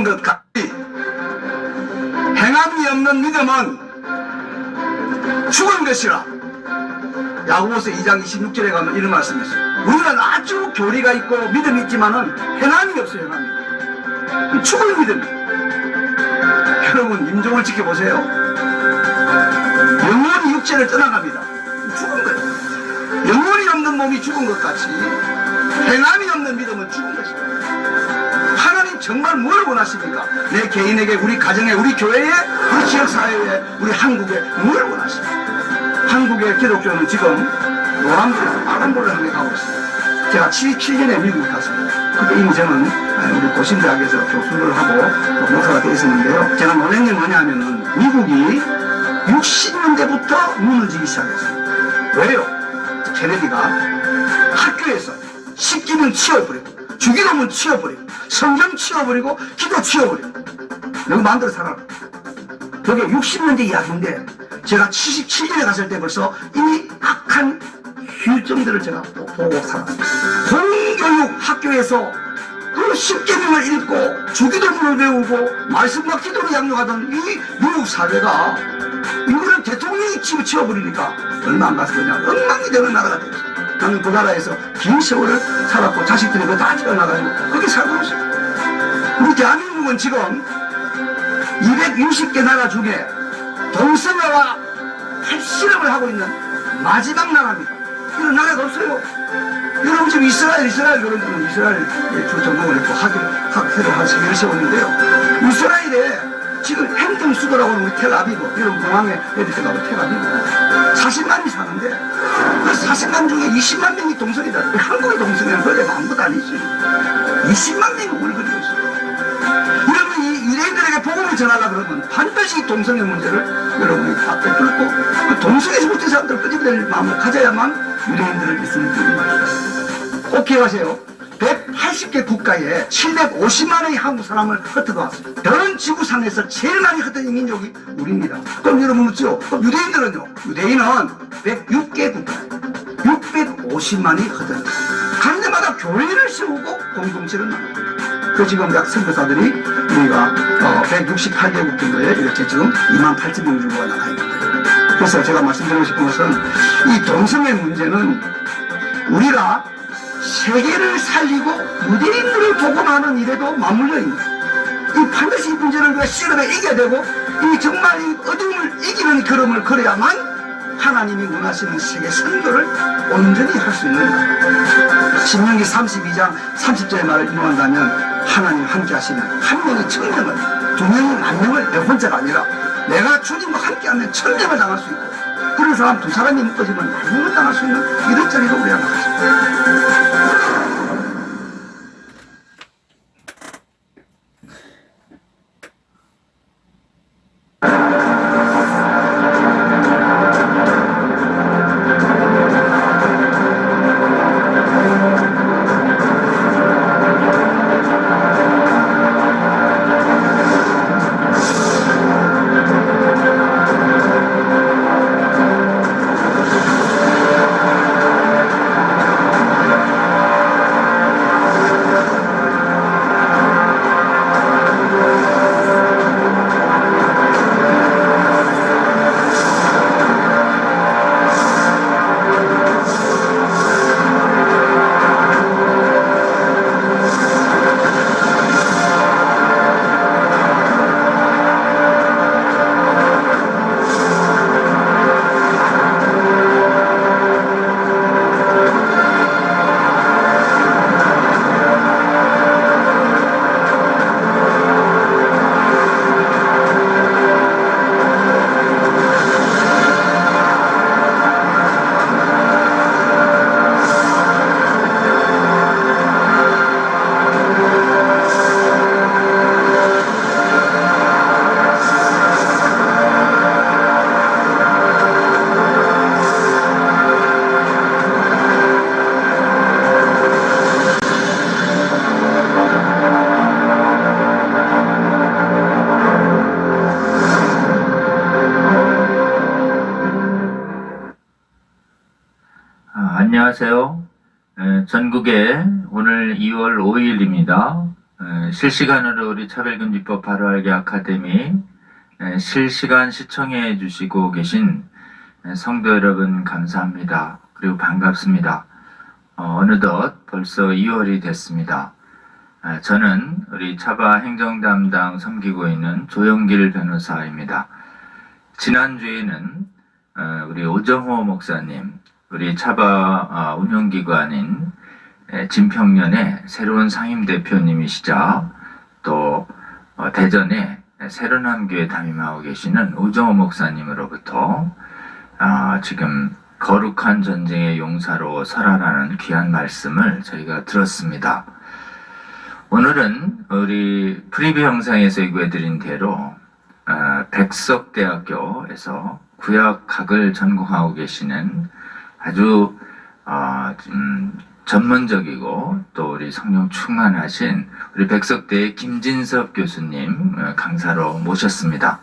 죽은 것 같이 행함이 없는 믿음은 죽은 것이라. 야고보서 2장 26절에 가면 이런 말씀이 있어요. 우리는 아주 교리가 있고 믿음이 있지만은 행함이 없어요. 행함이. 죽은 믿음이에요. 여러분 임종을 지켜보세요. 영원히 육체를 떠나갑니다. 죽은 거예요. 영혼이 없는 몸이 죽은 것 같이 행함이 없는 믿음은 죽은 것이다. 하나님 정말 뭘 원하십니까? 내 개인에게, 우리 가정에, 우리 교회에, 우리 지역사회에, 우리 한국에 뭘 원하십니까? 한국의 기독교는 지금 노란불에서 빨간불을 향해 가고 있습니다. 제가 77년에 미국에 갔습니다. 그때 이미 저는 우리 고신대학에서 교수를 하고 목사가 되어 있었는데요. 제가 놀란 게 뭐냐면은 미국이 60년대부터 무너지기 시작했습니다. 왜요? 케네디가 학교에서 십기문 치워버리고, 주기도문 치워버리고, 성경 치워버리고, 기도 치워버리고, 여기 마음대로 살아라. 그게 60년대 이야기인데 제가 77년에 갔을 때 벌써 이 악한 휴정들을 제가 보고 살았습니다. 공교육 학교에서 그 십계명을 읽고 주기도문을 배우고 말씀과 기도를 양육하던 이 미국 사회가 이거를 대통령이 치워버리니까 얼마 안 가서 그냥 엉망이 되는 나라가 되었어요. 나는 그 나라에서 긴 세월을 살았고 자식들이 그거 다 태어나가지고 그렇게 살고 있어요. 우리 대한민국은 지금 260개 나라 중에 동성애와 핵실험을 하고 있는 마지막 나라입니다. 이런 나라가 없어요. 여러분 지금 이스라엘 여러분들은 이스라엘 전공을 했고 학회를 한 3개를 세웠는데요. 이스라엘에 지금 행정수도라고 하는 우리 텔아비브, 이런 공항에 애들 가고 텔아비브 40만이 사는데 그 40만 중에 20만 명이 동성이다. 한국의 동성애는 그래 아무것도 아니지. 20만 명이 오늘 그리고 있어요. 여러분 이 유대인들에게 복음을 전하려고 그러면 반드시 동성애 문제를 여러분이 앞에 뚫고 그 동성애에서 못된 사람들을 끄집어낼 마음을 가져야만 유대인들을 믿는 줄을 말입니다. 꼭 기억하세요. 180개 국가에 750만의 한국 사람을 흩어져 왔습니다. 전 지구상에서 제일 많이 흩어진 민족이 우리입니다. 그럼 여러분 묻죠? 그럼 유대인들은요? 유대인은 106개 국가에 650만이 흩어졌습니다. 간 데마다 교회를 세우고 공동체를 나눕니다. 그 지금 약 선교사들이 우리가 168개국 정도에 이렇게 지금 28,000명 정도가 나가 있는 거예요. 그래서 제가 말씀드리고 싶은 것은 이 동성애 문제는 우리가 세계를 살리고 유대인들을 복음하는 일에도 맞물려 있는 이 반드시 이 문제를 우리가 실험에 이겨야 되고 이 정말 이 어둠을 이기는 걸음을 걸어야만 하나님이 원하시는 세계 선교를 온전히 할 수 있는 거예요. 신명기 32장 30절의 말을 인용한다면 하나님 함께 하시면 한 명이 1000명을, 두 명이 10,000명을 내 혼자가 아니라 내가 주님과 함께하면 1000명을 당할 수 있고 그런 사람 두 사람이 묶어지면 10,000명을 당할 수 있는 이런 자리로 우리가 나가십니다. 안녕하세요. 전국에 오늘 2월 5일입니다. 실시간으로 우리 차별금지법 바로알기 아카데미 실시간 시청해 주시고 계신 성도 여러분 감사합니다. 그리고 반갑습니다. 어느덧 벌써 2월이 됐습니다. 저는 우리 차바 행정담당 섬기고 있는 조영길 변호사입니다. 지난주에는 우리 오정호 목사님, 우리 차바 운영기관인 진평년의 새로운 상임대표님이시자 또 대전에 새로남교회 담임하고 계시는 오정호 목사님으로부터 지금 거룩한 전쟁의 용사로 설하라는 귀한 말씀을 저희가 들었습니다. 오늘은 우리 프리뷰 영상에서 예고해드린 대로 백석대학교에서 구약학을 전공하고 계시는 아주 전문적이고 또 우리 성령 충만하신 우리 백석대의 김진섭 교수님 강사로 모셨습니다.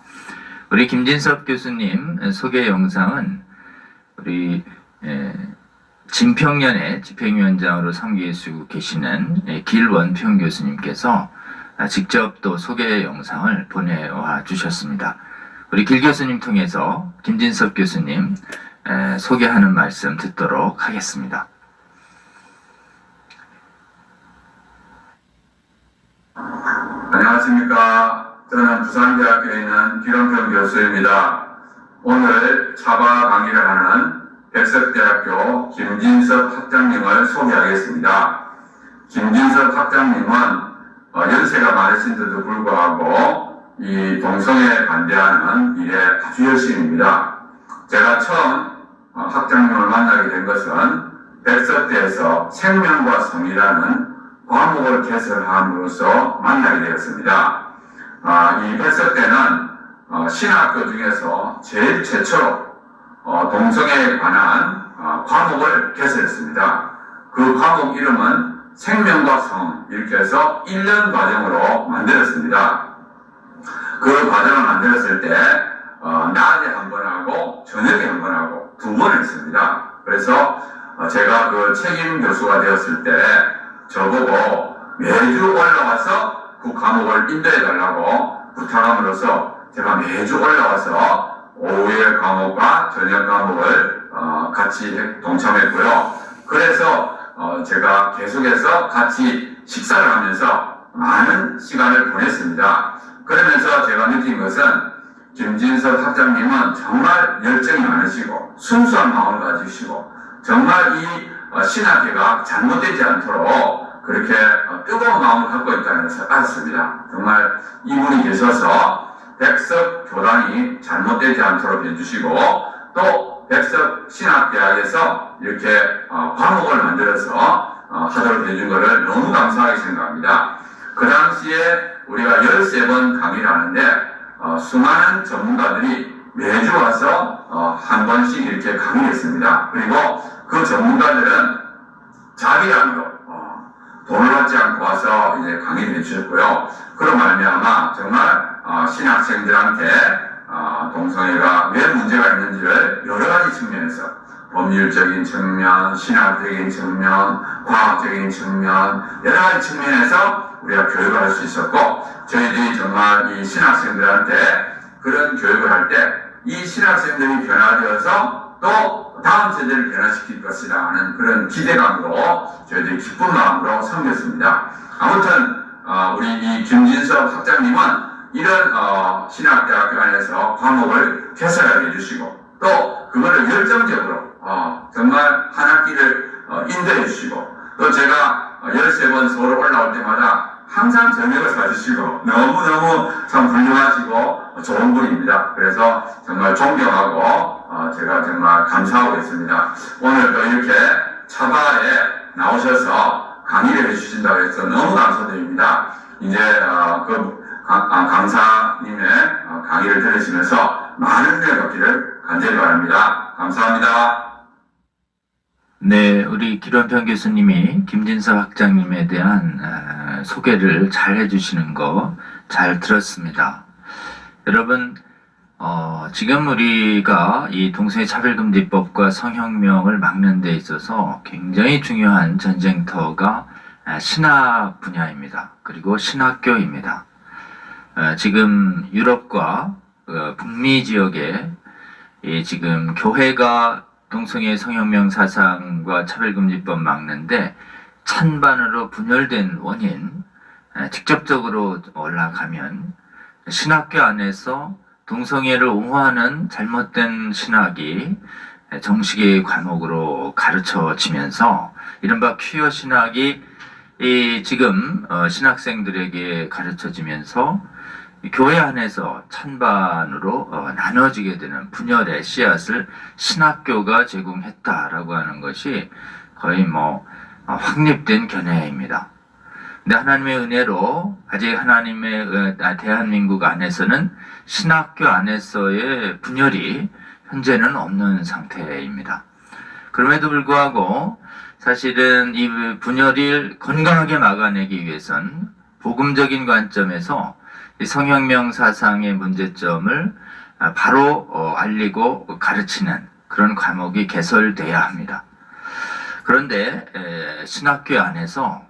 우리 김진섭 교수님 소개 영상은 우리 진평년의 집행위원장으로 섬기시고 계시는 길원평 교수님께서 직접 또 소개 영상을 보내와 주셨습니다. 우리 길 교수님 통해서 김진섭 교수님 소개하는 말씀 듣도록 하겠습니다. 안녕하십니까. 저는 부산대학교에 있는 길원평 교수입니다. 오늘 차바 강의를 하는 백석대학교 김진섭 학장님을 소개하겠습니다. 김진섭 학장님은 연세가 많으신데도 불구하고 이 동성애에 반대하는 일에 아주 열심입니다. 제가 처음 학장님을 만나게 된 것은 백석대에서 생명과 성이라는 과목을 개설함으로써 만나게 되었습니다. 이 백석대는 신학교 중에서 제일 최초로 동성애에 관한 과목을 개설했습니다. 그 과목 이름은 생명과 성 이렇게 해서 1년 과정으로 만들었습니다. 그 과정을 만들었을 때 낮에 한 번 하고 저녁에 한 번 하고 2번 했습니다. 그래서 제가 그 책임 교수가 되었을 때 저보고 매주 올라와서 그 과목을 인도해 달라고 부탁함으로써 제가 매주 올라와서 오후의 과목과 저녁 과목을 같이 동참했고요. 그래서 제가 계속해서 같이 식사를 하면서 많은 시간을 보냈습니다. 그러면서 제가 느낀 것은 김진섭 학장님은 정말 열정이 많으시고 순수한 마음을 가지시고 정말 이 신학계가 잘못되지 않도록 그렇게 뜨거운 마음을 갖고 있다는 것을 알았습니다. 정말 이분이 계셔서 백석 교단이 잘못되지 않도록 해주시고 또 백석 신학대학에서 이렇게 과목을 만들어서 하도록 해준 것을 너무 감사하게 생각합니다. 그 당시에 우리가 13번 강의를 하는데 수많은 전문가들이 매주 와서 한 번씩 이렇게 강의했습니다. 그리고 그 전문가들은 자비함으로 돈을 받지 않고 와서 이제 강의를 해주셨고요. 그런 말미암아 정말 신학생들한테 동성애가 왜 문제가 있는지를 여러 가지 측면에서 법률적인 측면, 신학적인 측면, 과학적인 측면 여러 가지 측면에서 우리가 교육을 할 수 있었고 저희들이 정말 이 신학생들한테 그런 교육을 할 때 이 신학생들이 변화되어서 또 다음 세대를 변화시킬 것이다 하는 그런 기대감으로 저희들이 기쁜 마음으로 섬겼습니다. 아무튼 우리 이 김진섭 학장님은 이런 신학대학교 안에서 과목을 개설하게 해주시고 또 그거를 열정적으로 정말 한 학기를 인도해 주시고 또 제가 13번 서울 올라올 때마다 항상 저녁을 사주시고 너무너무 참 훌륭하시고 좋은 분입니다. 그래서 정말 존경하고 제가 정말 감사하고 있습니다. 오늘도 이렇게 차바에 나오셔서 강의를 해주신다고 해서 너무 감사드립니다. 이제 그 강사님의 강의를 들으시면서 많은 은혜 받기를 간절히 바랍니다. 감사합니다. 네, 우리 길원평 교수님이 김진섭 학장님에 대한 소개를 잘 해주시는 거 잘 들었습니다. 여러분, 지금 우리가 이 동성애 차별금지법과 성혁명을 막는 데 있어서 굉장히 중요한 전쟁터가 신학 분야입니다. 그리고 신학교입니다. 지금 유럽과 북미 지역에 지금 교회가 동성애 성혁명 사상과 차별금지법 막는데 찬반으로 분열된 원인, 직접적으로 올라가면 신학교 안에서 동성애를 옹호하는 잘못된 신학이 정식의 과목으로 가르쳐지면서 이른바 퀴어 신학이 지금 신학생들에게 가르쳐지면서 교회 안에서 찬반으로 나눠지게 되는 분열의 씨앗을 신학교가 제공했다라고 하는 것이 거의 확립된 견해입니다. 근데 하나님의 은혜로 아직 하나님의 대한민국 안에서는 신학교 안에서의 분열이 현재는 없는 상태입니다. 그럼에도 불구하고 사실은 이 분열을 건강하게 막아내기 위해선 복음적인 관점에서 이 성혁명 사상의 문제점을 바로 알리고 가르치는 그런 과목이 개설돼야 합니다. 그런데 신학교 안에서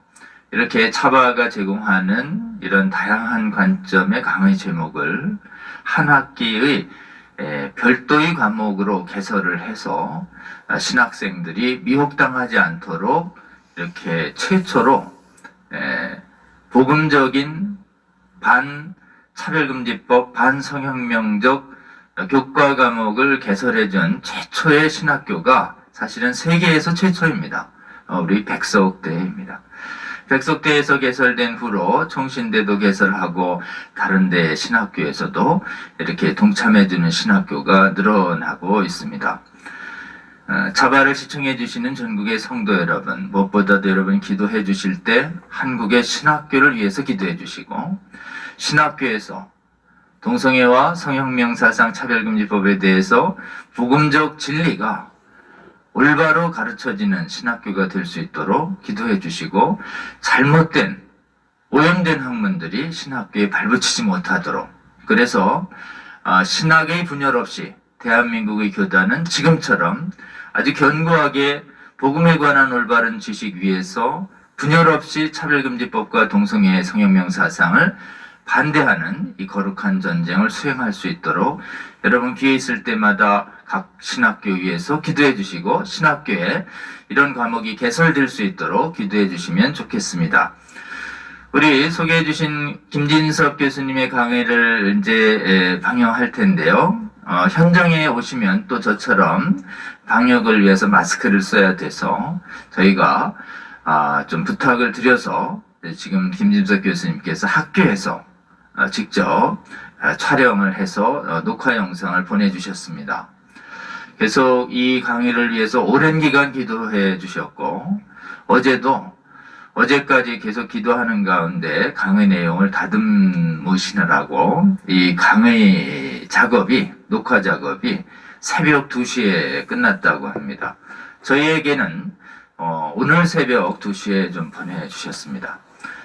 이렇게 차바가 제공하는 이런 다양한 관점의 강의 제목을 한 학기의 별도의 과목으로 개설을 해서 신학생들이 미혹당하지 않도록 이렇게 최초로 복음적인 반차별금지법 반성혁명적 교과 과목을 개설해준 최초의 신학교가 사실은 세계에서 최초입니다. 우리 백석대입니다. 백석대에서 개설된 후로 총신대도 개설하고 다른 데 신학교에서도 이렇게 동참해주는 신학교가 늘어나고 있습니다. 자바를 시청해 주시는 전국의 성도 여러분, 무엇보다도 여러분 기도해 주실 때 한국의 신학교를 위해서 기도해 주시고 신학교에서 동성애와 성혁명 사상 차별금지법에 대해서 복음적 진리가 올바로 가르쳐지는 신학교가 될 수 있도록 기도해 주시고 잘못된 오염된 학문들이 신학교에 발붙이지 못하도록 그래서 신학의 분열 없이 대한민국의 교단은 지금처럼 아주 견고하게 복음에 관한 올바른 지식 위에서 분열 없이 차별금지법과 동성애 성혁명 사상을 반대하는 이 거룩한 전쟁을 수행할 수 있도록 여러분 기회 있을 때마다 각 신학교 위에서 기도해 주시고 신학교에 이런 과목이 개설될 수 있도록 기도해 주시면 좋겠습니다. 우리 소개해 주신 김진섭 교수님의 강의를 이제 방영할 텐데요. 현장에 오시면 또 저처럼 방역을 위해서 마스크를 써야 돼서 저희가 좀 부탁을 드려서 지금 김진섭 교수님께서 학교에서 직접 촬영을 해서 녹화 영상을 보내주셨습니다. 계속 이 강의를 위해서 오랜 기간 기도해 주셨고 어제까지 계속 기도하는 가운데 강의 내용을 다듬으시느라고 이 강의 작업이 녹화 작업이 새벽 2시에 끝났다고 합니다. 저희에게는 오늘 새벽 2시에 좀 보내주셨습니다.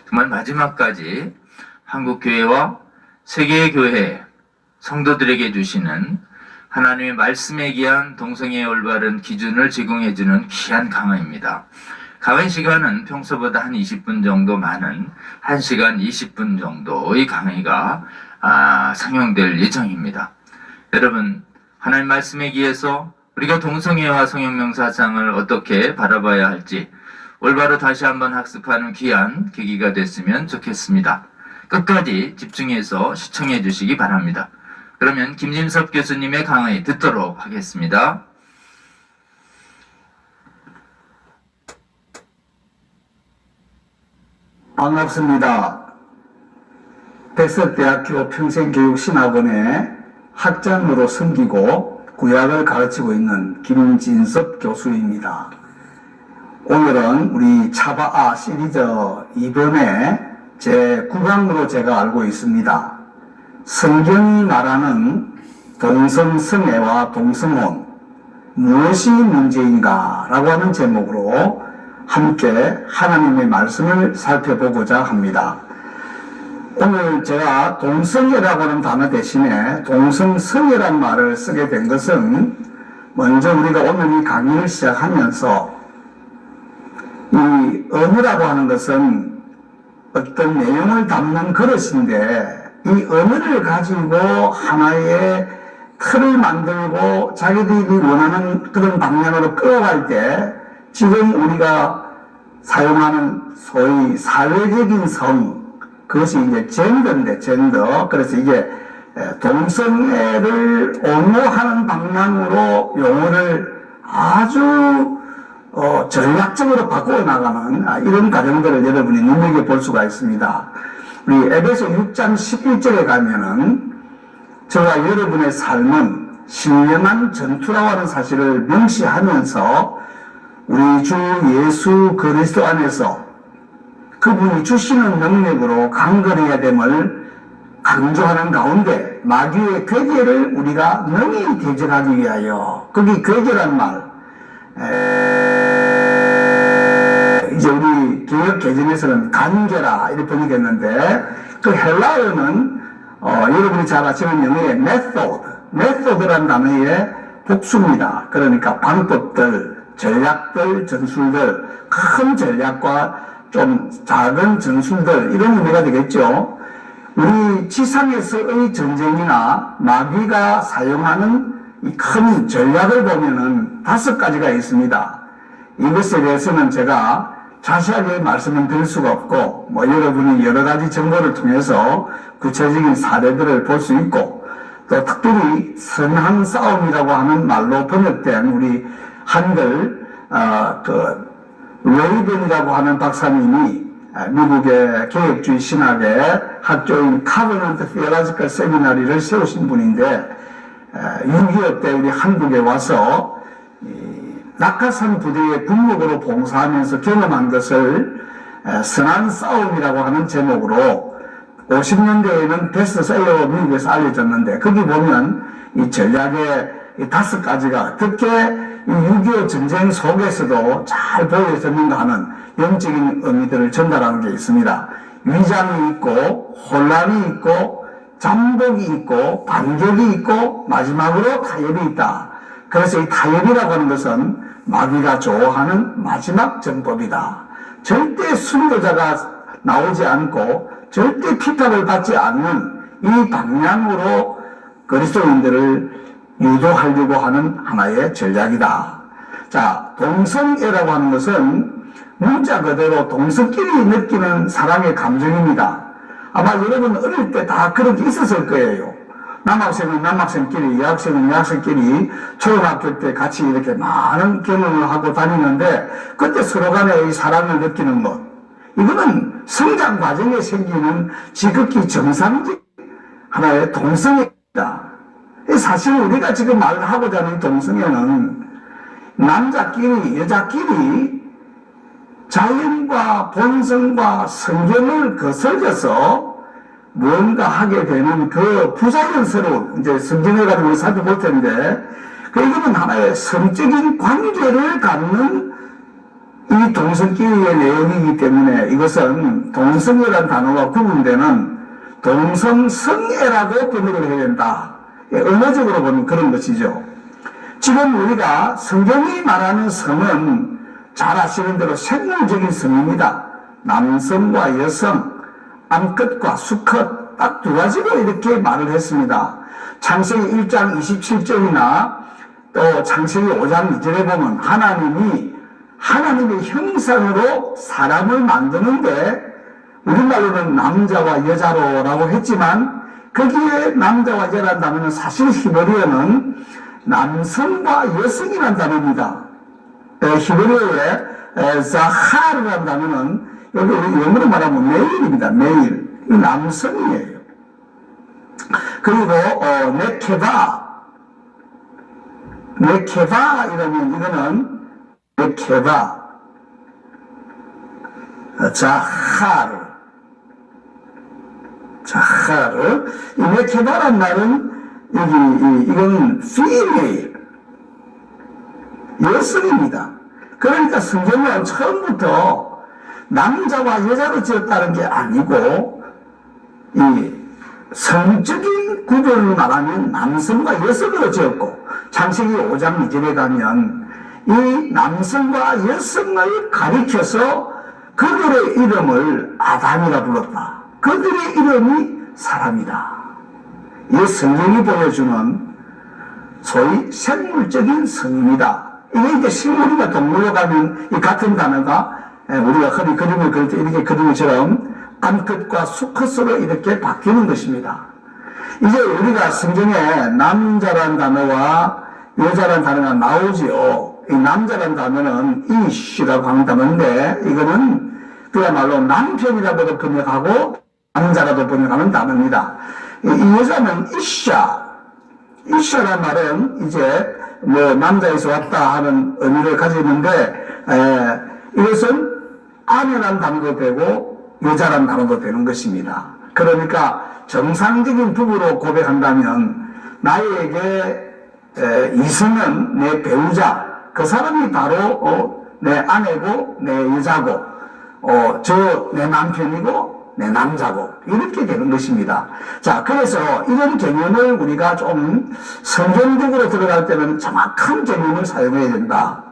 정말 마지막까지 한국교회와 세계교회 성도들에게 주시는 하나님의 말씀에 기한 동성애의 올바른 기준을 제공해주는 귀한 강의입니다. 강의 시간은 평소보다 한 20분 정도 많은 1시간 20분 정도의 강의가 상영될 예정입니다. 여러분 하나님 말씀에 기해서 우리가 동성애와 성혁명 사상을 어떻게 바라봐야 할지 올바로 다시 한번 학습하는 귀한 계기가 됐으면 좋겠습니다. 끝까지 집중해서 시청해 주시기 바랍니다. 그러면 김진섭 교수님의 강의 듣도록 하겠습니다. 반갑습니다. 백석대학교 평생교육신학원에 학장으로 섬기고 구약을 가르치고 있는 김진섭 교수입니다. 오늘은 우리 차바아 시리즈 2번의 제9강으로 제가 알고 있습니다. 성경이 말하는 동성성애와 동성혼 무엇이 문제인가 라고 하는 제목으로 함께 하나님의 말씀을 살펴보고자 합니다. 오늘 제가 동성애라고 하는 단어 대신에 동성성애란 말을 쓰게 된 것은 먼저 우리가 오늘 이 강의를 시작하면서 이 언어라고 하는 것은 어떤 내용을 담는 그릇인데 이 언어를 가지고 하나의 틀을 만들고 자기들이 원하는 그런 방향으로 끌어갈 때 지금 우리가 사용하는 소위 사회적인 성, 그것이 이제 젠더인데, 젠더. 그래서 이게 동성애를 옹호하는 방향으로 용어를 아주 전략적으로 바꾸어 나가는 이런 과정들을 여러분이 눈여겨볼 수가 있습니다. 우리 에베소 6장 11절에 가면은 저와 여러분의 삶은 신령한 전투라고 하는 사실을 명시하면서 우리 주 예수 그리스도 안에서 그분이 주시는 능력으로 강건해야 됨을 강조하는 가운데 마귀의 괴계를 우리가 능히 대적하기 위하여, 거기 괴계란 말 이제 우리 개혁 개정에서는 간계라 이렇게 번역했는데 그 헬라어는 여러분이 잘 아시는 영어의 메소드라는 단어의 복수입니다. 그러니까 방법들, 전략들, 전술들, 큰 전략과 좀 작은 전술들, 이런 의미가 되겠죠. 우리 지상에서의 전쟁이나 마귀가 사용하는 이 큰 전략을 보면은 5가지가 있습니다. 이것에 대해서는 제가 자세하게 말씀을 드릴 수가 없고, 여러분이 여러 가지 정보를 통해서 구체적인 사례들을 볼 수 있고, 또 특별히 선한 싸움이라고 하는 말로 번역된 우리 한글, 레이븐이라고 하는 박사님이 미국의 개혁주의 신학의 학교인 카버넌트 티어로지컬 세미나리를 세우신 분인데, 6.25 때 우리 한국에 와서 낙하산 부대의 군목으로 봉사하면서 경험한 것을 선한 싸움이라고 하는 제목으로 50년대에는 베스트셀러로 미국에서 알려졌는데, 거기 보면 이 전략의 이 5가지가 어떻게 이 6.25 전쟁 속에서도 잘 보여졌는가 하는 영적인 의미들을 전달하는 게 있습니다. 위장이 있고, 혼란이 있고, 잠복이 있고, 반격이 있고, 마지막으로 타협이 있다. 그래서 이 타협이라고 하는 것은 마귀가 좋아하는 마지막 전법이다. 절대 순교자가 나오지 않고 절대 피탁을 받지 않는 이 방향으로 그리스도인들을 유도하려고 하는 하나의 전략이다. 자, 동성애라고 하는 것은 문자 그대로 동성끼리 느끼는 사랑의 감정입니다. 아마 여러분 어릴 때 다 그런 게 있었을 거예요. 남학생은 남학생끼리, 여학생은 여학생끼리 초등학교 때 같이 이렇게 많은 경험을 하고 다니는데 그때 서로 간의 이 사랑을 느끼는 것, 이거는 성장 과정에 생기는 지극히 정상적 하나의 동성애입니다. 사실 우리가 지금 말하고자 하는 동성애는 남자끼리 여자끼리 자연과 본성과 성경을 거슬려서 뭔가 하게 되는 그 부자연스러운, 이제 성경을 가지고 우리 살펴볼 텐데, 이거는 하나의 성적인 관계를 갖는 이 동성끼리의 내용이기 때문에 이것은 동성애라는 단어가 구분되는 동성성애라고 번역을 해야 된다. 언어적으로 보면 그런 것이죠. 지금 우리가 성경이 말하는 성은 잘 아시는 대로 생물적인 성입니다. 남성과 여성, 암컷과 수컷, 딱 2가지로 이렇게 말을 했습니다. 창세기 1장 27절이나 또 창세기 5장 2절에 보면 하나님의 형상으로 사람을 만드는데 우리말로는 남자와 여자로라고 했지만 거기에 남자와 여자라는 단어는 사실 히브리어는 남성과 여성이라는 단어입니다. 히브리어의 자하르라는 단어는 여기 영어로 말하면 메일입니다. 메일. 이 남성이에요. 그리고 네케바 이러면 이거는 네케바 자하르. 이 네케바란 말은 이건 female, 여성입니다. 그러니까 성경은 처음부터 남자와 여자로 지었다는 게 아니고 이 성적인 구별을 말하면 남성과 여성으로 지었고, 창세기 5장 2절에 가면 이 남성과 여성을 가리켜서 그들의 이름을 아담이라 불렀다. 그들의 이름이 사람이다. 이 성경이 보여주는 소위 생물적인 성입니다. 이게 이제 식물이나 동물로 가면 이 같은 단어가 우리가 흔히 그림을 그릴 때 이렇게 그림처럼 암컷과 수컷으로 이렇게 바뀌는 것입니다. 이제 우리가 성경에 남자란 단어와 여자란 단어가 나오지요. 이 남자란 단어는 이시라고 하는 단어인데 이거는 그야말로 남편이라고도 번역하고 남자라도 번역하는 단어입니다. 이 여자는 이샤란 말은 이제 뭐 남자에서 왔다 하는 의미를 가지는데 이것은 아내란 단어도 되고 여자란 단어도 되는 것입니다. 그러니까 정상적인 부부로 고백한다면 나에게 이성은 내 배우자, 그 사람이 바로 내 아내고 내 여자고 내 남편이고 내 남자고 이렇게 되는 것입니다. 자, 그래서 이런 개념을 우리가 좀 성경적으로 들어갈 때는 정확한 개념을 사용해야 된다.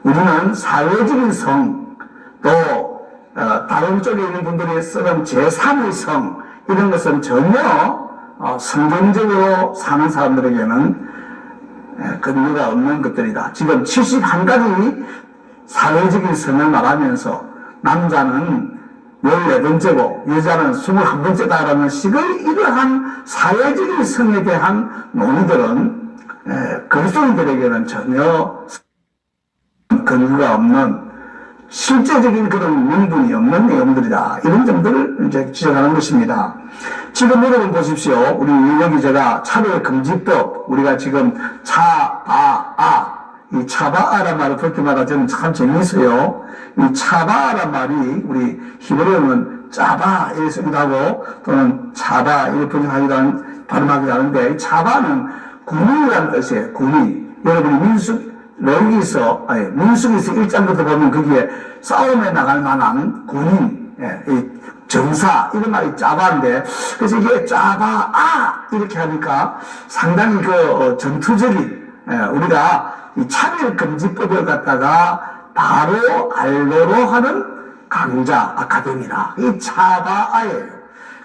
우리는 사회적인 성, 또 다른 쪽에 있는 분들이 쓰는 제3의 성, 이런 것은 전혀 성경적으로 사는 사람들에게는 근거가 없는 것들이다. 지금 71가지 사회적인 성을 말하면서 남자는 14번째고 여자는 21번째다라는 식의 이러한 사회적인 성에 대한 논의들은 그리스도인들에게는 전혀 근거가 없는 실제적인 그런 명분이 없는 내용들이다. 이런 점들을 이제 지적하는 것입니다. 지금 여러분 보십시오. 우리 여기 제가 차별금지법, 우리가 지금 이 차바아란 말을 볼 때마다 저는 참 재미있어요. 이 차바아란 말이 우리 히브리어는 짜바 이렇게 쓰기도 하고 또는 차바 이렇게 번역하기도 발음하기도 하는데 이 차바는 군인이라는 뜻이에요. 군인. 여러분이 민수기에서 1장부터 보면 거기에 싸움에 나갈 만한 군인, 이 정사 이런 말이 짜바인데 그래서 이게 짜바아 이렇게 하니까 상당히 그 전투적인 우리가 이 차별금지법을 갖다가 바로 알로로 하는 강자 아카데미라. 이 차바아예요.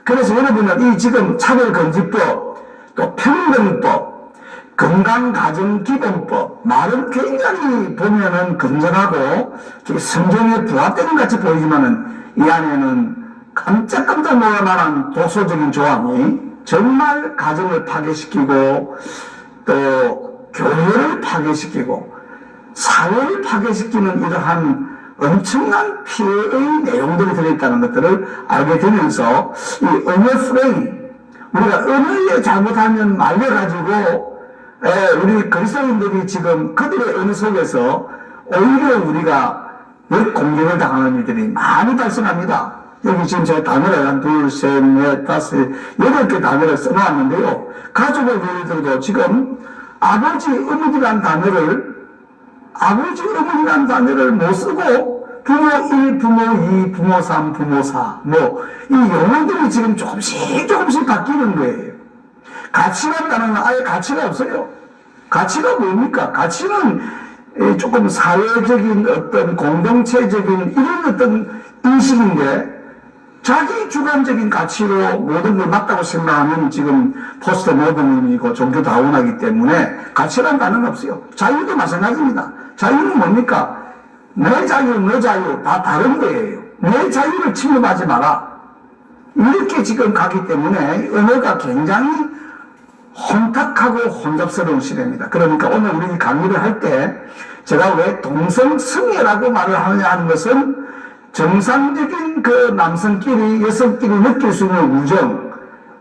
그래서 여러분은 이 지금 차별금지법, 또 평등법, 건강가정기본법, 말은 굉장히 보면은 건전하고 성경에 부합되는 같이 보이지만은 이 안에는 깜짝깜짝 놀랄 만한 도소적인 조항이 정말 가정을 파괴시키고 또 교회를 파괴시키고 사회를 파괴시키는 이러한 엄청난 피해의 내용들이 들어있다는 것들을 알게 되면서 이 언어 프레임, 우리가 언어에 잘못하면 말려가지고 우리 그리스도인들이 지금 그들의 언어 속에서 오히려 우리가 역공격을 당하는 일들이 많이 발생합니다. 여기 지금 제가 단어를 한 2, 3, 4, 5, 8개 단어를 써놓았는데요. 가족의 예를 들어도 지금 아버지, 어머니라는 단어를 못 쓰고 부모 1, 부모 2, 부모 3, 부모 4 이 용어들이 지금 조금씩 바뀌는 거예요. 가치라는 단어는 아예 가치가 없어요. 가치가 뭡니까? 가치는 조금 사회적인 어떤 공동체적인 이런 어떤 인식인데 자기 주관적인 가치로 모든 걸 맞다고 생각하면 지금 포스트 모더니즘이고 종교 다원하기 때문에 가치라는 단어는 없어요. 자유도 마찬가지입니다. 자유는 뭡니까? 내 자유, 너 자유 다 다른 거예요. 내 자유를 침범하지 마라. 이렇게 지금 가기 때문에 언어가 굉장히 혼탁하고 혼잡스러운 시대입니다. 그러니까 오늘 우리 강의를 할 때 제가 왜 동성성애라고 말을 하느냐 하는 것은 정상적인 그 남성끼리 여성끼리 느낄 수 있는 우정,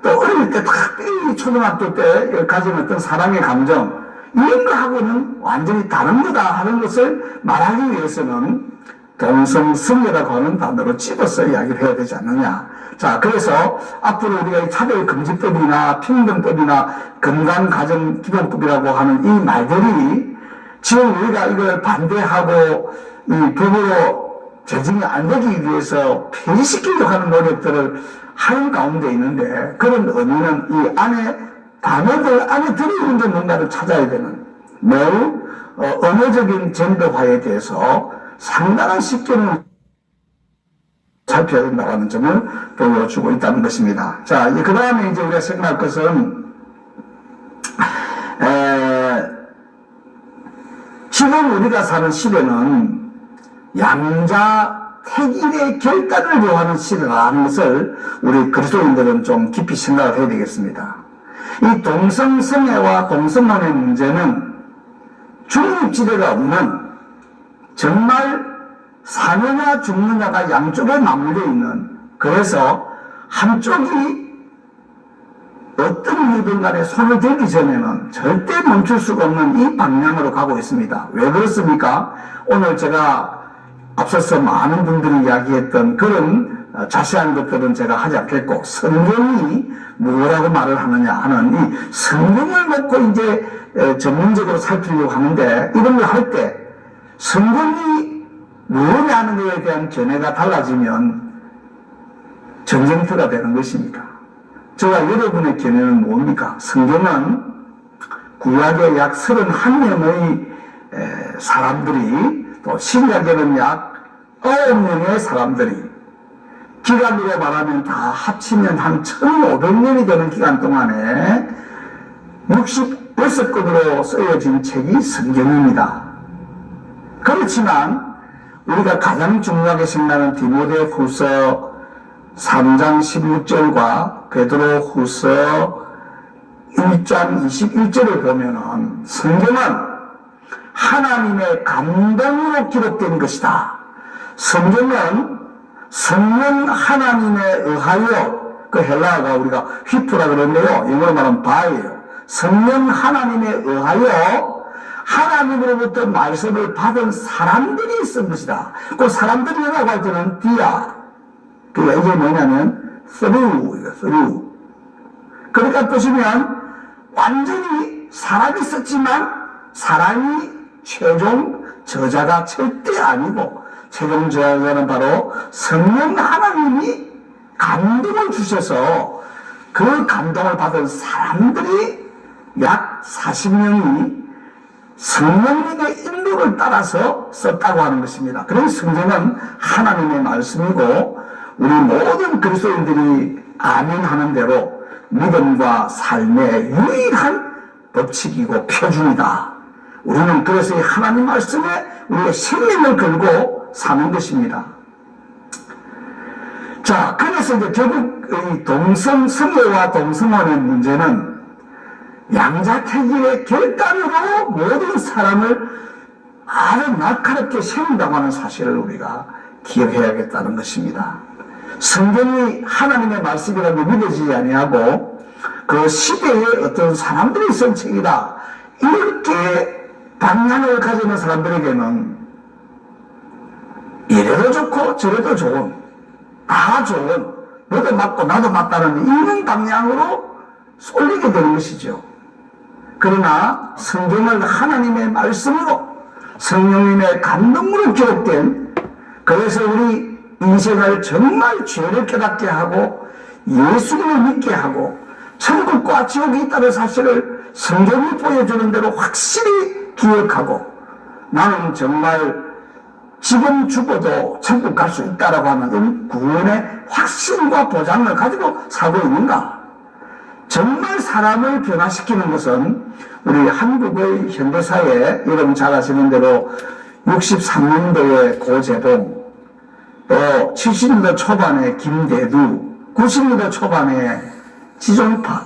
또 어릴 때 특별히 초등학교 때 가진 어떤 사랑의 감정 이런 거하고는 완전히 다른 거다 하는 것을 말하기 위해서는 동성성애라고 하는 단어로 집어서 이야기를 해야 되지 않느냐. 자, 그래서 앞으로 우리가 이 차별금지법이나 평등법이나 건강가정기본법이라고 하는 이 말들이 지금 우리가 이걸 반대하고 이 법으로 제정이 안 되기 위해서 폐지시키려고 하는 노력들을 하는 가운데 있는데 그런 의미는 이 안에 단어들 안에 들어있는 게 뭔가를 찾아야 되는 매우 언어적인 젠더화에 대해서 상당한 식견을 살펴야 된다는 점을 보여주고 있다는 것입니다. 자, 그 다음에 이제 우리가 생각할 것은, 지금 우리가 사는 시대는 양자 택일의 결단을 요하는 시대라는 것을 우리 그리스도인들은 좀 깊이 생각을 해야 되겠습니다. 이 동성성애와 동성혼의 문제는 중립지대가 없는, 정말 사느냐 죽느냐가 양쪽에 맞물려 있는, 그래서 한쪽이 어떤 이유든 간에 손을 대기 전에는 절대 멈출 수가 없는 이 방향으로 가고 있습니다. 왜 그렇습니까? 오늘 제가 앞서서 많은 분들이 이야기했던 그런 자세한 것들은 제가 하지 않겠고, 성경이 뭐라고 말을 하느냐 하는 이 성경을 놓고 이제 전문적으로 살피려고 하는데, 이런 걸 할 때 성경이 뭐냐는 것에 대한 견해가 달라지면 전쟁터가 되는 것입니다. 저와 여러분의 견해는 뭡니까? 성경은 구약에 약 31명의 사람들이, 또 신약에는 약 9명의 사람들이, 기간으로 말하면 다 합치면 한 1500년이 되는 기간 동안에 66권으로 쓰여진 책이 성경입니다. 그렇지만 우리가 가장 중요하게 생각하는 디모데후서 3장 16절과 베드로후서 1장 21절을 보면은 성경은 하나님의 감동으로 기록된 것이다. 성경은 성령 하나님에 의하여, 그 헬라어가 우리가 휘프라 그러는데요, 영어로 말하면 바예요. 성령 하나님에 의하여 하나님으로부터 말씀을 받은 사람들이 쓴 것이다. 그 사람들이라고 할 때는 디아, 그게 이게 뭐냐면 through. 그러니까 보시면 완전히 사람이 썼지만 사람이 최종 저자가 절대 아니고, 최종 저자는 바로 성령 하나님이 감동을 주셔서 그 감동을 받은 사람들이 약 40명이 성령님의 인도를 따라서 썼다고 하는 것입니다. 그래서 성경은 하나님의 말씀이고, 우리 모든 그리스도인들이 아멘하는 대로 믿음과 삶의 유일한 법칙이고 표준이다. 우리는 그래서 이 하나님 말씀에 우리의 생명을 걸고 사는 것입니다. 자, 그래서 이제 결국 이 동성성애와 동성혼의 문제는 양자택일의 결단으로 모든 사람을 아주 날카롭게 세운다고 하는 사실을 우리가 기억해야겠다는 것입니다. 성경이 하나님의 말씀이라고 믿어지지 아니하고 그 시대에 어떤 사람들이 쓴 책이다, 이렇게 방향을 가지는 사람들에게는 이래도 좋고 저래도 좋은, 다 좋은, 너도 맞고 나도 맞다는 이런 방향으로 쏠리게 되는 것이죠. 그러나 성경은 하나님의 말씀으로, 성령님의 감동으로 기록된, 그래서 우리 인생을 정말 죄를 깨닫게 하고 예수님을 믿게 하고 천국과 지옥이 있다는 사실을 성경이 보여주는 대로 확실히 기억하고, 나는 정말 지금 죽어도 천국 갈 수 있다라고 하는 구원의 확신과 보장을 가지고 살고 있는가? 정말 사람을 변화시키는 것은 우리 한국의 현대사에, 여러분 잘 아시는 대로 63년도에 고재봉, 또 70년대 초반에 김대두, 90년대 초반에 지종파,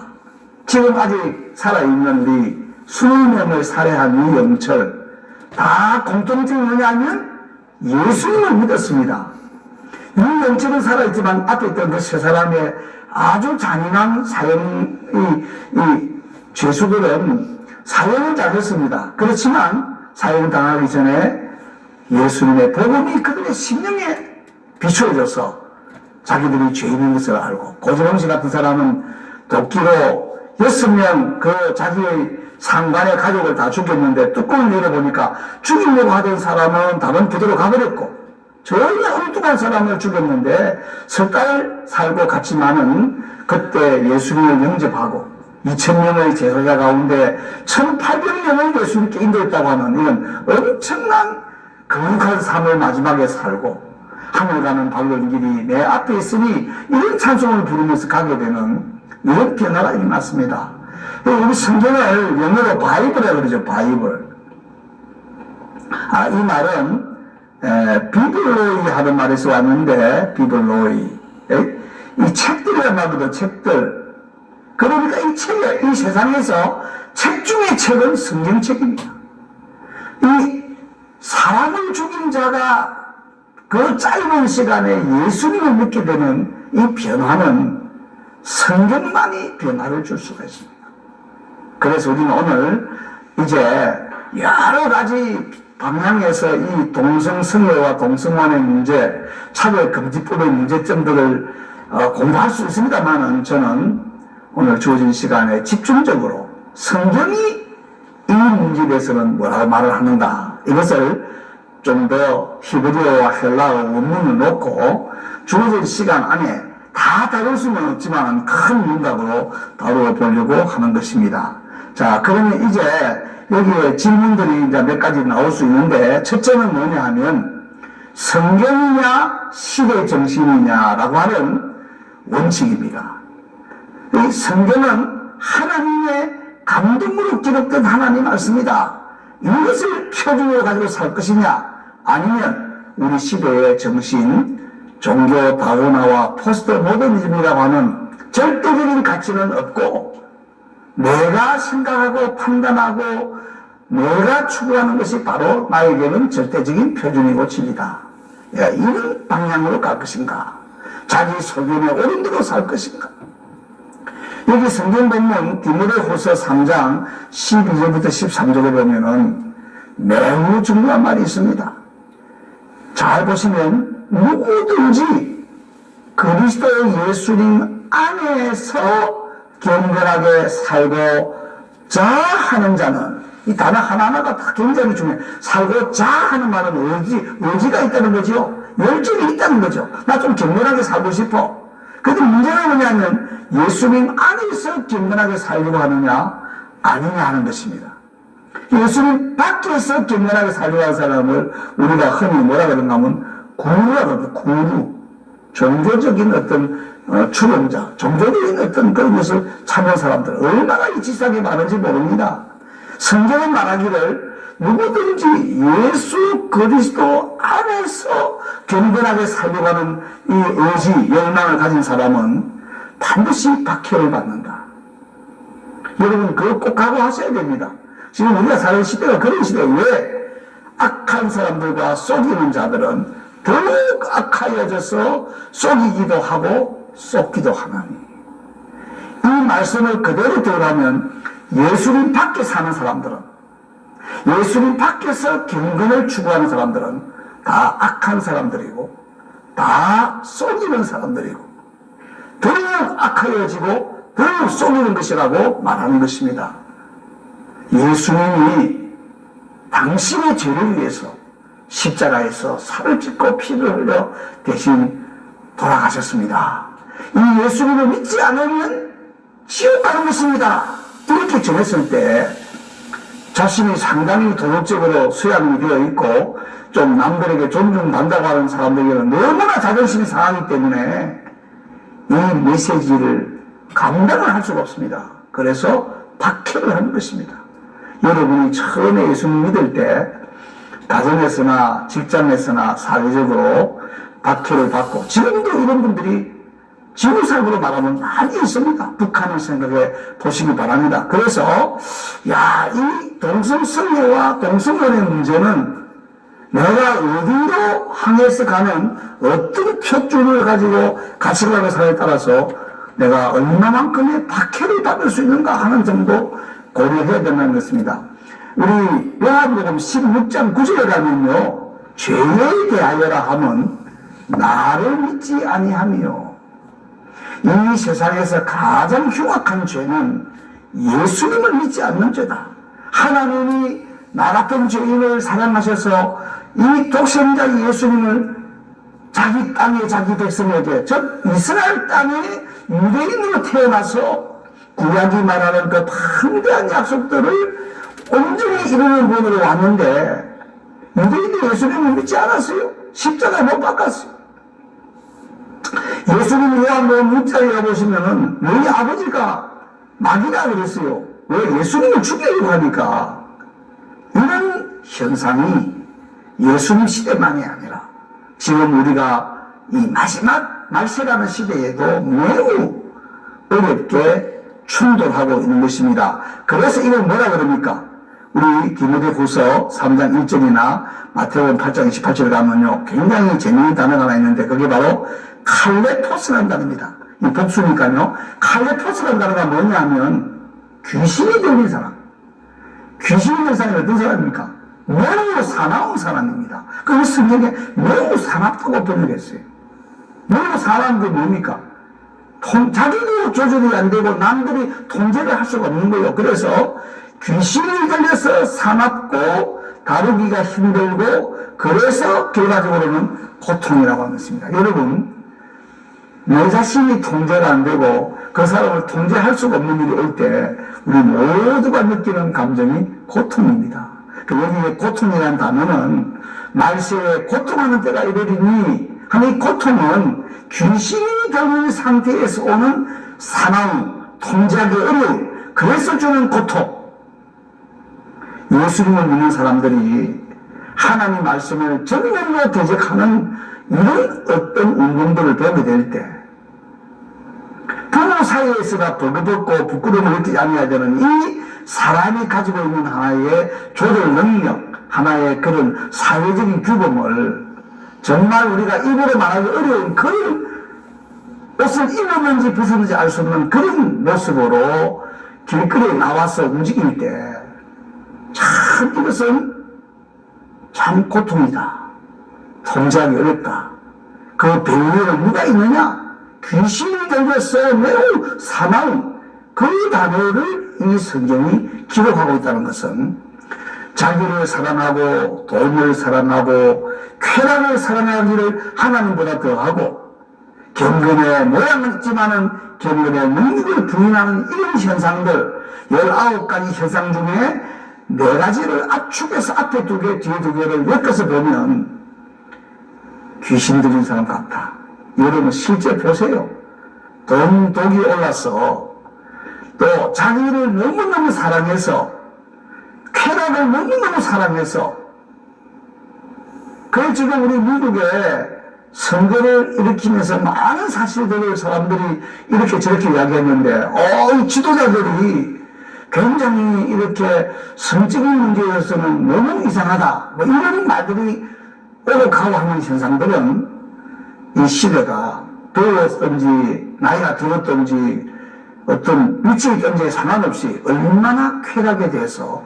지금 아직 살아있는 우리 20명을 살해한 이영철, 다 공통점이 뭐냐면 예수님을 믿었습니다. 이영철은 살아있지만 앞에 있던 그 세 사람의 아주 잔인한 이 죄수들은 사형을 당했습니다. 그렇지만 사형을 당하기 전에 예수님의 복음이 그들의 심령에 비추어져서 자기들이 죄인인 것을 알고, 고재봉 씨 같은 사람은 도끼로 6명 그 자기의 상관의 가족을 다 죽였는데 뚜껑을 열어보니까 죽이려고 하던 사람은 다른 부대로 가버렸고, 전혀 엉뚱한 사람을 죽였는데 석 달 살고 갔지만은 그때 예수님을 영접하고 2000명의 제사자 가운데 1800명을 예수님께 인도했다고 하는 이런 엄청난 거룩한 삶을 마지막에 살고 하늘 가는 밝은 길이 내 앞에 있으니 이런 찬송을 부르면서 가게 되는 이런 변화가 일어났습니다. 우리 성경을 영어로 바이블이라고 그러죠. 바이블. 이 말은 비블로이 하는 말에서 왔는데 비블로이. 이 책들이란 말보다 책들. 그러니까 이 세상에서 책 중에 책은 성경책입니다. 이 사람을 죽인 자가 그 짧은 시간에 예수님을 믿게 되는 이 변화는 성경만이 변화를 줄 수가 있습니다. 그래서 우리는 오늘 이제 여러 가지 방향에서 이 동성성애와 동성혼의 문제, 차별금지법의 문제점들을 공부할 수 있습니다만은 저는 오늘 주어진 시간에 집중적으로 성경이 이 문제에 대해서는 뭐라고 말을 하는가, 이것을 좀 더 히브리어와 헬라어 원문을 놓고 주어진 시간 안에 다 다룰 수는 없지만 큰 문답으로 다루어 보려고 하는 것입니다. 자, 그러면 이제 여기에 질문들이 이제 몇 가지 나올 수 있는데, 첫째는 뭐냐 하면 성경이냐 시대 정신이냐라고 하는 원칙입니다. 이 성경은 하나님의 감동으로 기록된 하나님 말씀이다. 이것을 표준으로 가지고 살 것이냐, 아니면 우리 시대의 정신, 종교 다원화와 포스트 모더니즘이라고 하는 절대적인 가치는 없고 내가 생각하고 판단하고 내가 추구하는 것이 바로 나에게는 절대적인 표준이고 진리다. 이런 방향으로 갈 것인가, 자기 소견에 옳은 대로 살 것인가. 여기 성경 본문 디모데후서 3장 12절부터 13절에 보면은 매우 중요한 말이 있습니다. 잘 보시면 누구든지 그리스도 예수님 안에서 경건하게 살고자 하는 자는, 이 단어 하나하나가 다 굉장히 중요해요. 살고자 하는 말은 의지가 있다는 거죠. 열정이 있다는 거죠. 나 좀 경건하게 살고 싶어. 그런데 문제가 뭐냐면 예수님 안에서 경건하게 살려고 하느냐 아니냐 하는 것입니다. 예수님 밖에서 경건하게 살려고 하는 사람을 우리가 흔히 뭐라 그런가 하면 구루라고 합니다. 구루. 종교적인 어떤 추종자, 종교적인 어떤 그런 것을 찾는 사람들 얼마나 이 지상에 많은지 모릅니다. 성경은 말하기를 누구든지 예수 그리스도 안에서 경건하게 살려고 하는 이 의지, 열망을 가진 사람은 반드시 박해를 받는다. 여러분 그거 꼭 각오하셔야 됩니다. 지금 우리가 사는 시대가 그런 시대예요. 왜? 악한 사람들과 속이는 자들은 더욱 악하여져서 속이기도 하고 속기도 하나니, 이 말씀을 그대로 들어가면 예수님 밖에 사는 사람들은, 예수님 밖에서 경건을 추구하는 사람들은 다 악한 사람들이고 다 속이는 사람들이고 더욱 악하여지고 더욱 속이는 것이라고 말하는 것입니다. 예수님이 당신의 죄를 위해서 십자가에서 살을 찢고 피를 흘려 대신 돌아가셨습니다. 이 예수님을 믿지 않으면 지옥 가는 것입니다. 이렇게 전했을 때 자신이 상당히 도덕적으로 수양이 되어 있고 좀 남들에게 존중받는다고 하는 사람들에게는 너무나 자존심이 상하기 때문에 이 메시지를 감당을 할 수가 없습니다. 그래서 박해를 하는 것입니다. 여러분이 처음에 예수님 믿을 때 가정에서나 직장에서나 사회적으로 박해를 받고, 지금도 이런 분들이 지구상으로 말하면 많이 있습니다. 북한을 생각해 보시기 바랍니다. 그래서 이 동성성애와 동성혼의 문제는 내가 어디로 향해서 가는 어떤 표준을 가지고 가치관사에 따라서 내가 얼마만큼의 박해를 받을 수 있는가 하는 점도 고려해야 된다는 것입니다. 우리 요한복음 16장 9절에 가면요, 죄에 대하여라 하면 나를 믿지 아니하며, 이 세상에서 가장 흉악한 죄는 예수님을 믿지 않는 죄다. 하나님이 나 같은 죄인을 사랑하셔서 이 독생자 예수님을 자기 땅에 자기 백성에게, 즉 이스라엘 땅에 유대인으로 태어나서 구약이 말하는 그 방대한 약속들을 온전히 이루는 분으로 왔는데 유대인들이 예수님을 믿지 않았어요. 십자가에 못 박았어요. 예수님 요한복음 6장에 보시면은 너희 아버지가 마귀라 그랬어요. 왜? 예수님을 죽이려고 하니까. 이런 현상이 예수님 시대만이 아니라 지금 우리가 이 마지막 말세라는 시대에도 매우 어렵게 충돌하고 있는 것입니다. 그래서 이걸 뭐라 그럽니까? 우리 디모데후서 3장 1절이나 마태복음 8장 28절에 가면요 굉장히 재미있는 단어가 하나 있는데 그게 바로 칼레토스라는 단어입니다. 이 복수니까요. 칼레토스라는 단어가 뭐냐면 귀신이 들린 사람. 귀신이 들린 사람이 어떤 사람입니까? 매우 사나운 사람입니다. 그 성경에 매우 사납다고 번역했어요. 매우 사나운 게 뭡니까? 자기도 조절이 안 되고 남들이 통제를 할 수가 없는 거예요. 그래서 귀신이 들려서 사납고 다루기가 힘들고 그래서 결과적으로는 고통이라고 하는 것입니다. 여러분 내 자신이 통제가 안 되고 그 사람을 통제할 수가 없는 일이 올 때 우리 모두가 느끼는 감정이 고통입니다. 여기에 고통이라는 단어는 말세에 고통하는 때가 이르리니 하는 이 고통은 귀신이 들린 상태에서 오는 사나움, 통제하기 어려움, 그래서 주는 고통. 예수님을 믿는 사람들이 하나님 말씀을 정면으로 대적하는 이런 어떤 운동들을 배우게 될 때 부모 사이에서가 버거벗고 부끄러움을 느끼지 않아야 되는 이 사람이 가지고 있는 하나의 조절 능력, 하나의 그런 사회적인 규범을 정말 우리가 입으로 말하기 어려운 그런 옷을 입었는지 벗었는지 알 수 없는 그런 모습으로 길거리에 나와서 움직일 때 참 이것은 참 고통이다. 통제하기 어렵다. 그 배후에는 누가 있느냐? 귀신이 들려서 매우 사나운 그 단어를 이 성경이 기록하고 있다는 것은 자기를 사랑하고 돈을 사랑하고 쾌락을 사랑하기를 하나님보다 더하고 경건의 모양은 있지만은 경건의 능력을 부인하는 이런 현상들 19가지 현상 중에 4가지를 압축해서 앞에 2개 뒤에 2개를 엮어서 보면 귀신 들린 사람 같다. 여러분 실제 보세요. 독이 올라서 또 자기를 너무너무 사랑해서 쾌락을 너무너무 사랑해서 그래서 지금 우리 미국에 선거를 일으키면서 많은 사실들을 사람들이 이렇게 저렇게 이야기했는데 이 지도자들이 굉장히 이렇게 성적인 문제에서는 너무 이상하다 뭐 이런 말들이 오력하고 하는 현상들은 이 시대가 배웠든지 나이가 들었든지 어떤 위치에 있든지에 상관없이 얼마나 쾌락에 대해서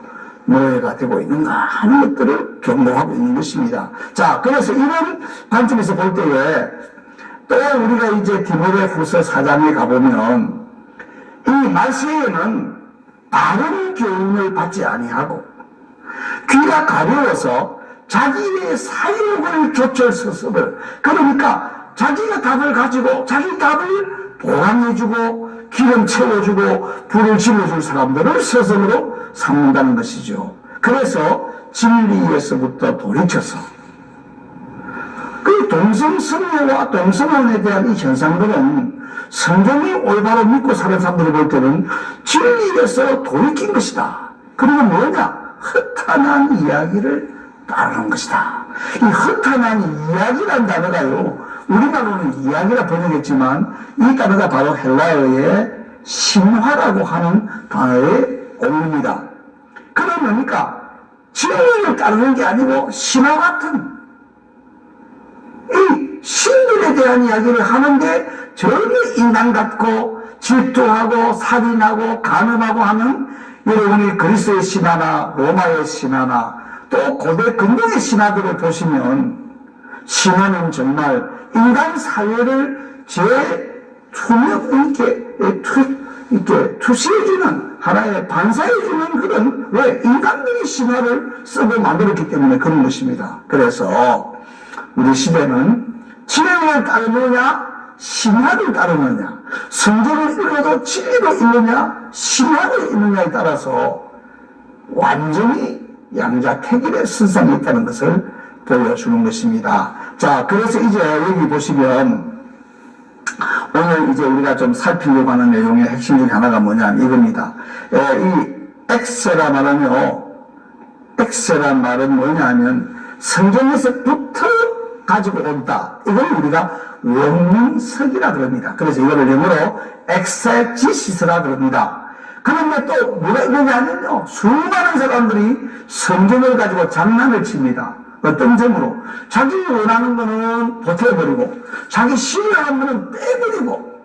노예가 되고 있는가 하는 것들을 경고하고 있는 것입니다. 자, 그래서 이런 관점에서 볼 때에 또 우리가 이제 디모데후서 4장에 가보면 이 말세에는 바른 교훈을 받지 아니하고 귀가 가려워서 자기의 사욕을 조철 서서를 그러니까 자기가 답을 가지고 자기 답을 보강해주고 기름 채워주고 불을 질러줄 사람들을 스스로 삼는다는 것이죠. 그래서 진리에서부터 돌이켜서 그 동성성애와 동성혼에 대한 이 현상들은 성경이 올바로 믿고 사는 사람들을 볼 때는 진리에서 돌이킨 것이다. 그리고 뭐냐? 허탄한 이야기를 따르는 것이다. 이 허탄한 이야기란 단어가요, 우리말로는 이야기라 번역했지만 이 단어가 바로 헬라어의 신화라고 하는 단어의 원문입니다. 그건 뭡니까? 진리를 따르는 게 아니고 신화 같은 이 신들에 대한 이야기를 하는데 전혀 인간 같고 질투하고 살인하고 간음하고 하는 여러분이 그리스의 신화나 로마의 신화나 또 고대 근동의 신화들을 보시면 신화는 정말 인간 사회를 투명 이렇게 투시해주는 하나의 반사해주는 그런 왜 인간들이 신화를 쓰고 만들었기 때문에 그런 것입니다. 그래서 우리 시대는 진리를 따르느냐 신학을 따르느냐, 성경을 읽어도 진리로 읽느냐, 신학을 읽느냐에 따라서 완전히 양자택일의 선상이 있다는 것을 보여주는 것입니다. 자, 그래서 이제 여기 보시면 오늘 이제 우리가 좀 살피려고 하는 내용의 핵심 중에 하나가 뭐냐면 이겁니다. 이 엑세라 말은 뭐냐면 성경에서부터 가지고 온다. 이걸 우리가 원문석이라 그럽니다. 그래서 이거를 영어로 엑세지시스라 그럽니다. 그런데 또 뭐가 있느냐면요, 수많은 사람들이 성경을 가지고 장난을 칩니다. 어떤 점으로? 자기 원하는 거는 보태버리고, 자기 싫어하는 거는 빼버리고,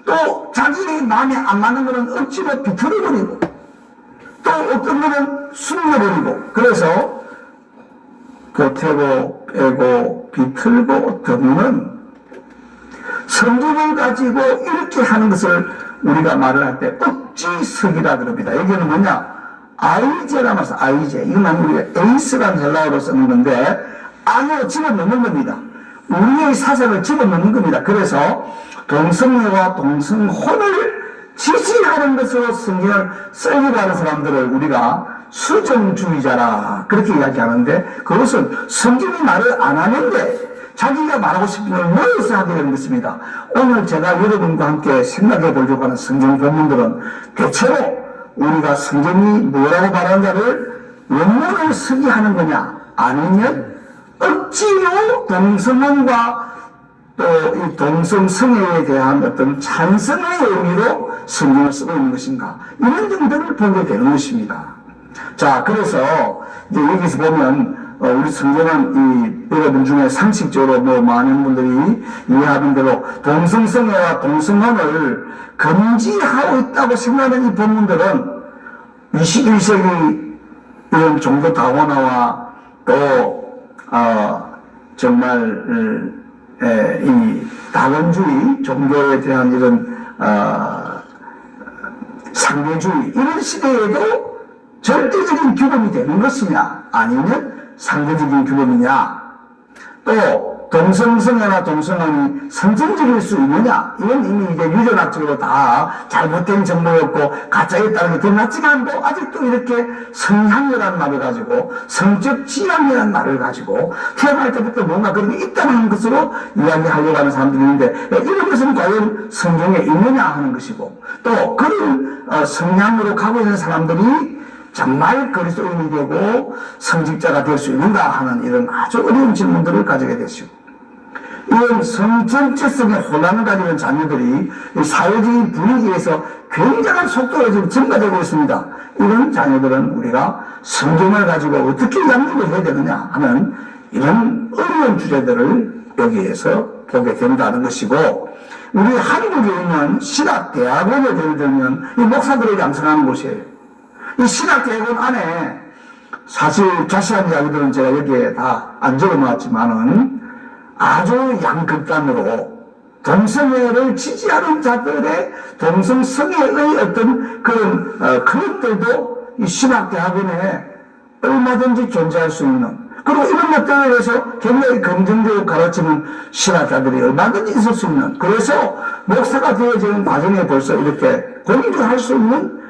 또 자기 마음에 안 맞는 거는 억지로 비틀어버리고, 또 어떤 거는 숨겨버리고, 그래서 보태고 빼고 비틀고 덮는 성경을 가지고 이렇게 하는 것을 우리가 말을 할 때 억지석이라 그럽니다. 여기는 뭐냐? 아이제라 말씀, 아이제. 이건 우리가 에이스라는 헬라어로 쓰는 건데, 안으로 집어넣는 겁니다. 우리의 사상을 집어넣는 겁니다. 그래서 동성애와 동성혼을 지지하는 것으로 성경을 쓰려고 하는 사람들을 우리가 수정주의자라 그렇게 이야기하는데, 그것은 성경이 말을 안 하는데 자기가 말하고 싶은 걸 모여서 하게 되는 것입니다. 오늘 제가 여러분과 함께 생각해 보려고 하는 성경 본문들은 대체로 우리가 성경이 뭐라고 말하는가를 원문을 쓰게 하는 거냐, 아니면 억지로 동성혼과 또 이 동성성애에 대한 어떤 찬성의 의미로 성경을 쓰고 있는 것인가, 이런 점들을 보게 되는 것입니다. 자, 그래서 이제 여기서 보면 우리 성경은 이 여러분 중에 상식적으로 뭐 많은 분들이 이해하는 대로 동성성애와 동성혼을 금지하고 있다고 생각하는 이 본문들은 21세기 이런 종교 다원화와 또 정말 이 다원주의 종교에 대한 이런 상대주의 이런 시대에도 절대적인 규범이 되는 것이냐, 아니면 상대적인 규범이냐, 또 동성성애나 동성혼이 선정적일 수 있느냐, 이건 이미 이제 유전학적으로 다 잘못된 정보였고 가짜에 따르게 드러났지만도 아직도 이렇게 성향이라는 말을 가지고 성적 지향이라는 말을 가지고 태어날 때부터 뭔가 그런 게 있다는 것으로 이야기하려고 하는 사람들이 있는데, 이런 것은 과연 성경에 있느냐 하는 것이고, 또 그런 성향으로 가고 있는 사람들이 정말 그리스도인이 되고 성직자가 될 수 있는가 하는 이런 아주 어려운 질문들을 가지게 되시고, 이런 성정체성의 혼란을 가지는 자녀들이 사회적인 분위기에서 굉장한 속도로 지금 증가되고 있습니다. 이런 자녀들은 우리가 성경을 가지고 어떻게 양육을 해야 되느냐 하는 이런 어려운 주제들을 여기에서 보게 된다는 것이고, 우리 한국에 있는 신학대학원을 예를 들면 이 목사들을 양성하는 곳이에요. 이 신학대학원 안에 사실 자세한 이야기들은 제가 여기에 다 안 적어 놓았지만은 아주 양극단으로 동성애를 지지하는 자들의 동성성애의 어떤 그런 그것들도 이 신학대학원에 얼마든지 존재할 수 있는, 그리고 이런 것들에 대해서 굉장히 긍정적으로 가르치는 신학자들이 얼마든지 있을 수 있는, 그래서 목사가 되어지는 과정에 벌써 이렇게 공유를 할 수 있는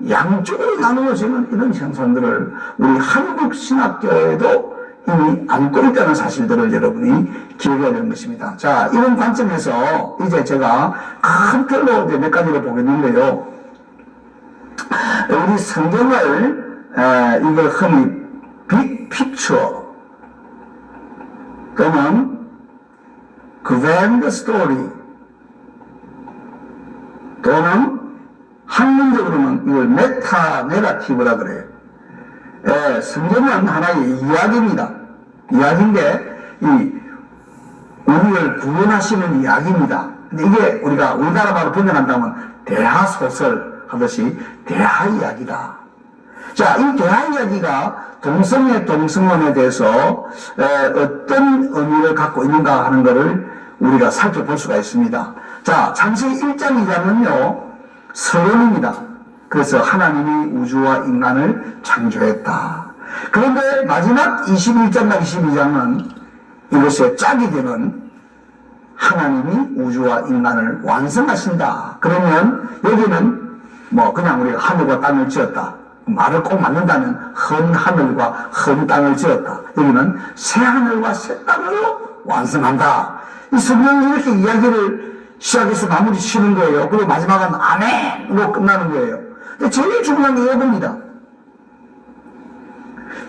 양쪽으로 나누어지는 이런 현상들을 우리 한국 신학교에도 이미 안고 있다는 사실들을 여러분이 기억해야 되는 것입니다. 자, 이런 관점에서 이제 제가 큰 틀로 이제 몇 가지를 보겠는데요. 우리 성경을 이걸 흔히 빅 픽처 또는 그랜드 스토리 또는 학문적으로는 이걸 메타 내러티브라 그래요. 성경은 하나의 이야기입니다. 이야기인데 우리를 구원하시는 이야기입니다. 근데 이게 우리가 우리나라 말로 번역한다면 대하소설 하듯이 대하 이야기다. 자, 이 대하 이야기가 동성애, 동성혼에 대해서 어떤 의미를 갖고 있는가 하는 것을 우리가 살펴볼 수가 있습니다. 자, 창세기 1장 2장은요 서론입니다. 그래서 하나님이 우주와 인간을 창조했다. 그런데 마지막 21장과 22장은 이것에 짝이 되는 하나님이 우주와 인간을 완성하신다. 그러면 여기는 뭐 그냥 우리가 하늘과 땅을 지었다. 말을 꼭 맞는다면 헌 하늘과 헌 땅을 지었다. 여기는 새 하늘과 새 땅으로 완성한다. 이 성경이 이렇게 이야기를 시작해서 마무리 치는 거예요. 그리고 마지막은 아멘으로 끝나는 거예요. 근데 제일 중요한 게 이겁니다.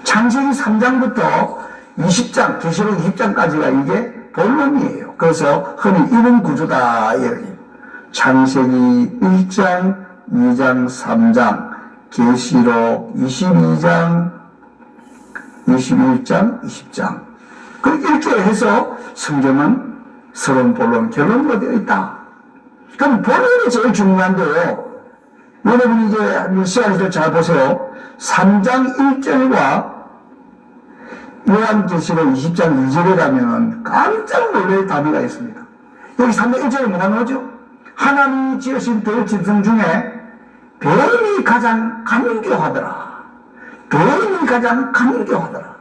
창세기 3장부터 20장, 계시록 20장까지가 이게 본론이에요. 그래서 흔히 이런 구조다. 창세기 1장, 2장, 3장, 계시록 22장, 21장, 20장. 그렇게 이렇게 해서 성경은 서론, 본론, 결론으로 되어 있다. 그럼 본론이 제일 중요한데요. 여러분이 이제 시간을 잘 보세요. 3장 1절과 요한계시록 20장 2절에 가면 깜짝 놀랄 단어가 있습니다. 여기 3장 1절에 뭐가 나오죠? 하나님이 지으신 별 짐승 중에 뱀이 가장 간교하더라. 뱀이 가장 간교하더라.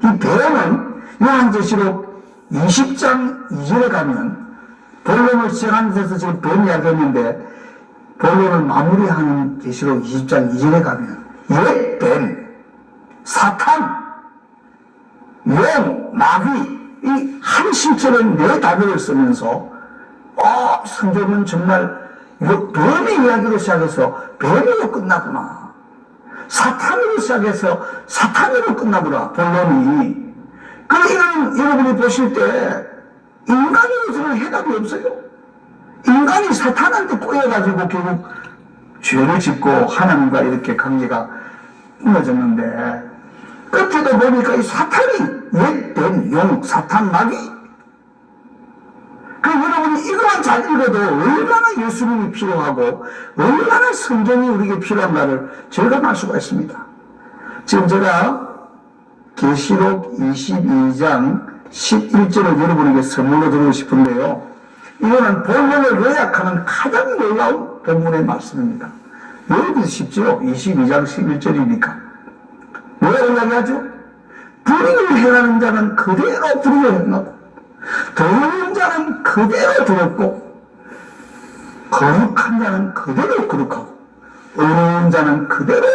이 뱀은 요한계시록 20장 2절에 가면 본론을 시작하는 데서 지금 뱀 이야기했는데 본론을 마무리하는 계시록 20장 2절에 가면 옛 뱀, 사탄, 용, 마귀 이 한 실체를 네 단어를 쓰면서 성경은 정말 뱀의 이야기로 시작해서 뱀으로 끝나구나. 사탄으로 시작해서 사탄으로 끝나구나. 본론이. 그러니까 여러분이 보실 때 인간으로서는 해답이 없어요. 인간이 사탄한테 꼬여가지고 결국 죄를 짓고 하나님과 이렇게 관계가 무너졌는데 끝에도 보니까 이 사탄이 옛된 용, 사탄, 마귀. 그럼 여러분이 이거만 잘 읽어도 얼마나 예수님이 필요하고 얼마나 성경이 우리에게 필요한가를 절감할 수가 있습니다. 지금 제가 계시록 22장 11절을 여러분에게 선물로 드리고 싶은데요. 이거는 본문을 요약하는 가장 놀라운 본문의 말씀입니다. 여러분 쉽죠? 22장 11절이니까. 뭐라고 이야기하죠? 불의를 행하는 자는 그대로 불의를 행하고 더러운 자는 그대로 더럽고 거룩한 자는 그대로 거룩하고 어려운 자는 그대로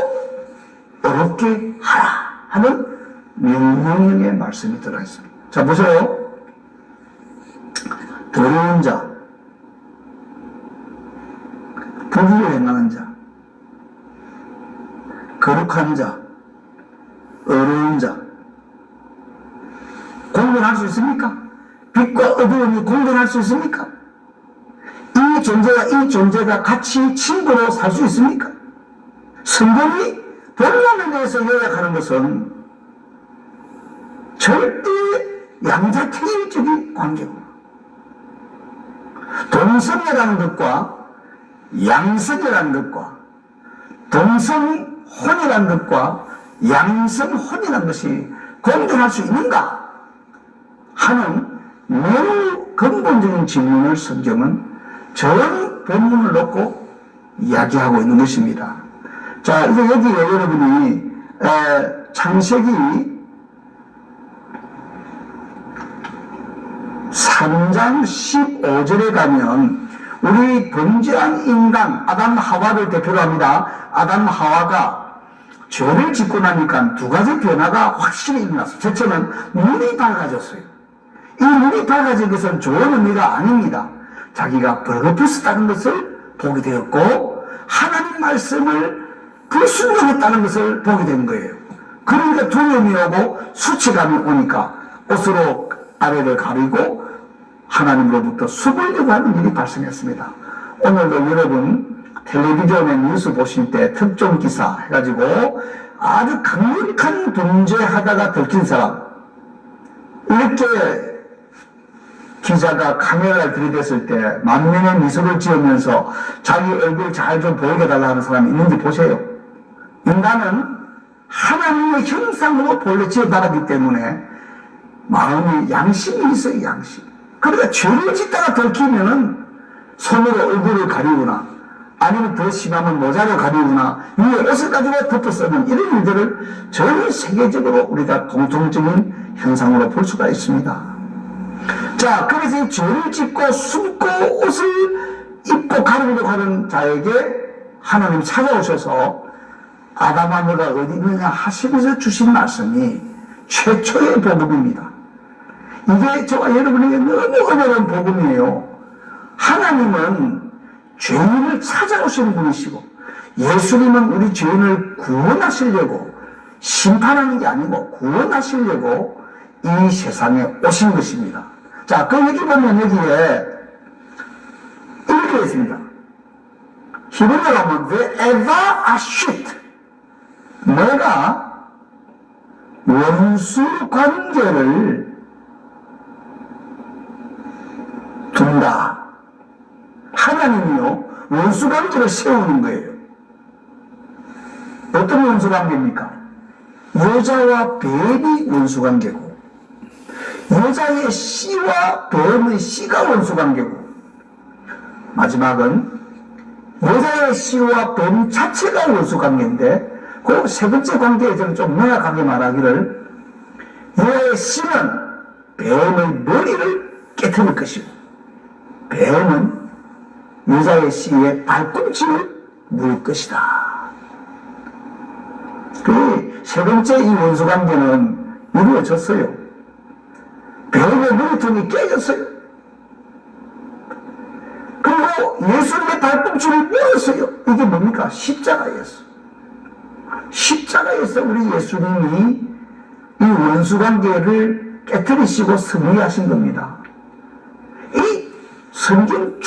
어렵게 하라 하는 명령의 말씀이 들어있습니다. 자 보세요. 더러운 자, 불의를 행하는 자, 거룩한 자, 어려운 자 공존할 수 있습니까? 빛과 어두움이 공존할 수 있습니까? 이 존재와 이 존재가 같이 친구로 살 수 있습니까? 성경이 본론에 대해서 요약하는 것은 절대 양자택일적인 관계고 동성이라는 것과 양성이라는 것과 동성혼이라는 것과 양성혼이라는 것이 공존할 수 있는가 하는 매우 근본적인 질문을 성경은 저런 본문을 놓고 이야기하고 있는 것입니다. 자, 이제 여기에 여러분이 창세기 3장 15절에 가면 우리 범죄한 인간 아담 하와를 대표로 합니다. 아담 하와가 죄를 짓고 나니까 두 가지 변화가 확실히 일어났어요. 첫째는 눈이 밝아졌어요. 이 눈이 밝아진 것은 좋은 의미가 아닙니다. 자기가 벌거벗었다는 것을 보게 되었고 하나님 말씀을 불순종했다는 것을 보게 된 거예요. 그러니까 두려움이 오고 수치감이 오니까 옷으로 아래를 가리고 하나님으로부터 숨으려고 하는 일이 발생했습니다. 오늘도 여러분 텔레비전에 뉴스 보실 때 특종 기사 해가지고 아주 강력한 범죄하다가 들킨 사람 이렇게 기자가 카메라를 들이댔을 때 만면의 미소를 지으면서 자기 얼굴 잘 좀 보이게 달라 하는 사람이 있는지 보세요. 인간은 하나님의 형상으로 본래 지어달았기 때문에 마음이 양심이 있어요. 양심. 그러니까 죄를 짓다가 들키면은 손으로 얼굴을 가리거나 아니면 더 심하면 모자로 가리거나 위에 옷을 가지고 덮어 쓰는 이런 일들을 전 세계적으로 우리가 공통적인 현상으로 볼 수가 있습니다. 자, 그래서 이 죄를 짓고 숨고 옷을 입고 가리려고 하는 자에게 하나님 찾아오셔서 아담아 너가 어디 있느냐 하시면서 주신 말씀이 최초의 복음입니다. 이게 저와 여러분에게 너무 어려운 복음이에요. 하나님은 죄인을 찾아오시는 분이시고 예수님은 우리 죄인을 구원하시려고 심판하는 게 아니고 구원하시려고 이 세상에 오신 것입니다. 자, 그 여기 보면 여기에 이렇게 되어 있습니다. 히브리어로 하면 wherever a shit 너가 원수 관계를 둔다. 하나님이요 원수 관계를 세우는 거예요. 어떤 원수 관계입니까? 여자와 뱀이 원수 관계고 여자의 씨와 뱀의 씨가 원수 관계고 마지막은 여자의 씨와 뱀 자체가 원수 관계인데 그 세 번째 관계에 저는 좀 명확하게 말하기를 여자의 씨는 뱀의 머리를 깨트릴 것이고 뱀은 여자의 씨의 발꿈치를 물 것이다. 그 세 번째 이 원수 관계는 이루어졌어요. 뱀의 머리통이 깨졌어요. 그리고 예수님의 발꿈치를 물었어요. 이게 뭡니까? 십자가였어. 십자가에서 우리 예수님이 이 원수 관계를 깨뜨리시고 승리하신 겁니다. 이 성경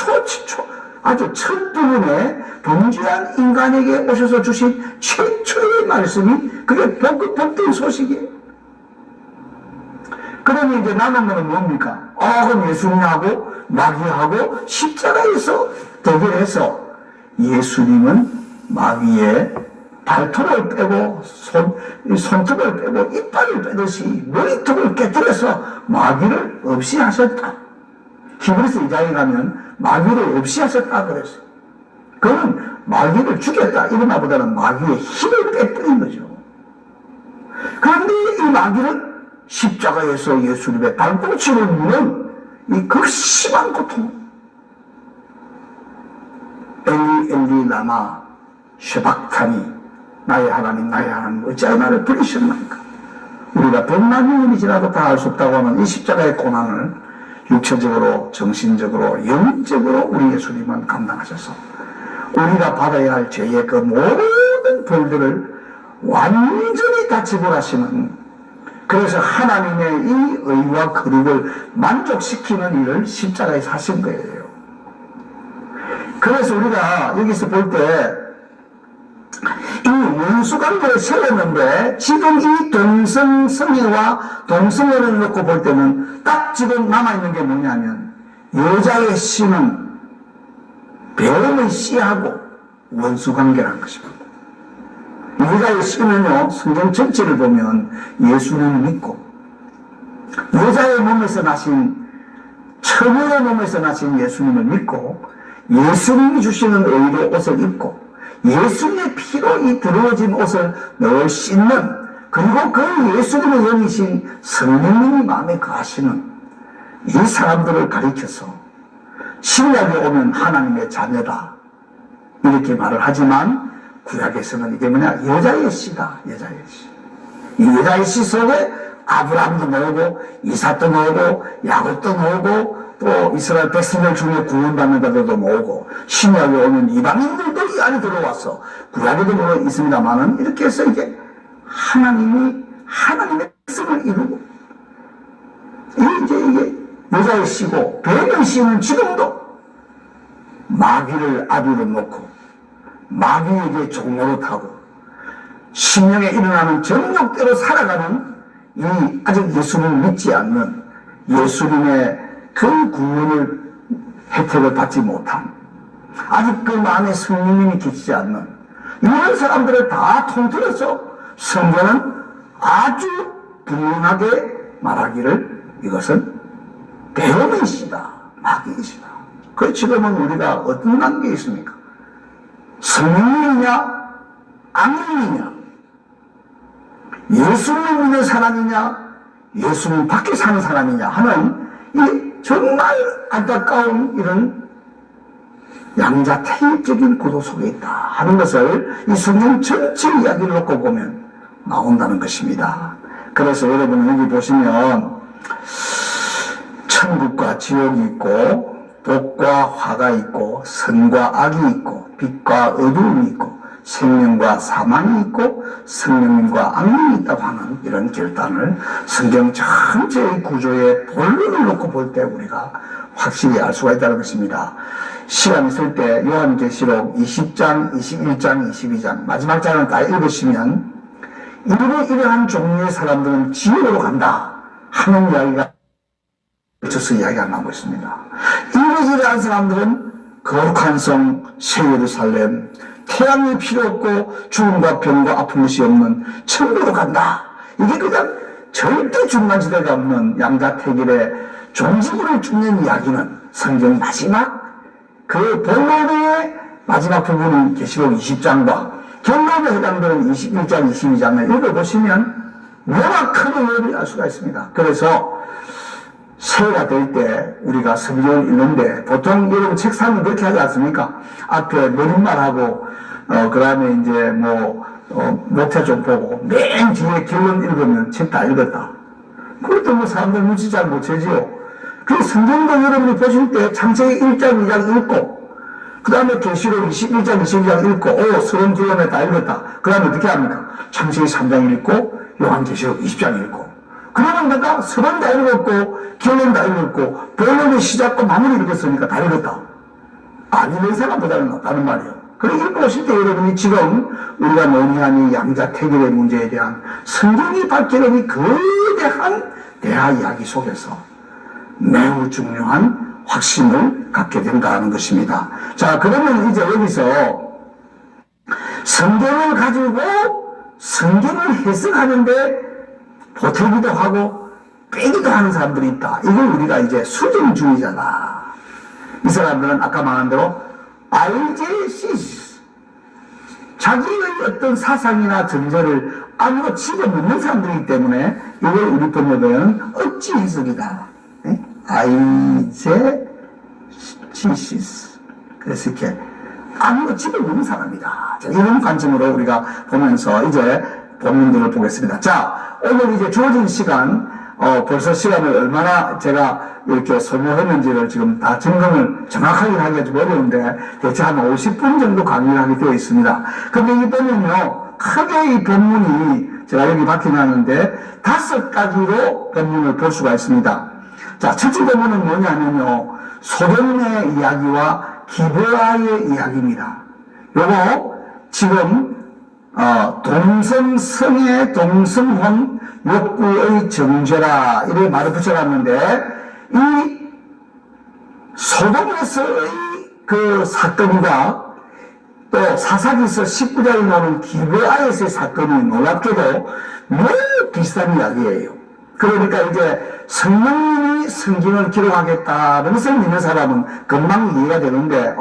아주 첫 부분에 범죄한 인간에게 오셔서 주신 최초의 말씀이 그게 복된 소식이에요. 그러면 이제 남은 거는 뭡니까? 그럼 예수님하고 마귀하고 십자가에서 대결해서 예수님은 마귀의 발톱을 빼고 손톱을 빼고 이빨을 빼듯이 머리통을 깨뜨려서 마귀를 없이 하셨다. 히브리서 2장에 가면 마귀를 없이 하셨다 그랬어요. 그건 마귀를 죽였다 이런 말보다는 마귀의 힘을 빼뜨린 거죠. 그런데 이 마귀는 십자가에서 예수님의 발꿈치를 무는 이 극심한 고통 엘리 엘리 라마 쉐박타니 나의 하나님 어찌하여 나를 부르셨나이까. 우리가 100만 년이 지나도 다 알 수 없다고 하는 이 십자가의 고난을 육체적으로 정신적으로 영적으로 우리 예수님은 감당하셔서 우리가 받아야 할 죄의 그 모든 벌들을 완전히 다 지불하시는, 그래서 하나님의 이 의와 거룩을 만족시키는 일을 십자가에서 하신 거예요. 그래서 우리가 여기서 볼 때 이 원수관계를 세웠는데 지금 이 동성성애와 동성애를 놓고 볼 때는 딱 지금 남아있는 게 뭐냐면 여자의 씨는 뱀의 씨하고 원수관계라는 것입니다. 여자의 씨는요, 성경 전체를 보면 예수님을 믿고 여자의 몸에서 나신 처녀의 몸에서 나신 예수님을 믿고 예수님이 주시는 의로 옷을 입고 예수님의 피로 이 더러워진 옷을 늘 씻는, 그리고 그 예수님의 영이신 성령님이 마음에 거하시는 이 사람들을 가리켜서 신약에 오면 하나님의 자녀다 이렇게 말을 하지만 구약에서는 이게 뭐냐, 여자의 씨다. 여자의 씨. 이 여자의 씨 속에 아브라함도 나오고 이삭도 나오고 야곱도 나오고 또 이스라엘 백성들 중에 구원받는 자들도 모으고 신약에 오면 이방인들도 이 안에 들어와서 구약에도 물론 있습니다만은 이렇게 해서 이게 하나님의 백성을 이루고 이게 여자의 씨고 뱀의 씨는 지금도 마귀를 아비로 놓고 마귀에게 종로로 타고 심령에 일어나는 정욕대로 살아가는 이 아직 예수님을 믿지 않는, 예수님의 그 구원을 혜택을 받지 못한, 아직 그 마음에 성령님이 계시지 않는 이런 사람들을 다 통틀어서 성경은 아주 분명하게 말하기를 이것은 뱀의 씨다, 마귀의 씨다. 그 지금은 우리가 어떤 관계에 있습니까? 성령님이냐 악령이냐, 예수님 믿는 사람이냐 예수님 밖에 사는 사람이냐 하는 이 정말 안타까운 이런 양자택일적인 구도 속에 있다 하는 것을 이 성경 전체 이야기를 놓고 보면 나온다는 것입니다. 그래서 여러분 여기 보시면 천국과 지옥이 있고 복과 화가 있고 선과 악이 있고 빛과 어두움이 있고 생명과 사망이 있고 성령님과 악령이 있다고 하는 이런 결단을 성경 전체의 구조의 본론을 놓고 볼 때 우리가 확실히 알 수가 있다는 것입니다. 시간 있을 때 요한계시록 20장, 21장, 22장 마지막 장을 다 읽으시면 이러한 종류의 사람들은 지옥으로 간다 하는 이야기가 붙여서 이야기가 나오고 있습니다. 이러한 사람들은 거룩한 성 새 예루살렘 태양이 필요 없고 죽음과 병과 아픈 것이 없는 천국으로 간다. 이게 그냥 절대 중간지대가 없는 양자택일의 종지부를 줍는 이야기는 성경 마지막 그 본론의 마지막 부분인 계시록 20장과 결론에 해당되는 21장, 22장을 읽어보시면 명확하게 의미할 수가 있습니다. 그래서 새해가 될 때 우리가 성경을 읽는데 보통 여러분 책 사면 그렇게 하지 않습니까? 앞에 머릿말하고 그 다음에 이제 목차 좀 보고 맨 뒤에 결론 읽으면 책 다 읽었다. 그것도 뭐 사람들 눈치 잘 못 채지요. 그 성경도 여러분이 보실 때 창세기 1장, 2장 읽고 그 다음에 계시록 21장, 22장 읽고 서론 결론에 다 읽었다. 그 다음에 어떻게 합니까? 창세기 3장 읽고 요한계시록 20장 읽고 그러면 내가 서론 다 읽었고 결론 다 읽었고 본론의 시작과 마무리 읽었으니까 다 읽었다. 안 읽는 사람보다는 낫다는 말이에요. 그리고 읽어보실 때 여러분이 지금 우리가 논의한 이 양자택일의 문제에 대한 성경이 밝히는 이 거대한 대화 이야기 속에서 매우 중요한 확신을 갖게 된다는 것입니다. 자, 그러면 이제 여기서 성경을 가지고 성경을 해석하는데 보태기도 하고 빼기도 하는 사람들이 있다. 이걸 우리가 이제 수정주의자다. 이 사람들은 아까 말한 대로 알제시스 자기의 어떤 사상이나 전제를 아무로 집어넣는 사람들이기 때문에 이걸 우리 번역은 억지 해석이다. 알제시스 그래서 이렇게 아무로 집어넣는 사람이다. 자, 이런 관점으로 우리가 보면서 이제 본문들을 보겠습니다. 자, 오늘 이제 주어진 시간, 벌써 시간을 얼마나 제가 이렇게 소모했는지를 지금 다 점검을 정확하게 하기가 좀 어려운데, 대체 한 50분 정도 강의를 하게 되어 있습니다. 근데 이 보면요, 크게 이 본문이 제가 여기 박혀놨는데, 5가지로 본문을 볼 수가 있습니다. 자, 첫째 본문은 뭐냐면요, 소돔의 이야기와 기브아의 이야기입니다. 요거, 지금, 동성성의 동성혼 욕구의 정죄라 이렇게 말을 붙여놨는데 이 소돔에서의 그 사건과 또 사사기서 19장에 나오는 기브아에서의 사건이 놀랍게도 매우 비슷한 이야기예요. 그러니까 이제 성령님이 성경을 기록하겠다는 것을 믿는 사람은 금방 이해가 되는데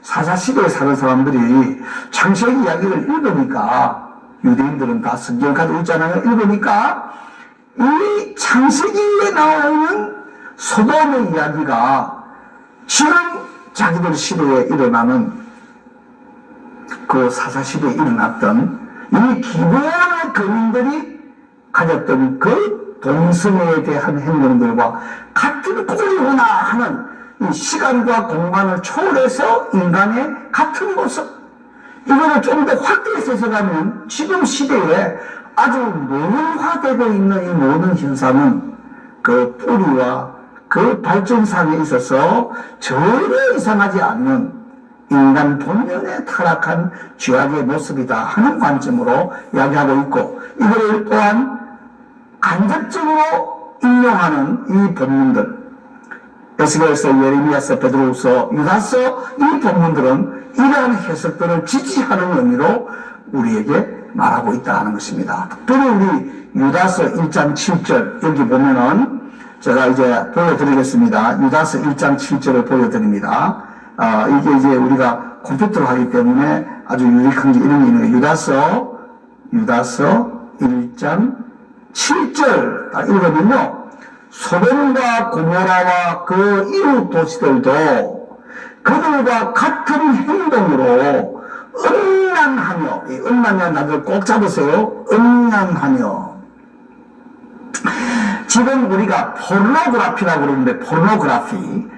사사시대에 사는 사람들이 창세기 이야기를 읽으니까 유대인들은 다 성경을 가지고 있잖아요. 읽으니까 이 창세기에 나오는 소돔의 이야기가 지금 자기들 시대에 일어나는 그 사사시대에 일어났던 이 기브아의 거민들이 가졌던 그 동성애에 대한 행동들과 같은 꼴이구나 하는 이 시간과 공간을 초월해서 인간의 같은 모습, 이거를 좀 더 확대해서 해석하면 지금 시대에 아주 노령화되고 있는 이 모든 현상은 그 뿌리와 그 발전상에 있어서 전혀 이상하지 않는 인간 본연의 타락한 죄악의 모습이다 하는 관점으로 이야기하고 있고, 이걸 또한 간접적으로 인용하는 이 본문들, 에스겔서, 예레미야서, 베드로후서, 유다서 이 본문들은 이러한 해석들을 지지하는 의미로 우리에게 말하고 있다 하는 것입니다. 특별히 우리 유다서 1장 7절 여기 보면은 제가 이제 보여드리겠습니다. 유다서 1장 7절을 보여드립니다. 이게 이제 우리가 컴퓨터로 하기 때문에 아주 유익한 게 이런 게 있는 거예요. 유다서 1장 7절 딱 읽으면요, 소돔과 고모라와 그 이웃 도시들도 그들과 같은 행동으로 음란하며, 이 음란이라는 단어를 꼭 잡으세요. 음란하며. 지금 우리가 포르노그라피라고 그러는데, 포르노그라피,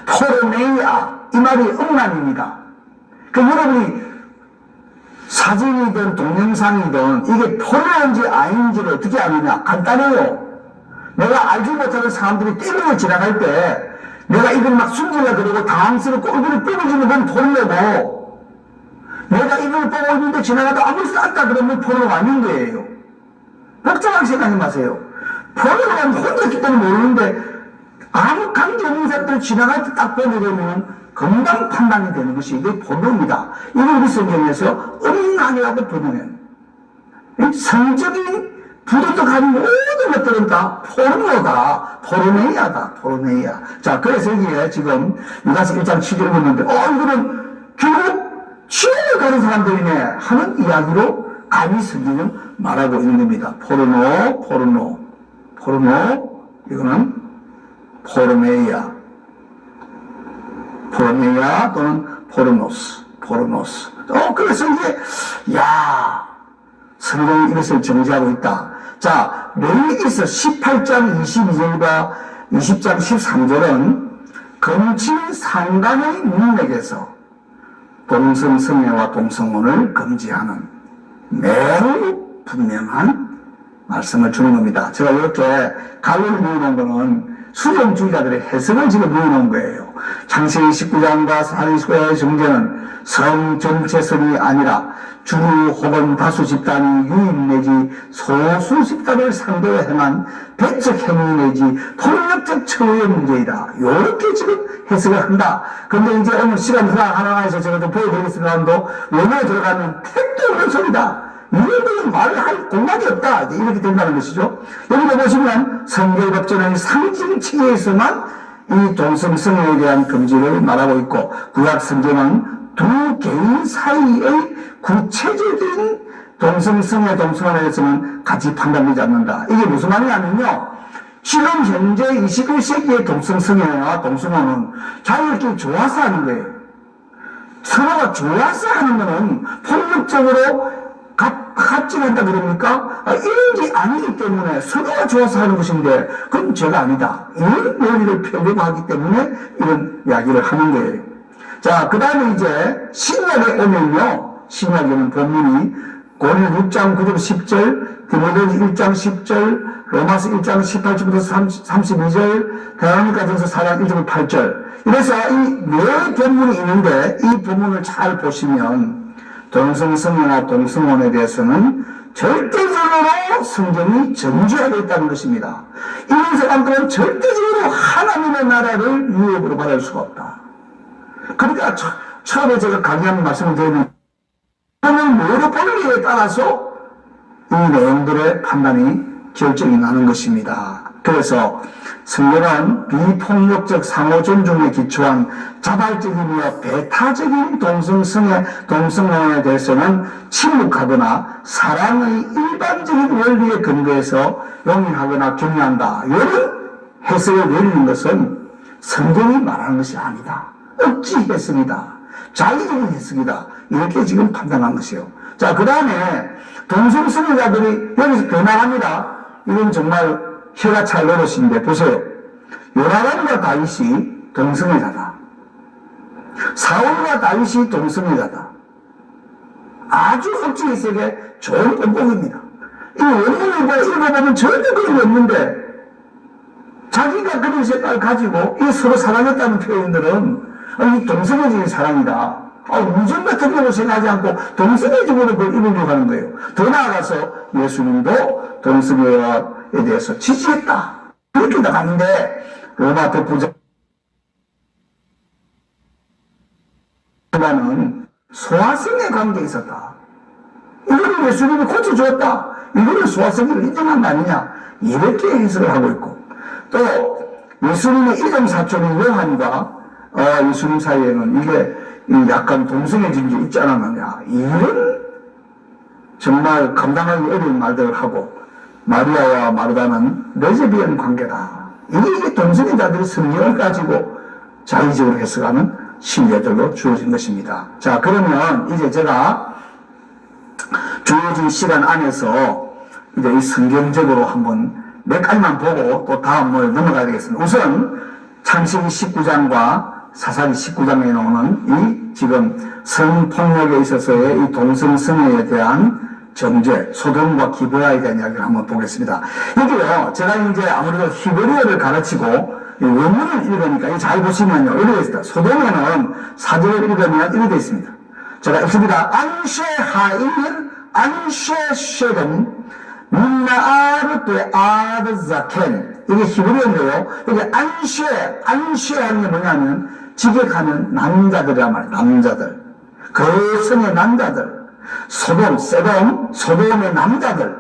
포르네이아, 이 말이 음란입니다. 여러분이 사진이든 동영상이든 이게 포르노인지 아닌지를 어떻게 아느냐? 간단해요. 내가 알지 못하는 사람들이 떼면에 지나갈 때 내가 이걸 막 숨기려 그러고 당황스럽고 얼굴을 삐부지는 건 포르노고, 내가 이걸 보고 있는데 지나가다 아무렇지도 않다 그러면 포르노가 아닌 거예요. 복잡하게 생각해 마세요. 포르노는 혼자 있기 때문에 모르는데 아무 관계 없는 사람들이 지나갈 때 딱 보게 되면 금방 판단이 되는 것이 이게 포르노입니다. 이걸 우리 성경에서 음란이라고 부르는, 성적인 부도덕한 모든 것들은 다 포르노다, 포르네이아다, 포르네이아. 자, 그래서 여기에 지금 유다서 1장 7절을 보는데, 이거는 결국 지옥을 가는 사람들이네 하는 이야기로 감히 성경은 말하고 있는 겁니다. 포르노, 이거는 포르네이아 또는 포르노스. 그래서 이게, 성경이 이것을 정지하고 있다. 자, 레위기서 18장 22절과 20장 13절은 금칠 상간의 문맥에서 동성성애와 동성혼을 금지하는 매우 분명한 말씀을 주는 겁니다. 제가 이렇게 가로를 그어놓은 거는 수정주의자들의 해석을 지금 그어놓은 거예요. 창세기 19장과 사기 19장의 정죄는 성 전체성이 아니라 주 혹은 다수 집단이 유입 내지 소수 집단을 상대로 행한 배척 행위 내지 폭력적 처우의 문제이다. 이렇게 지금 해석을 한다. 그런데 이제 오늘 시간 하나에서 제가 좀 보여드리겠습니다만 원어에 들어가면 택도 없는 소리다. 이런 거는 말을 할 공간이 없다. 이렇게 된다는 것이죠. 여기도 보시면 성결법전의 상징 체계에서만 이 동성성애에 대한 금지를 말하고 있고, 구약 성경은 두 개인 사이의 구체적인 동성성애, 동성혼에 대해서는 같이 판단되지 않는다. 이게 무슨 말이냐면요, 지금 현재 21세기의 동성성애와 동성혼은 자유롭게 좋아서 하는 거예요. 서로가 좋아서 하는 거는 폭력적으로 합질한다 그럽니까? 이런 게 아니기 때문에 서로가 좋아서 하는 것인데, 그건 죄가 아니다. 이런 논리를 펴려고 하기 때문에 이런 이야기를 하는 거예요. 자, 그 다음에 이제 신약에 오면요, 신약에는 본문이 고린도 6장 9절 10절, 디모데후서 1장 10절, 로마서 1장 18절부터 32절, 대사로니가전서 4장 1절부터 8절. 이래서 이 네 본문이 있는데, 이 본문을 잘 보시면 동성성애나 동성혼에 대해서는 절대적으로 성경이 정죄하고 있다는 것입니다. 이런 사람들은 절대적으로 하나님의 나라를 유업으로 받을 수가 없다. 그러니까 처음에 제가 강의하는 말씀을 드리는, 그러면 뭐로 본리에 따라서 이 내용들의 판단이 결정이 나는 것입니다. 그래서 성경은 비폭력적 상호 존중에 기초한 자발적이며 배타적인 동성성애, 동성혼에 대해서는 침묵하거나 사랑의 일반적인 원리에 근거해서 용인하거나 격려한다. 이런 해석을 내리는 것은 성경이 말하는 것이 아니다. 억지 해석이다. 자의적인 해석이다. 이렇게 지금 판단한 것이요. 자, 그 다음에 동성성애자들이 여기서 변화합니다. 이건 정말 혀가 찰 노릇인데, 보세요. 요나단과 다윗이 동성애자다. 사울과 다윗이 동성애자다. 아주 억지 해석에 좋은 본보기입니다. 이 원문을 읽어보면 절대 그런 게 없는데, 자기가 그런 색깔을 가지고 이 서로 사랑했다는 표현들은 이 동성애적인 사랑이다. 우정 같은 경우 생각하지 않고 동성애적으로 그걸 이루려고 하는 거예요. 더 나아가서 예수님도 동성애에 대해서 지지했다. 그렇게 나갔는데, 로마 법부장과는 소화성의 관계에 있었다. 이거는 예수님이 고쳐주었다. 이거는 소화성을 인정한 거 아니냐. 이렇게 해석을 하고 있고, 또 예수님의 이정사촌인 요한과 예수님 사이에는 이게 약간 동성애진 게 있지 않았느냐. 이런 정말 감당하기 어려운 말들을 하고 마리아와 마르다는 레즈비언 관계다. 이게 동성애자들이 성경을 가지고 자의적으로 해석하는 신뢰들로 주어진 것입니다. 자, 그러면 이제 제가 주어진 시간 안에서 이제 이 성경적으로 한번 몇 가지만 보고 또 다음을 넘어가야 되겠습니다. 우선 창세기 19장과 사사기 19장에 나오는 이 지금 성폭력에 있어서의 이 동성성애에 대한 정죄, 소돔과 기브라에 대한 이야기를 한번 보겠습니다. 여기요, 제가 이제 아무래도 히브리어를 가르치고 원문을 읽으니까 이거 잘 보시면요, 이렇게 되어 있습니다. 소돔에는 사절을 읽으면 이렇게 되어 있습니다. 제가 읽습니다. 안쉐 하일, 안쉐 쉐름, 문나아르 아르자켄. 이게 히브리어인데요. 여기 안쉐 하는 게 뭐냐면, 직역하면 남자들이란 말이에요. 남자들. 그 성의 남자들. 소돔의 남자들.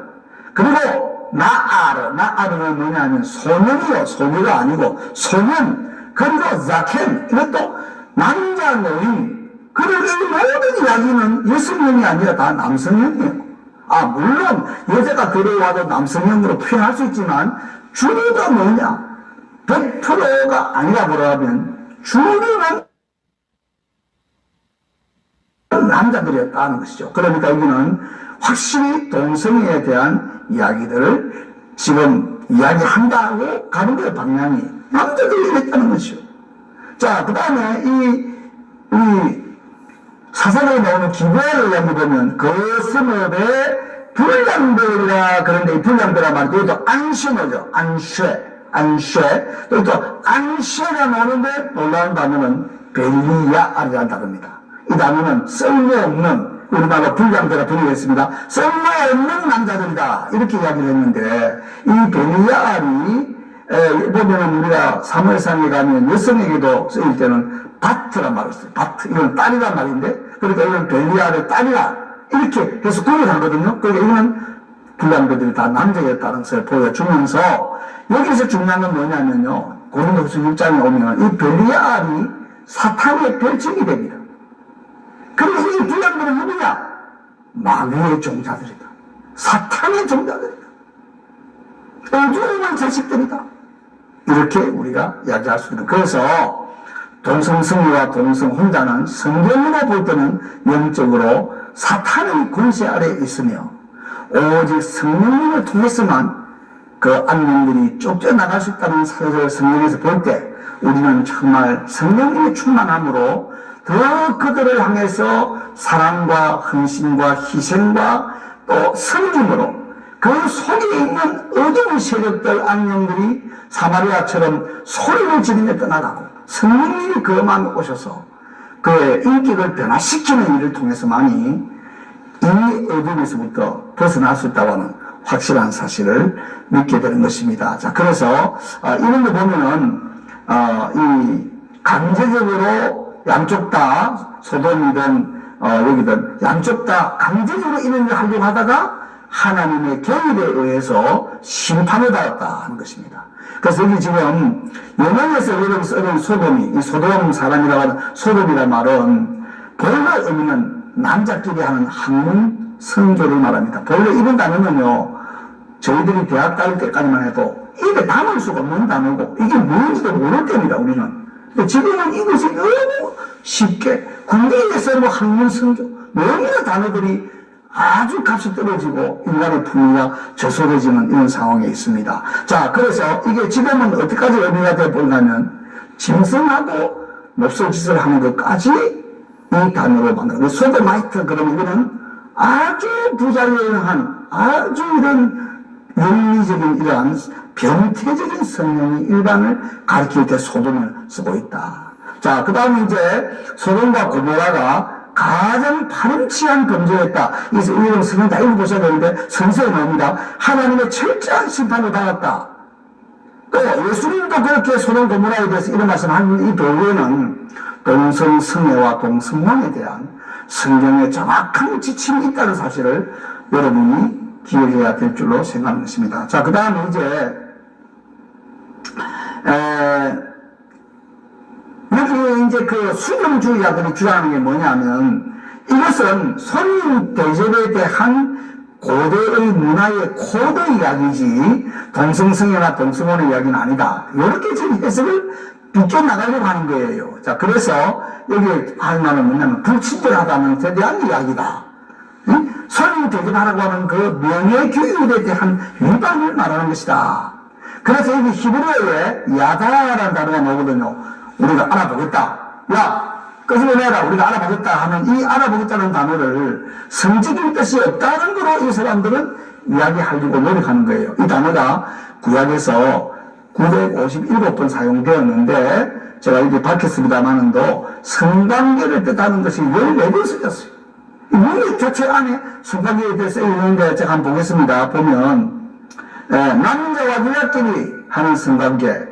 그리고 나아르는 뭐냐면 소년이요. 소녀가 아니고 소년. 그리고 자켄. 이것도 남자 노인. 그리고 이 모든 이야기는 여성형이 아니라 다 남성형이에요. 물론 여자가 들어와도 남성형으로 표현할 수 있지만 주류가 뭐냐? 100%가 아니라 그러면 주류는 남자들이었다는 것이죠. 그러니까 여기는 확실히 동성애에 대한 이야기들을 지금 이야기한다고 가는 거예요, 방향이. 남자들이 했다는 것이죠. 자, 그 다음에 이 사사기에 나오는 기브라를 이야기 보면 그 성읍에 불량배라 그런데 이 불량배라 말도 또 안쉐노죠. 안쉐. 또 안쉐가 나오는데 놀라운 단어는 벨리야아리라는 단어입니다. 이 단어는 쓸모없는, 우리말로 불량배라 번역했습니다. 쓸모없는 남자들이다. 이렇게 이야기를 했는데, 이 벨리야알이, 보면은 우리가 사무엘상에 가면 여성에게도 쓰일 때는 바트란 말을 써요. 바트. 이건 딸이란 말인데, 그러니까 이건 벨리야알의 딸이라. 이렇게 해서 구분하거든요. 그러니까 이건 불량배들이 다 남자였다는 것을 보여주면서, 여기서 중요한 건 뭐냐면요. 고린도후서 6장에 오면 이 벨리야알이 사탄의 별칭이 됩니다. 그래서 이 불량배는 누구냐? 마귀의 종자들이다. 사탄의 종자들이다. 어두운 자식들이다. 이렇게 우리가 이야기할 수 있는. 그래서 동성성애와 동성혼자는 성경으로 볼 때는 영적으로 사탄의 권세 아래에 있으며 오직 성령님을 통해서만 그 악령들이 쫓겨나갈 수 있다는 사실을 성경에서 볼 때 우리는 정말 성령님의 충만함으로 더 그들을 향해서 사랑과 헌신과 희생과 또 섬김으로 그 속에 있는 어두운 세력들 악령들이 사마리아처럼 소리를 지르며 떠나가고 성령님이 그 마음에 오셔서 그의 인격을 변화시키는 일을 통해서만이 이 어둠에서부터 벗어날 수 있다고 하는 확실한 사실을 믿게 되는 것입니다. 자, 그래서 이런 거 보면은 이 강제적으로 양쪽 다 소돔이든 여기든 양쪽 다 강제적으로 이런 일을 하려고 하다가 하나님의 개입에 의해서 심판을 받았다 하는 것입니다. 그래서 여기 지금 영어에서 여러분 쓰는 소돔이, 이 소돔 사람이라고 하는 소돔이라는 말은 본래 의미는 남자끼리 하는 학문 성교를 말합니다. 본래 이런 단어는요, 저희들이 대학 다닐 때까지만 해도 입에 담을 수가 없는 단어고 이게 뭔지도 모를 때입니다, 우리는. 근데 지금은 이것이 너무 쉽게 군대에서 뭐 학문 성교, 너무나 단어들이 아주 값이 떨어지고 인간의 품위가 저소해지는 이런 상황에 있습니다. 자, 그래서 이게 지금은 어디까지 의미가 되어 보이냐면 짐승하고 몹쓸 짓을 하는 것까지 이 단어로 만들어요. 소도마이트, 그러면 이거는 아주 부자연한, 아주 이런 영리적인 이러한 병태적인 성령이 일반을 가리킬 때 소돔을 쓰고 있다. 자, 그 다음에 이제 소돔과 고모라가 가장 파렴치한 범죄였다. 이런 성경 다 읽어보셔야 되는데 선서에 나옵니다. 하나님의 철저한 심판을 받았다. 또 예수님도 그렇게 소돔 고모라에 대해서 이런 말씀하는 이 도구에는 동성성애와 동성혼에 대한 성경의 정확한 지침이 있다는 사실을 여러분이 기억해야 될 줄로 생각하는 것입니다. 자, 그 다음에 이제 여기 이제 그 수령주의자들이 주장하는 게 뭐냐면 이것은 손님 대접에 대한 고대의 문화의 코드 이야기지 동성성애나 동성혼의 이야기는 아니다. 이렇게 지금 해석을 비껴나가려고 하는 거예요. 자, 그래서 여기 할 말은 뭐냐면 불친절하다는 데 대한 이야기다. 손님 대접하라고 하는 그 명예교육에 대한 위반을 말하는 것이다. 그래서 여기 히브리어에 야다라는 단어가 나오거든요. 우리가 알아보겠다. 야, 끄집어내라. 우리가 알아보겠다 하는 이 알아보겠다는 단어를 성적인 뜻이 없다는 거로 이 사람들은 이야기하려고 노력하는 거예요. 이 단어가 구약에서 957번 사용되었는데 제가 이게 밝혔습니다만은도 성관계를 뜻하는 것이 14번 쓰였어요. 이 문맥 자체 안에 성관계에 대해서 있는데 제가 한번 보겠습니다. 보면 남자와 여자끼리 하는 성관계,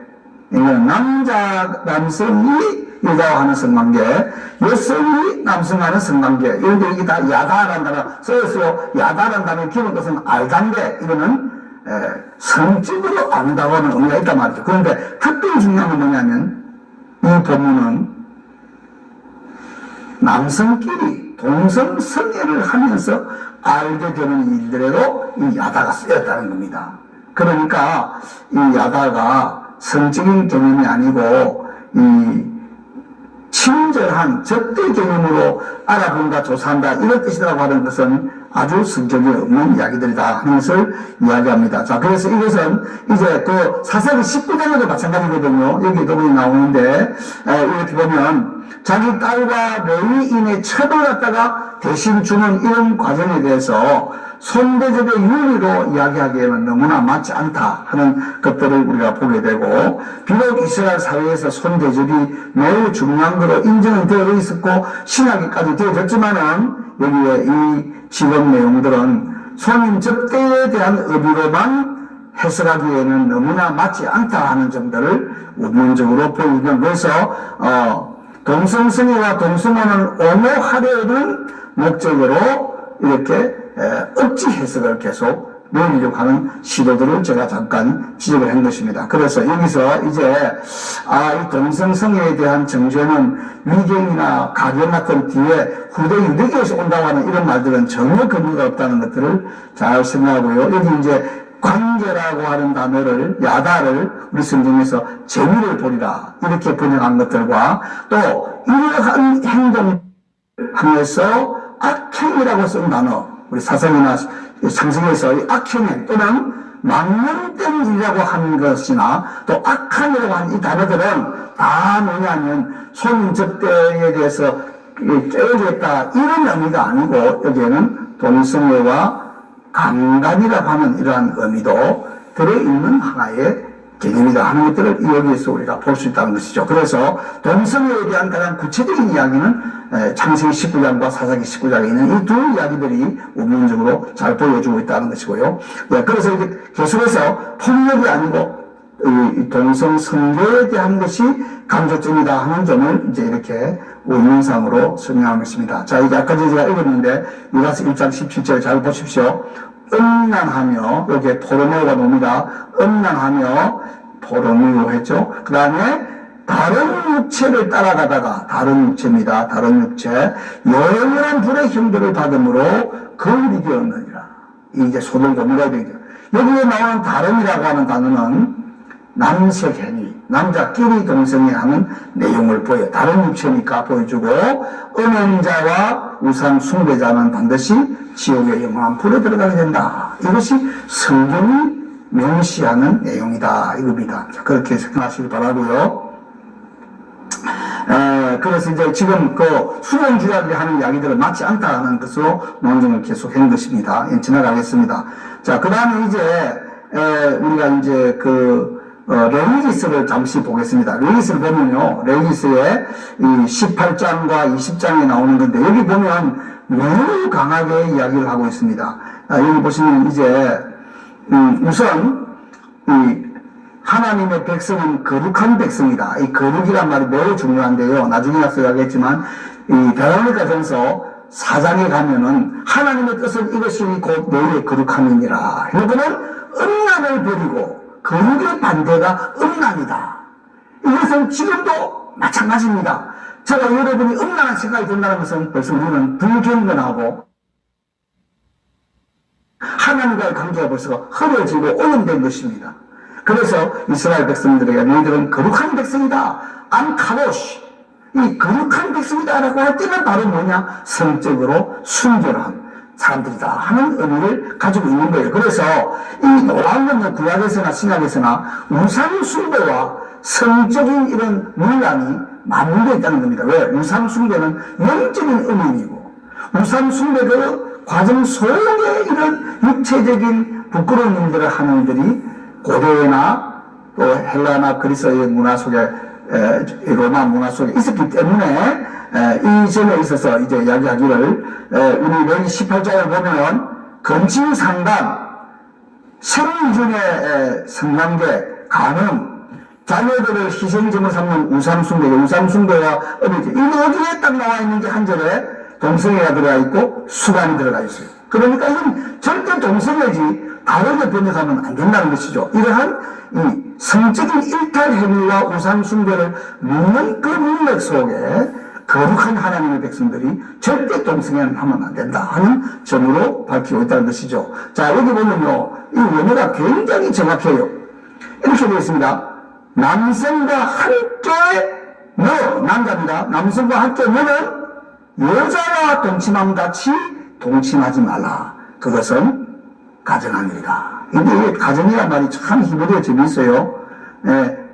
이건 남성이 여자와 하는 성관계, 여성이 남성과 하는 성관계, 이런데 이게 다 야다라는 단어 써있어요. 야다라는 단어의 기본 뜻은 알단계, 이거는 성적으로 안다고 하는 의미가 있단 말이죠. 그런데 특별히 중요한 건 뭐냐면 이 본문은 남성끼리 동성성애를 하면서 알게 되는 일들에도 이 야다가 쓰였다는 겁니다. 그러니까 이 야다가 성적인 개념이 아니고 이 친절한 적대 개념으로 알아본다, 조사한다 이런 뜻이라고 하는 것은 아주 성적이 없는 이야기들이다 하는 것을 이야기합니다. 자, 그래서 이것은 이제 그 사사기 19장에도 마찬가지거든요. 여기 부분이 나오는데 이렇게 보면 자기 딸과 레위인의 첩을 갖다가 대신 주는 이런 과정에 대해서 손대접의 윤리로 이야기하기에는 너무나 맞지 않다 하는 것들을 우리가 보게 되고, 비록 이스라엘 사회에서 손대접이 매우 중요한 것으로 인정은 되어 있었고 신학에까지 되어졌지만은 여기에 이 지금 내용들은 손님 접대에 대한 의미로만 해석하기에는 너무나 맞지 않다 하는 점들을 우면적으로 보이면, 그래서 동성성애와 동성혼을 옹호하려는 목적으로 이렇게 억지 해석을 계속 내리려고 하는 시도들을 제가 잠깐 지적을 한 것입니다. 그래서 여기서 이제 이 동성성애에 대한 정죄는 위경이나 가경 같은 뒤에 후대 유대교에서 온다고 하는 이런 말들은 전혀 근거가 없다는 것들을 잘 생각하고요. 여기 이제 관계라고 하는 단어를, 야다를 우리 성경에서 재미를 보리라 이렇게 번역한 것들과 또 이러한 행동 하면서 악행이라고 쓴 단어, 우리 사상이나 상승에서 이 악행행 또는 망령된 일이라고 하는 것이나 또 악한이라고 하는 이 단어들은 다 뭐냐면 손님 접대에 대해서 떼어졌다 이런 의미가 아니고 여기에는 동성애와 강간이라고 하는 이러한 의미도 들어있는 하나의 개념이다 하는 것들을 여기에서 우리가 볼 수 있다는 것이죠. 그래서 동성애에 대한 가장 구체적인 이야기는 창세기 19장과 사사기 19장에 있는 이 두 이야기들이 우문적으로 잘 보여주고 있다는 것이고요. 그래서 이제 계속해서 폭력이 아니고 이 동성성애에 대한 것이 강조점이다 하는 점을 이제 이렇게 원문상으로 설명한 것입니다. 자, 이제 아까 제가 읽었는데 유다서 1장 17절 잘 보십시오. 음란하며, 여기에 포르노가 나옵니다. 음란하며 포르노 했죠. 그 다음에 다른 육체를 따라가다가, 다른 육체입니다. 다른 육체 영원한 불의 형벌을 받음으로 거울이 되었느니라. 이제 소돔 고모라에 되죠. 여기에 나오는 다른이라고 하는 단어는 남색 행위, 남자끼리 동성애 하는 내용을 보여. 다른 육체니까 보여주고, 음행자와 우상 숭배자는 반드시 지옥의 영원한 불에 들어가게 된다. 이것이 성경이 명시하는 내용이다 이겁니다. 그렇게 생각하시기 바라고요. 그래서 이제 지금 그 수련주의자들이 하는 이야기들은 맞지 않다는 것으로 논증을 계속한 것입니다. 지나가겠습니다. 자, 그 다음에 이제 우리가 이제 레위기스를 잠시 보겠습니다. 레위기스를 보면요, 레위기스의 이 18장과 20장에 나오는 건데, 여기 보면 매우 강하게 이야기를 하고 있습니다. 여기 보시면 이제 우선 이 하나님의 백성은 거룩한 백성이다. 이 거룩이란 말이 매우 중요한데요. 나중에 나서 이야기했지만 이 데살로니가전서 4장에 가면은 하나님의 뜻은 이것이 곧 너희의 거룩함이니라. 이거는 음란을 버리고 거룩의 반대가 음란이다. 이것은 지금도 마찬가지입니다. 제가 여러분이 음란한 생각이 든다는 것은 벌써 우리는 불경건하고 하나님과의 관계가 벌써 흐려지고 오염된 것입니다. 그래서 이스라엘 백성들에게 너희들은 거룩한 백성이다. 안카도시. 이 거룩한 백성이다라고 할 때는 바로 뭐냐? 성적으로 순결한 사람들이다 하는 의미를 가지고 있는 거예요. 그래서 이 놀라운 건 구약에서나 신약에서나 우상 숭배와 성적인 이런 문란이 맞물려 있다는 겁니다. 왜? 우상 숭배는 영적인 의미이고 우상 숭배 그 과정 속에 이런 육체적인 부끄러운 일들을 하는 이들이 고대나 또 헬라나 그리스의 문화 속에 로마 문화 속에 있었기 때문에 이 점에 있어서 이제 이야기하기를 우리 레위 18장을 보면 금침상간 생중의 성관계 간음 자녀들을 희생제물 삼는 우상숭배와 어미제 이 여기에 딱 나와 있는 게 한 절에 동성애가 들어가 있고 수간이 들어가 있어요. 그러니까 이건 절대 동성애지 다르게 번역하면 안 된다는 것이죠. 이러한 이 성적인 일탈 행위와 우상 숭배를 묻는 그 문맥 속에 거룩한 하나님의 백성들이 절대 동성애는 하면 안 된다 하는 점으로 밝히고 있다는 것이죠. 자, 여기 보면요, 이 원어가 굉장히 정확해요. 이렇게 되어 있습니다. 남성과 함께 남자입니다. 남성과 함께 너는 여자와 동침함 같이 동침하지 말라. 그것은 가정하니라. 근데 이게 가정이란 말이 참 히브리어 재미있어요.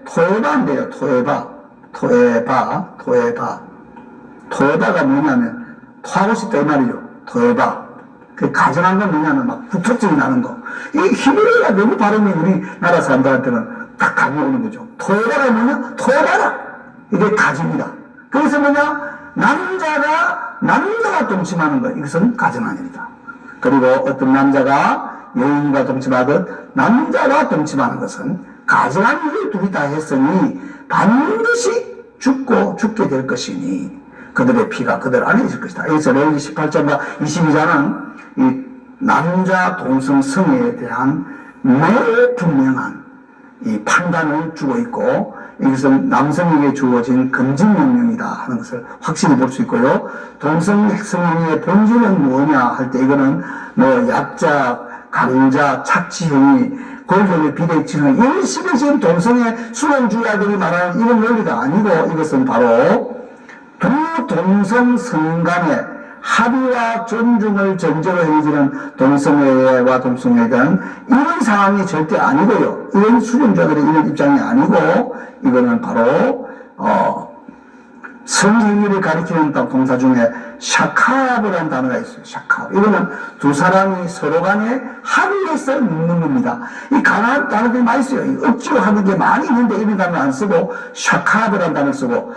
토에바인데요, 토에바가 뭐냐면, 토하고 싶다 이 말이죠. 토에바. 그 가정한 건 뭐냐면 막 부탁증이 나는 거. 이 히브리어가 너무 발음이 우리나라 사람들한테는 딱 감이 오는 거죠. 토에바가 뭐냐? 토에바라. 이게 가정이다. 그래서 뭐냐? 남자가 동침하는 거. 이것은 가정하니라. 그리고 어떤 남자가 여인과 동침하듯 남자가 동침하는 것은 가정한 일을 둘이 다 했으니 반드시 죽게 될 것이니 그들의 피가 그들 안에 있을 것이다. 그래서 레위기 18장과 22장은 이 남자 동성 성애에 대한 매우 분명한 이 판단을 주고 있고 이것은 남성에게 주어진 금지명령이다 하는 것을 확실히 볼 수 있고요. 동성 성행위의 본질은 뭐냐 할 때 이거는 뭐 약자, 강자, 착취행위, 권력의 비대칭행 이런 식의 지금 동성애 수령주의자들이 말하는 이런 논리가 아니고 이것은 바로 두 동성 성 간의 합의와 존중을 전제로 행해지는 동성애와 동성애에 대한 이런 상황이 절대 아니고요. 이런 수령자들의 이런 입장이 아니고 이거는 바로 성행위를 가리키는 동사 중에 샤카브라는 단어가 있어요. 샤카브. 이거는 두 사람이 서로 간에 합의해서 묻는 겁니다. 이 가나안 단어들이 많이 써요. 억지로 하는 게 많이 있는데 이런 단어 안 쓰고 샤카브라는 단어를 쓰고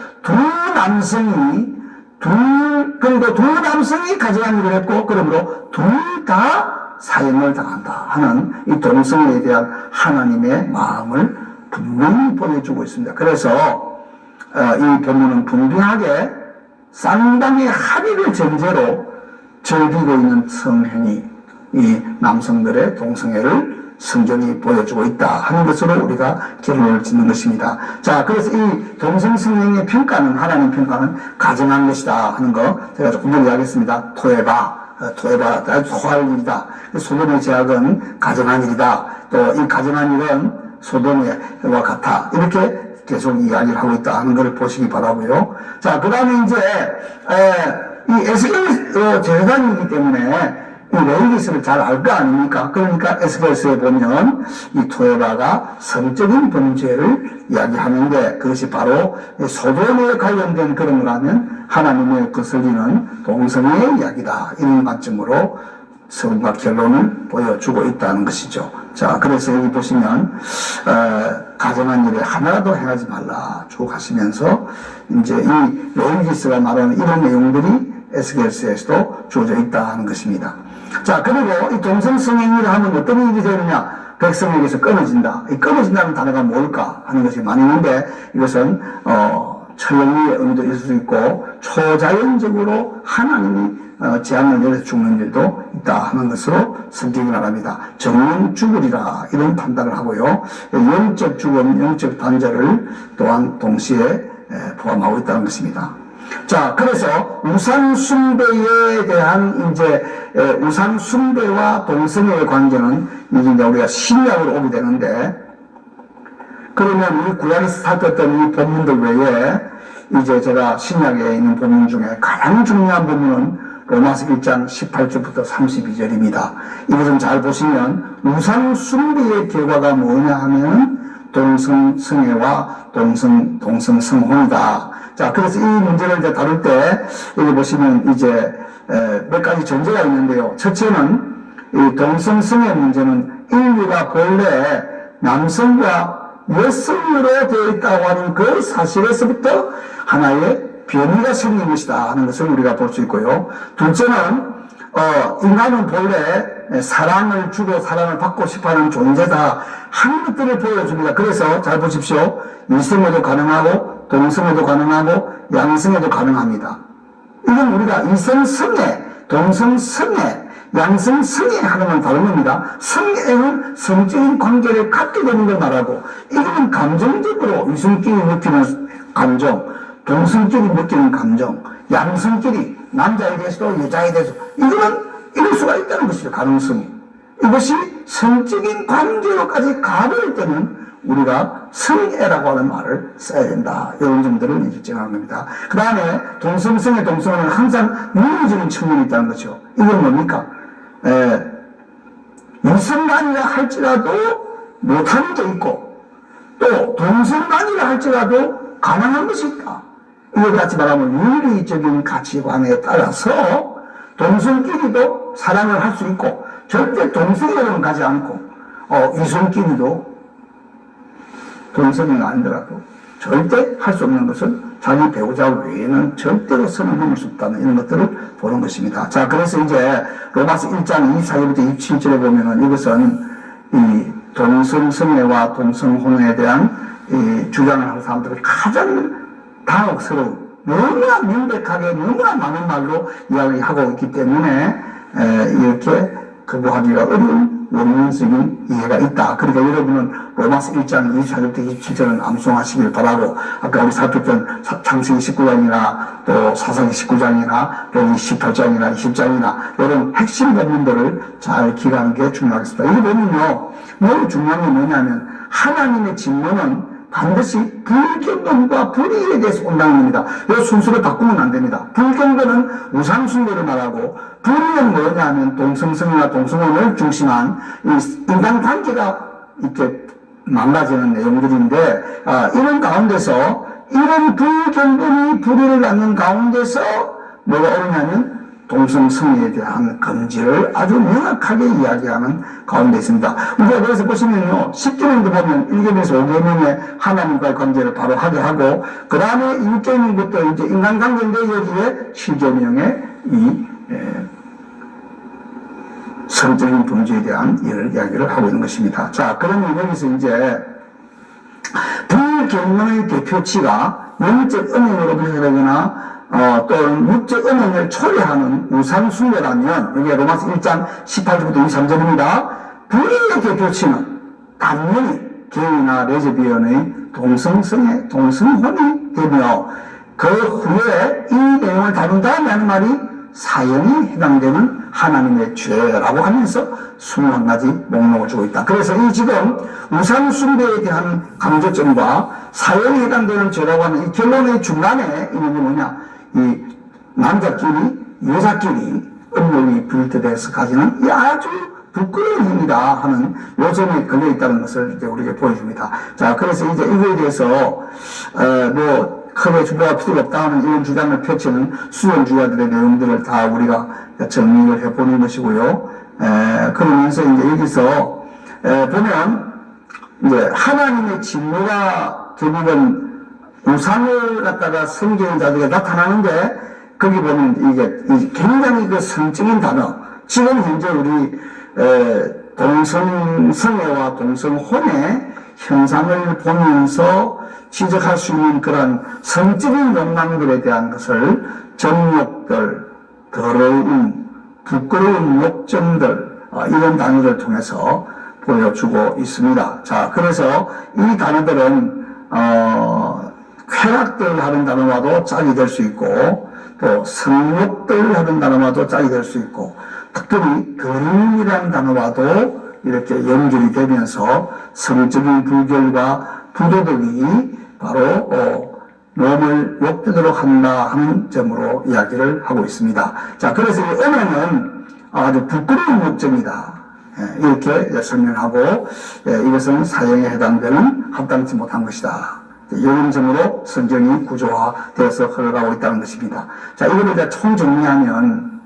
그리고 두 남성이 가져간 일을 했고 그러므로 둘 다 사형을 당한다 하는 이 동성애에 대한 하나님의 마음을 분명히 보여주고 있습니다. 그래서 이 본문은 분명하게 쌍방의 합의를 전제로 즐기고 있는 성행위, 이 남성들의 동성애를 성경이 보여주고 있다 하는 것으로 우리가 결론을 짓는 것입니다. 자, 그래서 이 동성성행의 평가는, 하나님 평가는 가정한 것이다 하는 거 제가 조금 전에 이야기했습니다. 토해봐, 토할 일이다. 소돔의 제약은 가정한 일이다. 또 이 가정한 일은 소돔과 같아. 이렇게 계속 이야기를 하고 있다 하는 것을 보시기 바라고요. 자, 그 다음에 이제 이 에스겔 제사장이기 때문에 이 레위기서를 잘 알 거 아닙니까? 그러니까 에스겔서에 보면 이 토에바가 성적인 범죄를 이야기하는데 그것이 바로 소돔에 관련된 그런 거라면 하나님의 거슬리는 동성애의 이야기다. 이런 관점으로 성과 결론을 보여주고 있다는 것이죠. 자, 그래서 여기 보시면 가정한 일에 하나라도 행하지 말라 쭉 하시면서 이제 이 레위기서가 말하는 이런 내용들이 에스겔서에서도 주어져 있다 하는 것입니다. 자, 그리고 이 동성성행위를 하면 어떤 일이 되느냐? 백성에게서 끊어진다. 이 끊어진다는 단어가 뭘까 하는 것이 많이 있는데 이것은 철렁이의 의미도 있을 수 있고 초자연적으로 하나님이 재앙을 내려서 죽는 일도 있다 하는 것으로 성경이 말합니다. 정령 죽으리라 이런 판단을 하고요. 영적 죽음, 영적 단절을 또한 동시에 포함하고 있다는 것입니다. 자, 그래서 우상숭배에 대한 우상숭배와 동성애의 관계는 이제 우리가 신약으로 오게 되는데, 그러면 우리 구약에서 살폈던 이 본문들 외에 이제 제가 신약에 있는 본문 중에 가장 중요한 본문은 로마서 1장 18절부터 32절입니다. 이것은 잘 보시면 우상숭배의 결과가 뭐냐 하면 동성성애와 동성성혼이다. 자, 그래서 이 문제를 이제 다룰 때 여기 보시면 이제 몇 가지 전제가 있는데요. 첫째는 이 동성성애 문제는 인류가 본래 남성과 여성으로 되어 있다고 하는 그 사실에서부터 하나의 변이가 생긴 것이다 하는 것을 우리가 볼 수 있고요. 둘째는 인간은 본래 사랑을 주고 사랑을 받고 싶어하는 존재다 하는 것들을 보여줍니다. 그래서 잘 보십시오. 이성애도 가능하고 동성애도 가능하고 양성애도 가능합니다. 이건 우리가 이성성애, 동성성애, 양성성애 하는 건 다른 겁니다. 성애는 성적인 관계를 갖게 되는 걸 말하고, 이거는 감정적으로 이성끼리 느끼는 감정, 동성끼리 느끼는 감정, 양성끼리 남자에 대해서도 여자에 대해서 이거는 이럴 수가 있다는 것이죠. 가능성이. 이것이 성적인 관계로까지 가버릴 때는 우리가 성애라고 하는 말을 써야 된다. 이런 점들을 인정하는 겁니다. 그 다음에 동성성애, 동성애는 항상 윤리적인 측면이 있다는 거죠. 이건 뭡니까? 이성간이라 할지라도 못하는 게 있고, 또 동성간이라 할지라도 가능한 것이 있다. 이걸 같이 말하면 윤리적인 가치관에 따라서 동성끼리도 사랑을 할 수 있고, 절대 동성애로는 가지 않고, 이성끼리도 동성애가 아니더라도 절대 할 수 없는 것은 자기 배우자 외에는 절대로 선을 넘을 수 없다는 이런 것들을 보는 것입니다. 자, 그래서 이제 로마서 1장 24절부터 27절에 보면은 이것은 이 동성성애와 동성혼에 대한 이 주장을 하는 사람들이 가장 당혹스러운, 너무나 명백하게 너무나 많은 말로 이야기하고 있기 때문에 이렇게 거부하기가 어려운 원론적인 이해가 있다. 그러니까 여러분은 로마서 1장 24절부터 27절은 암송하시길 바라고, 아까 우리 살폈던 창세기 19장이나 또 사사기 19장이나 여기 18장이나 20장이나 이런 핵심 본문들을 잘 기억하는 게 중요하겠습니다. 이거 보면요, 너무 중요한 게 뭐냐면 하나님의 진노는 반드시 불경건과 불의에 대해서 온다는 겁니다. 이 순서를 바꾸면 안 됩니다. 불경건은 우상숭배를 말하고, 불의는 뭐냐 하면 동성성애와 동성혼을 중심한 인간관계가 이렇게 망가지는 내용들인데, 이런 가운데서 이런 불경건이 불의를 갖는 가운데서 뭐가 오느냐면 동성성애에 대한 금지를 아주 명확하게 이야기하는 가운데 있습니다. 우리가 그래서 보시면요, 10계명도 보면 1계명에서 5계명의 하나님과의 관계를 바로 하게 하고, 그 다음에 6계명부터 이제 인간관계인데 여기에 7계명의 이 성적인 범죄에 대한 이야기를 하고 있는 것입니다. 자, 그러면 여기서 이제 불경건의 대표치가 영적 은행으로 비춰되거나 또는 육적 은행을 초래하는 우상숭배라면, 여기 로마서 1장 18절부터 23절입니다. 불의의 대표치는 당연히 게이나 레즈비언의 동성성애, 동성혼이 되며, 그 후에 이 내용을 다룬 다음에 하는 말이 사형이 해당되는 하나님의 죄라고 하면서 21가지 목록을 주고 있다. 그래서 이 지금 우상숭배에 대한 강조점과 사형이 해당되는 죄라고 하는 이 결론의 중간에 있는 게 뭐냐, 이 남자끼리 여자끼리 음욕이 비롯돼서 가지는 이 아주 부끄러운 행위다 하는 요점에 걸려 있다는 것을 이제 우리에게 보여줍니다. 자, 그래서 이제 이거에 대해서 크게 주목할 필요가 없다 하는 이런 주장을 펼치는 수용주의자들의 내용들을 다 우리가 정리를 해보는 것이고요. 그러면서 이제 여기서 보면 이제 하나님의 진노가 결국은 우상을 갖다가 섬기는 자들에게 나타나는데, 거기 보면 이게 굉장히 그 성적인 단어, 지금 현재 우리 동성성애와 동성혼의 현상을 보면서 지적할 수 있는 그런 성적인 욕망들에 대한 것을 정욕들, 더러움, 부끄러운 욕정들, 이런 단어를 통해서 보여주고 있습니다. 자, 그래서 이 단어들은 쾌락들 하는 단어와도 짝이 될 수 있고, 또 성욕들 하는 단어와도 짝이 될 수 있고, 특별히 결혼이라는 단어와도 이렇게 연결이 되면서 성적인 불결과 부도덕이 바로 몸을 욕되도록 한다 하는 점으로 이야기를 하고 있습니다. 자, 그래서 이 은혜는 아주 부끄러운 목적이다. 이렇게 설명하고, 이것은 사형에 해당되는 합당치 못한 것이다. 이런 점으로 성경이 구조화되어서 흘러가고 있다는 것입니다. 자, 이걸 이제 총정리하면,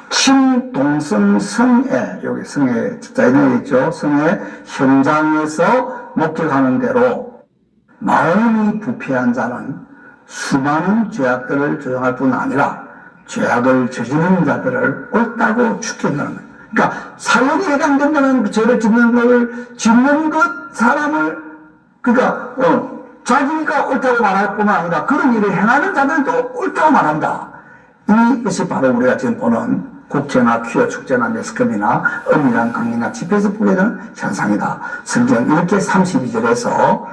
친동성 성애, 여기 성애, 자연에 있죠. 성애 현장에서 목격하는 대로 마음이 부패한 자는 수많은 죄악들을 저정할 뿐 아니라 죄악을 저지르는 자들을 옳다고 축해하는 거예요. 그러니까 사형에 해당된다는 죄를 짓는 것 사람을 그러니까 자기가 옳다고 말할 뿐만 아니라 그런 일을 행하는 자들도 옳다고 말한다. 이것이 바로 우리가 지금 보는 국제나 퀴어 축제나 매스컴이나 음이나 강의나 집회에서 보게 되는 현상이다. 성경 이렇게 32절에서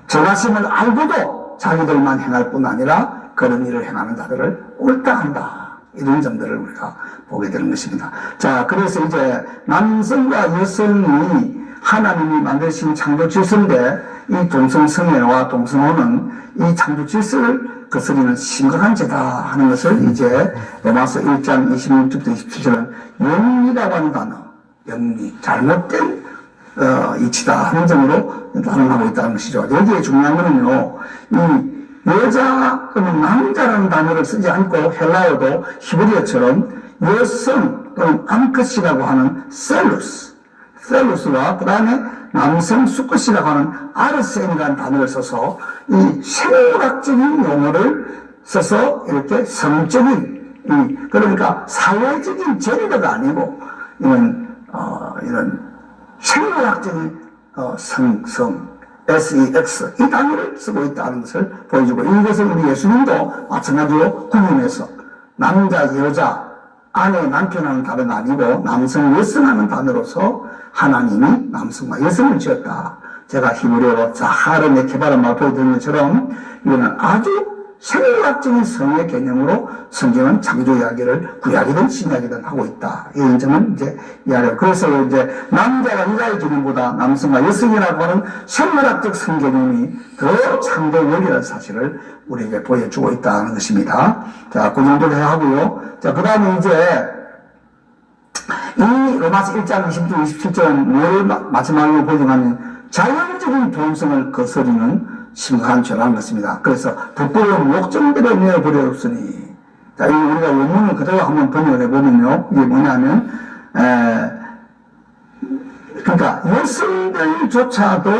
전하심을 알고도 자기들만 행할 뿐 아니라 그런 일을 행하는 자들을 옳다 한다. 이런 점들을 우리가 보게 되는 것입니다. 자, 그래서 이제 남성과 여성이 하나님이 만드신 창조 질서인데 이 동성성애와 동성혼은 이 창조 질서를 거스리는 심각한 죄다 하는 것을 이제 로마서 1장 26절부터 27절은 영리라고 하는 단어, 영리, 잘못된 이치다 하는 점으로 단언하고 있다는 것이죠. 여기에 중요한 거는요, 이 여자 또는 남자라는 단어를 쓰지 않고 헬라어도 히브리어처럼 여성 또는 암컷이라고 하는 셀루스와 그 다음에 남성 수컷이라고 하는 아르센이라는 단어를 써서 이 생물학적인 용어를 써서 이렇게 성적인 그러니까 사회적인 젠더가 아니고 이런 생물학적인 성 sex 이 단어를 쓰고 있다는 것을 보여주고 이것을 우리 예수님도 마찬가지로 구분해서 남자 여자 아내 남편하는 단어가 아니고 남성 여성하는 단어로서 하나님이 남성과 여성을 지었다. 제가 히브리어로 자하르 네케바라 말 보여드린 것처럼 이거는 아주 생물학적인 성의 개념으로 성경은 창조 이야기를 구약이든 신약이든 하고 있다. 이런 점은 이제 이야기해요. 그래서 이제 남자가 여자의 개념보다 남성과 여성이라고 하는 생물학적 성개념이 더 창조 원리라는 사실을 우리에게 보여주고 있다는 것입니다. 자, 그 정도로 해야 하고요. 자, 그 다음에 이제 이 로마서 1장 26, 27절은 뭘 마지막으로 보여주냐면 자연적인 동성을 거스리는 심각한 죄라는 것입니다. 그래서 부끄러운 목적들에 내어버렸으니 자, 이 우리가 원문을 그대로 한번 번역을 해보면요. 이게 뭐냐면 그러니까 여성들조차도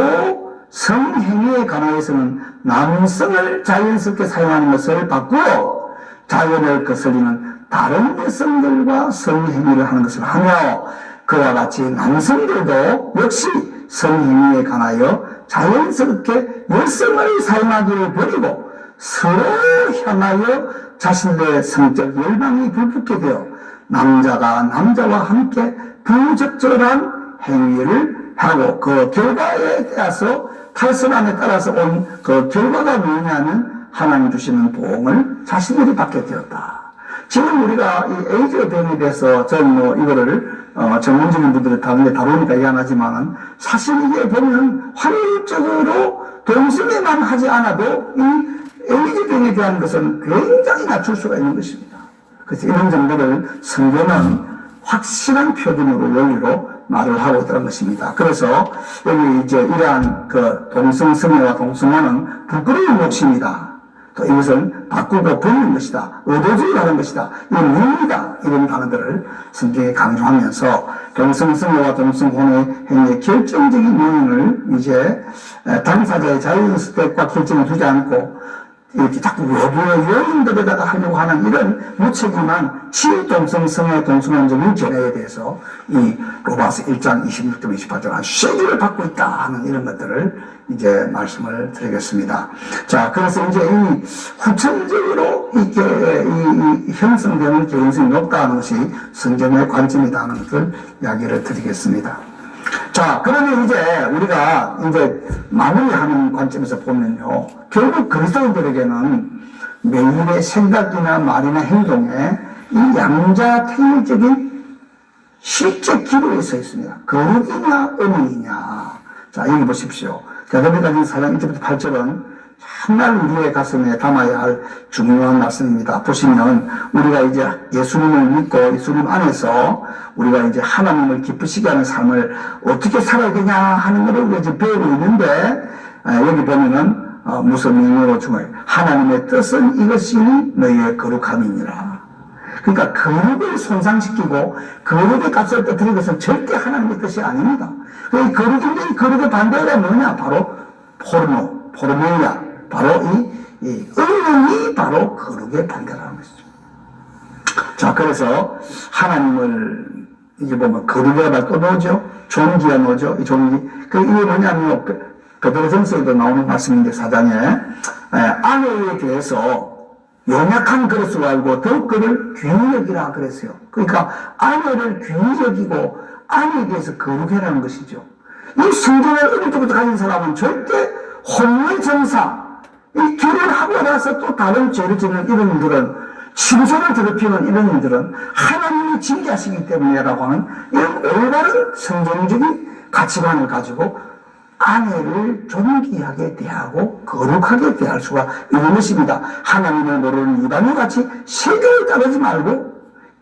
성행위에 관하여서는 남성을 자연스럽게 사용하는 것을 바꾸어 자연을 거스리는 다른 여성들과 성행위를 하는 것을 하며 그와 같이 남성들도 역시 성행위에 관하여 자연스럽게 여성을 사용하기를 버리고 서로 향하여 자신들의 성적 열망이 불붙게 되어 남자가 남자와 함께 부적절한 행위를 하고 그 결과에 따라서 탈선함에 따라서 온 그 결과가 뭐냐면 하나님 주시는 보응을 자신들이 받게 되었다. 지금 우리가 이 에이즈에 대해서 저는 이거를 전문적인 분들이 다루니까 이해하지만은 사실 이게 보면 확률적으로 동성애만 하지 않아도 이 에이즈 병에 대한 것은 굉장히 낮출 수가 있는 것입니다. 그래서 이런 정도를 성경은 확실한 표준으로 원리로 말을 하고 있다는 것입니다. 그래서 여기 이제 이러한 그 동성성애와 동성혼은 부끄러운 몫입니다. 또 이것은 바꾸고 버리는 것이다. 의도주의라는 것이다. 이건 의미다. 이런 단어들을 성경에 강조하면서 동성성애와 동성혼의 행위의 결정적인 요인을 이제 당사자의 자유스펙과 결정을 두지 않고 이렇게 자꾸 외부의 요인들에다가 하려고 하는 이런 무책임한 치동성성애 동성혼적인 견해에 대해서 이 로마서 1장 26절 28절 쉐기를 받고 있다 하는 이런 것들을 이제 말씀을 드리겠습니다. 자, 그래서 이제 이 후천적으로 이게 이 형성되는 개연성이 높다 하는 것이 성경의 관점이다 하는 것을 이야기를 드리겠습니다. 자, 자, 그러면 이제 우리가 이제 마무리하는 관점에서 보면요. 결국 그리스도인들에게는 매일의 생각이나 말이나 행동에 이 양자택일적인 실제 기로에 서 있습니다. 거룩이냐, 은혜이냐. 자, 여기 보십시오. 데살로니가서 4장 1절부터 8절은 정말 우리의 가슴에 담아야 할 중요한 말씀입니다. 보시면 우리가 이제 예수님을 믿고 예수님 안에서 우리가 이제 하나님을 기쁘시게 하는 삶을 어떻게 살아야 되냐 하는 것을 우리가 이제 배우고 있는데, 여기 보면은 무슨 명령으로 주면 하나님의 뜻은 이것이 너희의 거룩함이니라. 그러니까 거룩을 손상시키고 거룩의 값을 떨어뜨리는 것은 절대 하나님의 뜻이 아닙니다. 그 거룩인데 이 거룩의 반대가 뭐냐? 바로 포르노야. 바로 이 은행이 바로 거룩의 반대라는 것이죠. 자, 그래서 하나님을 이제 보면 거룩이라 말 또 나오죠. 존귀가 나오죠. 이 존귀. 이게 뭐냐면 베드로전서에도 나오는 말씀인데 4장에 아내에 대해서 연약한 그릇으로 알고 더욱 그를 귀히 여기라 그랬어요. 그러니까 아내를 귀히 여기고 아내에 대해서 거룩해라는 것이죠. 이 성경을 어릴 때부터 가진 사람은 절대 혼외정사, 이 결혼하고 나서 또 다른 죄를 짓는 이런 일들은, 침소를 더럽히는 이런 일들은 하나님이 징계하시기 때문이라고 하는 이런 올바른 성경적인 가치관을 가지고 아내를 존귀하게 대하고 거룩하게 대할 수가 있는 것입니다. 하나님을 모르는 이방인 같이 세계를 따르지 말고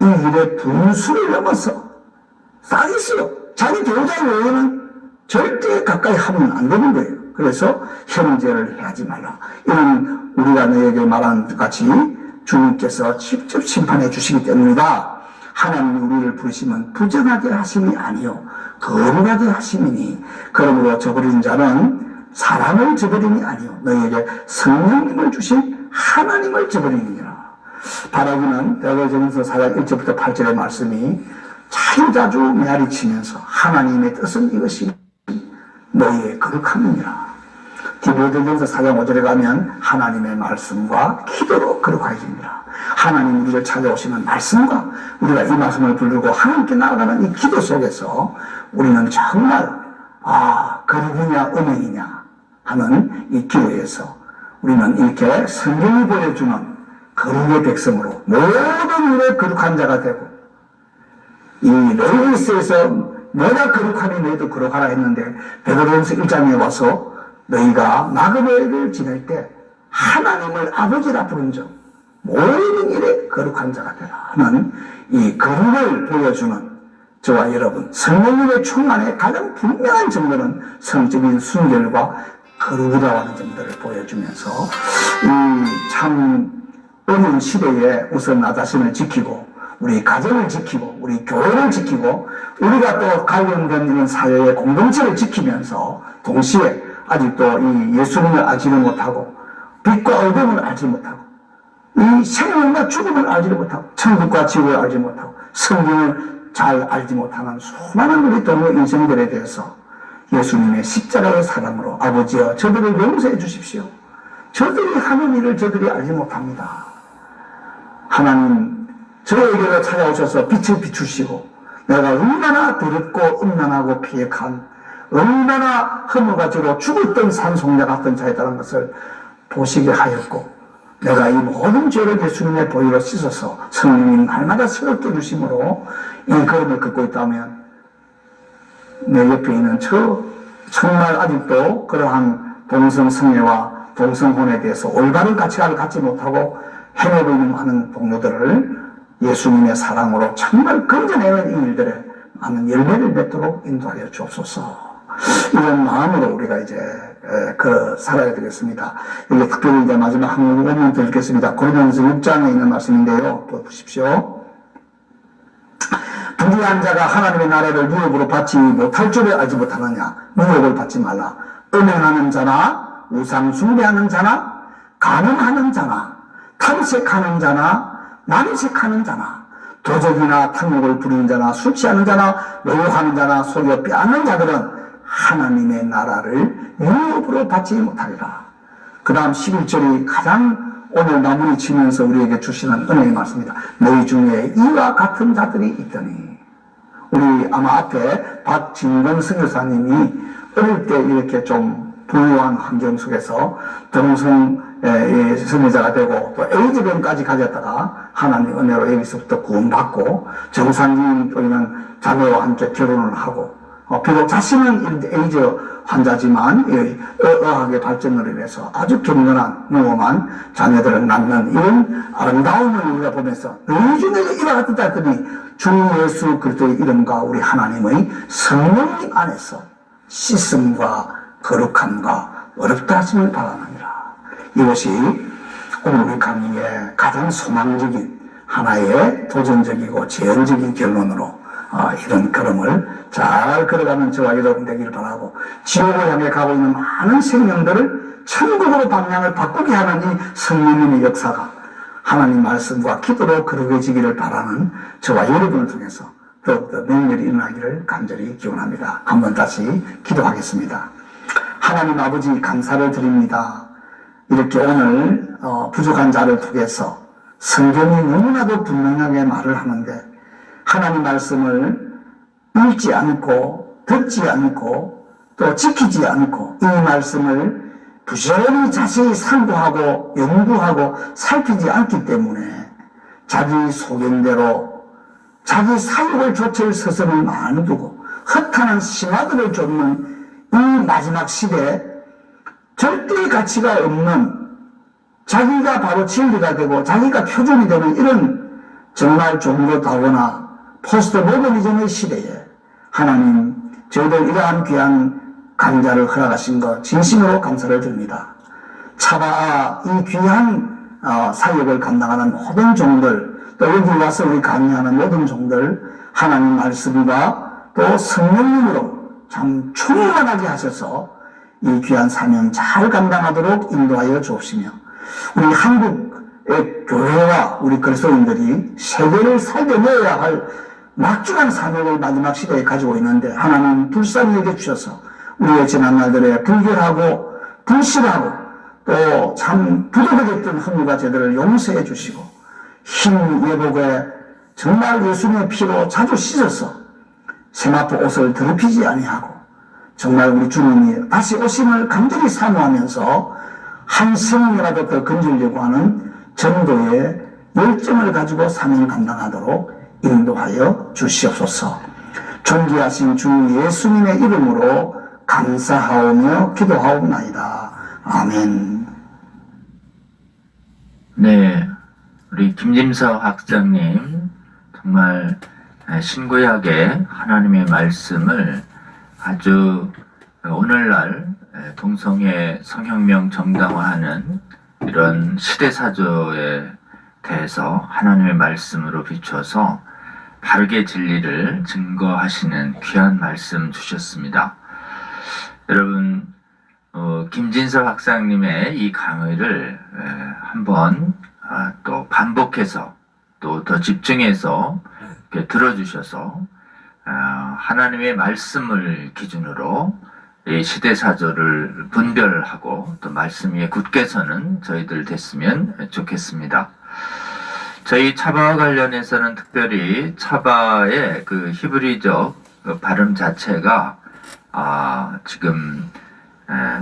이 일의 분수를 넘어서 싸겠어요. 자기 배우자 외에는 절대 가까이 하면 안 되는 거예요. 그래서 형제를 해하지 말라. 이런 우리가 너에게 말한 것 같이 주님께서 직접 심판해 주시기 때문이다. 하나님이 우리를 부르시면 부정하게 하심이 아니요 거룩하게 하심이니 그러므로 저버린 자는 사람을 저버림이 아니요 너희에게 성령님을 주신 하나님을 저버림이니라. 바라기는 데살로니가서 4장 1절부터 8절의 말씀이 자주자주 메아리치면서 하나님의 뜻은 이것이 너희의 거룩함이니라. 디모데전서 4장 5절에 가면 하나님의 말씀과 기도로 거룩해집니다. 하나님 우리를 찾아오시는 말씀과 우리가 이 말씀을 부르고 하나님께 나아가는 이 기도 속에서 우리는 정말 거룩이냐 은혜이냐 하는 이 기도에서 우리는 이렇게 성경이 보여주는 거룩의 백성으로 모든 일에 거룩한 자가 되고, 이 레위기서에서 내가 거룩하니 너희도 거룩하라 했는데 베드로전서 1장에 와서 너희가 나그네를 지낼 때 하나님을 아버지라 부른 적 모든 일에 거룩한 자가 되라 하는 이 거룩을 보여주는 저와 여러분, 성령님의 충만의 가장 분명한 증거는 성적인 순결과 거룩이라고 하는 점들을 보여주면서 이 참 어려운 시대에 우선 나 자신을 지키고 우리 가정을 지키고 우리 교회를 지키고 우리가 또 관련된 이런 사회의 공동체를 지키면서 동시에 아직도 이 예수님을 알지를 못하고 빛과 어둠을 알지 못하고 이 생명과 죽음을 알지 못하고 천국과 지옥을 알지 못하고 성경을 잘 알지 못하는 수많은 우리 동료 인생들에 대해서 예수님의 십자가의 사랑으로 아버지여 저들을 용서해 주십시오. 저들이 하는 일을 저들이 알지 못합니다. 하나님 저에게로 찾아오셔서 빛을 비추시고 내가 얼마나 더럽고 음란하고 피획한 얼마나 허물가지로 죽었던 산송자 같은 자이다라는 것을 보시게 하였고 내가 이 모든 죄를 예수님의 보혈로 씻어서 성령님 날마다 새롭게 주심으로 이 걸음을 걷고 있다면 내 옆에 있는 저 정말 아직도 그러한 동성성애와 동성혼에 대해서 올바른 가치관을 갖지 못하고 헤매고 있는 많은 동료들을 예수님의 사랑으로 정말 건져내는 이 일들에 많은 열매를 맺도록 인도하여 주옵소서. 이런 마음으로 우리가 이제 살아야 되겠습니다. 여기 특별히 이제 마지막 한 부분 드리겠습니다. 고린도전서 6장에 있는 말씀인데요. 보십시오. 불의한 자가 하나님의 나라를 유업으로 받지 못할 줄을 알지 못하느냐. 유업을 받지 말라. 음행하는 자나 우상 숭배하는 자나 간음하는 자나 탐색하는 자나 남색하는 자나 도적이나 탕욕을 부리는 자나 술 취하는 자나 노욕하는 자나 속여 빼앗는 자들은 하나님의 나라를 유업으로 받지 못하리라. 그 다음 11절이 가장 오늘 마무리 치면서 우리에게 주시는 은혜의 말씀입니다. 너희 중에 이와 같은 자들이 있더니 우리 아마 앞에 박진건 선교사님이 어릴 때 이렇게 좀 부유한 환경 속에서 동성 선교자가 되고 또 에이즈병까지 가졌다가 하나님 은혜로 여기서부터 구원받고 정상적인 또는 자매와 함께 결혼을 하고 비록 자신은 에이즈 환자지만 의학의 발전으로 인해서 아주 경건한 무엄한 자녀들을 낳는 이런 아름다움을 우리가 보면서 너희 내가 이와 같다 했더니 주 예수 그리스도의 이름과 우리 하나님의 성령님 안에서 씻음과 거룩함과 어렵다 하심을 바라느니라. 이것이 오늘 우리 강의의 가장 소망적인 하나의 도전적이고 제언적인 결론으로 이런 걸음을 잘 걸어가는 저와 여러분 되기를 바라고 지옥을 향해 가고 있는 많은 생명들을 천국으로 방향을 바꾸게 하는 이 성령님의 역사가 하나님 말씀과 기도로 거룩해지기를 바라는 저와 여러분을 통해서 더욱더 맹렬히 일어나기를 간절히 기원합니다. 한번 다시 기도하겠습니다. 하나님 아버지 감사를 드립니다. 이렇게 오늘 부족한 자를 통해서 성경이 너무나도 분명하게 말을 하는데 하나님 말씀을 읽지 않고 듣지 않고 또 지키지 않고 이 말씀을 부지런히 자세히 상고하고 연구하고 살피지 않기 때문에 자기 소견대로 자기 사욕을 좇을 서성을 많이 두고 허탄한 신화들을 쫓는 이 마지막 시대에 절대 가치가 없는 자기가 바로 진리가 되고 자기가 표준이 되는 이런 정말 종교다거나 포스트 모더니즘의 시대에 하나님 저희들 이러한 귀한 강좌를 허락하신 것 진심으로 감사를 드립니다. 차바 이 귀한 사역을 감당하는 모든 종들 또 여기 와서 우리 강의하는 모든 종들 하나님 말씀과 또 성령님으로 참 충만하게 하셔서 이 귀한 사명 잘 감당하도록 인도하여 주옵시며 우리 한국의 교회와 우리 그리스도인들이 세계를 살려내야 할 막중한 사명을 마지막 시대에 가지고 있는데 하나님 불쌍히 여겨주셔서 우리의 지난날들에 불결하고 불신하고 또 참 부도덕했던 허물과 죄들을 용서해 주시고 흰 예복에 정말 예수님의 피로 자주 씻어서 세마포 옷을 더럽히지 아니하고 정말 우리 주님이 다시 오심을 간절히 사모하면서 한 생이라도 더 건지려고 하는 전도의 열정을 가지고 사명을 감당하도록 인도하여 주시옵소서. 존귀하신 주 예수님의 이름으로 감사하오며 기도하옵나이다. 아멘. 네, 우리 김진서 학장님 정말 신구약의 하나님의 말씀을 아주 오늘날 동성애 성혁명 정당화하는 이런 시대사조에 대해서 하나님의 말씀으로 비춰서 바르게 진리를 증거하시는 귀한 말씀 주셨습니다. 여러분 김진서 박사님의 이 강의를 한번 또 반복해서 또 더 집중해서 이렇게 들어주셔서 하나님의 말씀을 기준으로 이 시대사조를 분별하고 또 말씀 위에 굳게 서는 저희들 됐으면 좋겠습니다. 저희 차바와 관련해서는 특별히 차바의 그 히브리적 발음 자체가 지금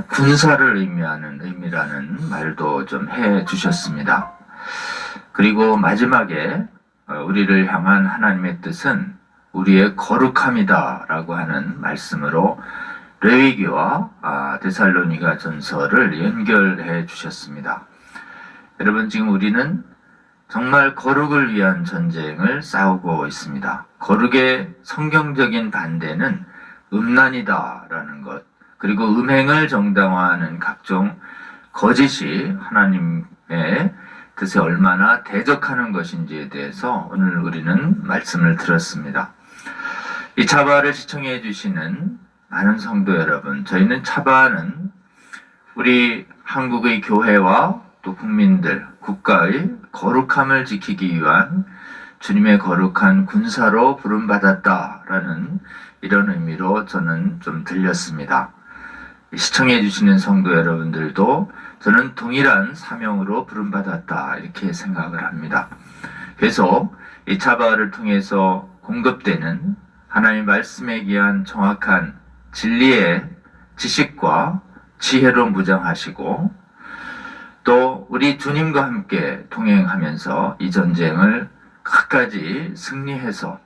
군사를 의미하는 의미라는 말도 좀 해 주셨습니다. 그리고 마지막에 우리를 향한 하나님의 뜻은 우리의 거룩함이다 라고 하는 말씀으로 레위기와 데살로니가 전서를 연결해 주셨습니다. 여러분 지금 우리는 정말 거룩을 위한 전쟁을 싸우고 있습니다. 거룩의 성경적인 반대는 음란이다 라는 것, 그리고 음행을 정당화하는 각종 거짓이 하나님의 뜻에 얼마나 대적하는 것인지에 대해서 오늘 우리는 말씀을 들었습니다. 이 차바를 시청해 주시는 많은 성도 여러분, 저희는 차바는 우리 한국의 교회와 또 국민들, 국가의 거룩함을 지키기 위한 주님의 거룩한 군사로 부름받았다라는 이런 의미로 저는 좀 들렸습니다. 시청해 주시는 성도 여러분들도 저는 동일한 사명으로 부름받았다 이렇게 생각을 합니다. 계속 이 차바를 통해서 공급되는 하나님 말씀에 기한 정확한 진리의 지식과 지혜로 무장하시고 또 우리 주님과 함께 동행하면서 이 전쟁을 끝까지 승리해서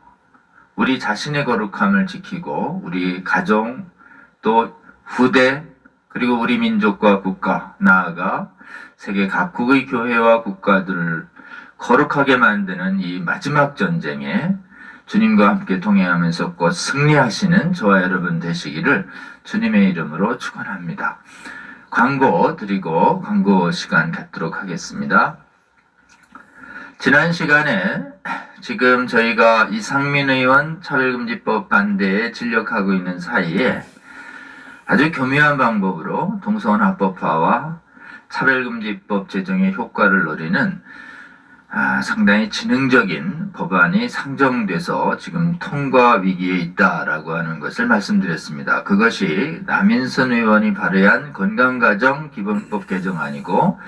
우리 자신의 거룩함을 지키고 우리 가정 또 후대 그리고 우리 민족과 국가 나아가 세계 각국의 교회와 국가들을 거룩하게 만드는 이 마지막 전쟁에 주님과 함께 동행하면서 곧 승리하시는 저와 여러분 되시기를 주님의 이름으로 축원합니다. 광고 드리고 광고 시간 갖도록 하겠습니다. 지난 시간에 지금 저희가 이상민 의원 차별금지법 반대에 진력하고 있는 사이에 아주 교묘한 방법으로 동성혼 합법화와 차별금지법 제정의 효과를 노리는 상당히 지능적인 법안이 상정돼서 지금 통과 위기에 있다라고 하는 것을 말씀드렸습니다. 그것이 남인선 의원이 발의한 건강가정기본법 개정안이고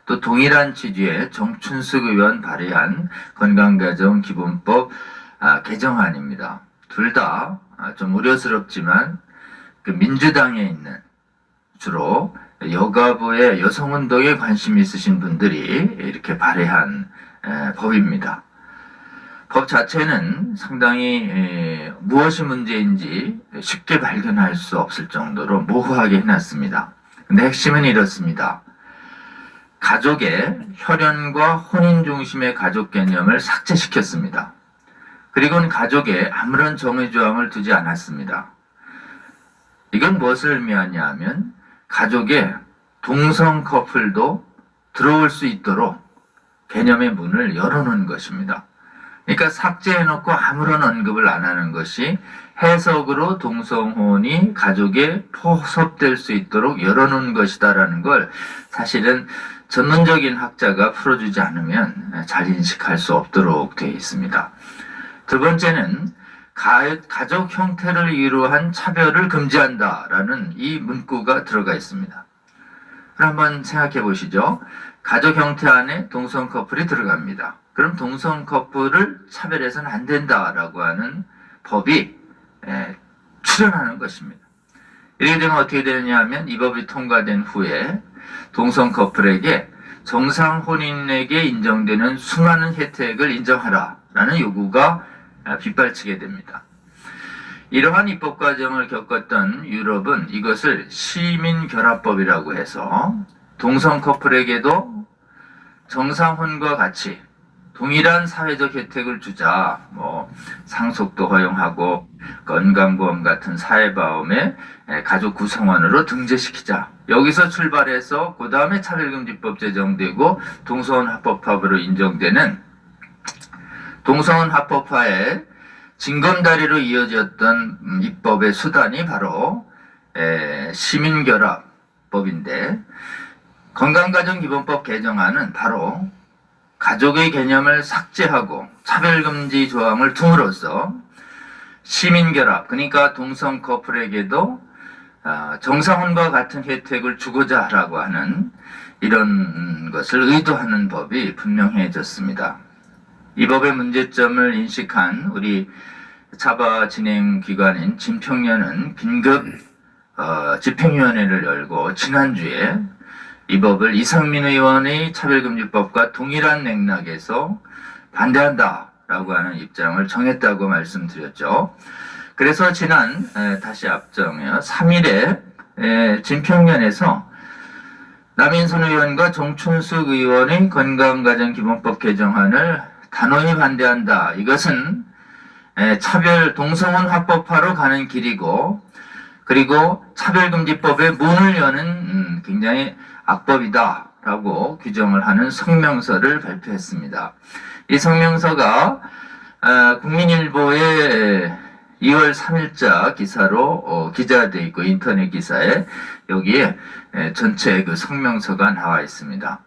또 동일한 취지의 정춘숙 의원 발의한 건강가정기본법 개정안입니다. 둘 다 좀 우려스럽지만 그 민주당에 있는 주로 여가부의 여성운동에 관심 있으신 분들이 이렇게 발의한 법입니다. 법 자체는 상당히 무엇이 문제인지 쉽게 발견할 수 없을 정도로 모호하게 해놨습니다. 근데 핵심은 이렇습니다. 가족의 혈연과 혼인 중심의 가족 개념을 삭제시켰습니다. 그리고는 가족에 아무런 정의 조항을 두지 않았습니다. 이건 무엇을 의미하냐 하면 가족에 동성 커플도 들어올 수 있도록 개념의 문을 열어놓은 것입니다. 그러니까 삭제해놓고 아무런 언급을 안 하는 것이 해석으로 동성혼이 가족에 포섭될 수 있도록 열어놓은 것이다라는 걸 사실은 전문적인 학자가 풀어주지 않으면 잘 인식할 수 없도록 되어 있습니다. 두 번째는 가족 형태를 이유로 한 차별을 금지한다라는 이 문구가 들어가 있습니다. 그럼 한번 생각해 보시죠. 가족 형태 안에 동성 커플이 들어갑니다. 그럼 동성 커플을 차별해서는 안 된다라고 하는 법이 출현하는 것입니다. 이렇게 되면 어떻게 되느냐 하면 이 법이 통과된 후에 동성 커플에게 정상 혼인에게 인정되는 수많은 혜택을 인정하라라는 요구가 빗발치게 됩니다. 이러한 입법 과정을 겪었던 유럽은 이것을 시민결합법이라고 해서 동성 커플에게도 정상혼과 같이 동일한 사회적 혜택을 주자, 상속도 허용하고 건강보험 같은 사회보험에 가족 구성원으로 등재시키자. 여기서 출발해서 그 다음에 차별금지법 제정되고 동성혼 합법화로 인정되는 동성혼 합법화의 징검다리로 이어졌던 입법의 수단이 바로 시민결합법인데 건강가정기본법 개정안은 바로 가족의 개념을 삭제하고 차별금지 조항을 둠으로써 시민결합, 그러니까 동성 커플에게도 정상혼과 같은 혜택을 주고자 하라고 하는 이런 것을 의도하는 법이 분명해졌습니다. 이 법의 문제점을 인식한 우리 차바 진행기관인 진평련은 긴급 집행위원회를 열고 지난주에 이 법을 이상민 의원의 차별금지법과 동일한 맥락에서 반대한다라고 하는 입장을 정했다고 말씀드렸죠. 그래서 다시 앞정해요. 3일에 진평련에서 남인선 의원과 정춘숙 의원의 건강가정기본법 개정안을 단호히 반대한다. 이것은 차별 동성혼 합법화로 가는 길이고 그리고 차별금지법의 문을 여는 굉장히 악법이다 라고 규정을 하는 성명서를 발표했습니다. 이 성명서가 국민일보의 2월 3일자 기사로 기자되어 있고 인터넷 기사에 여기에 전체 그 성명서가 나와 있습니다.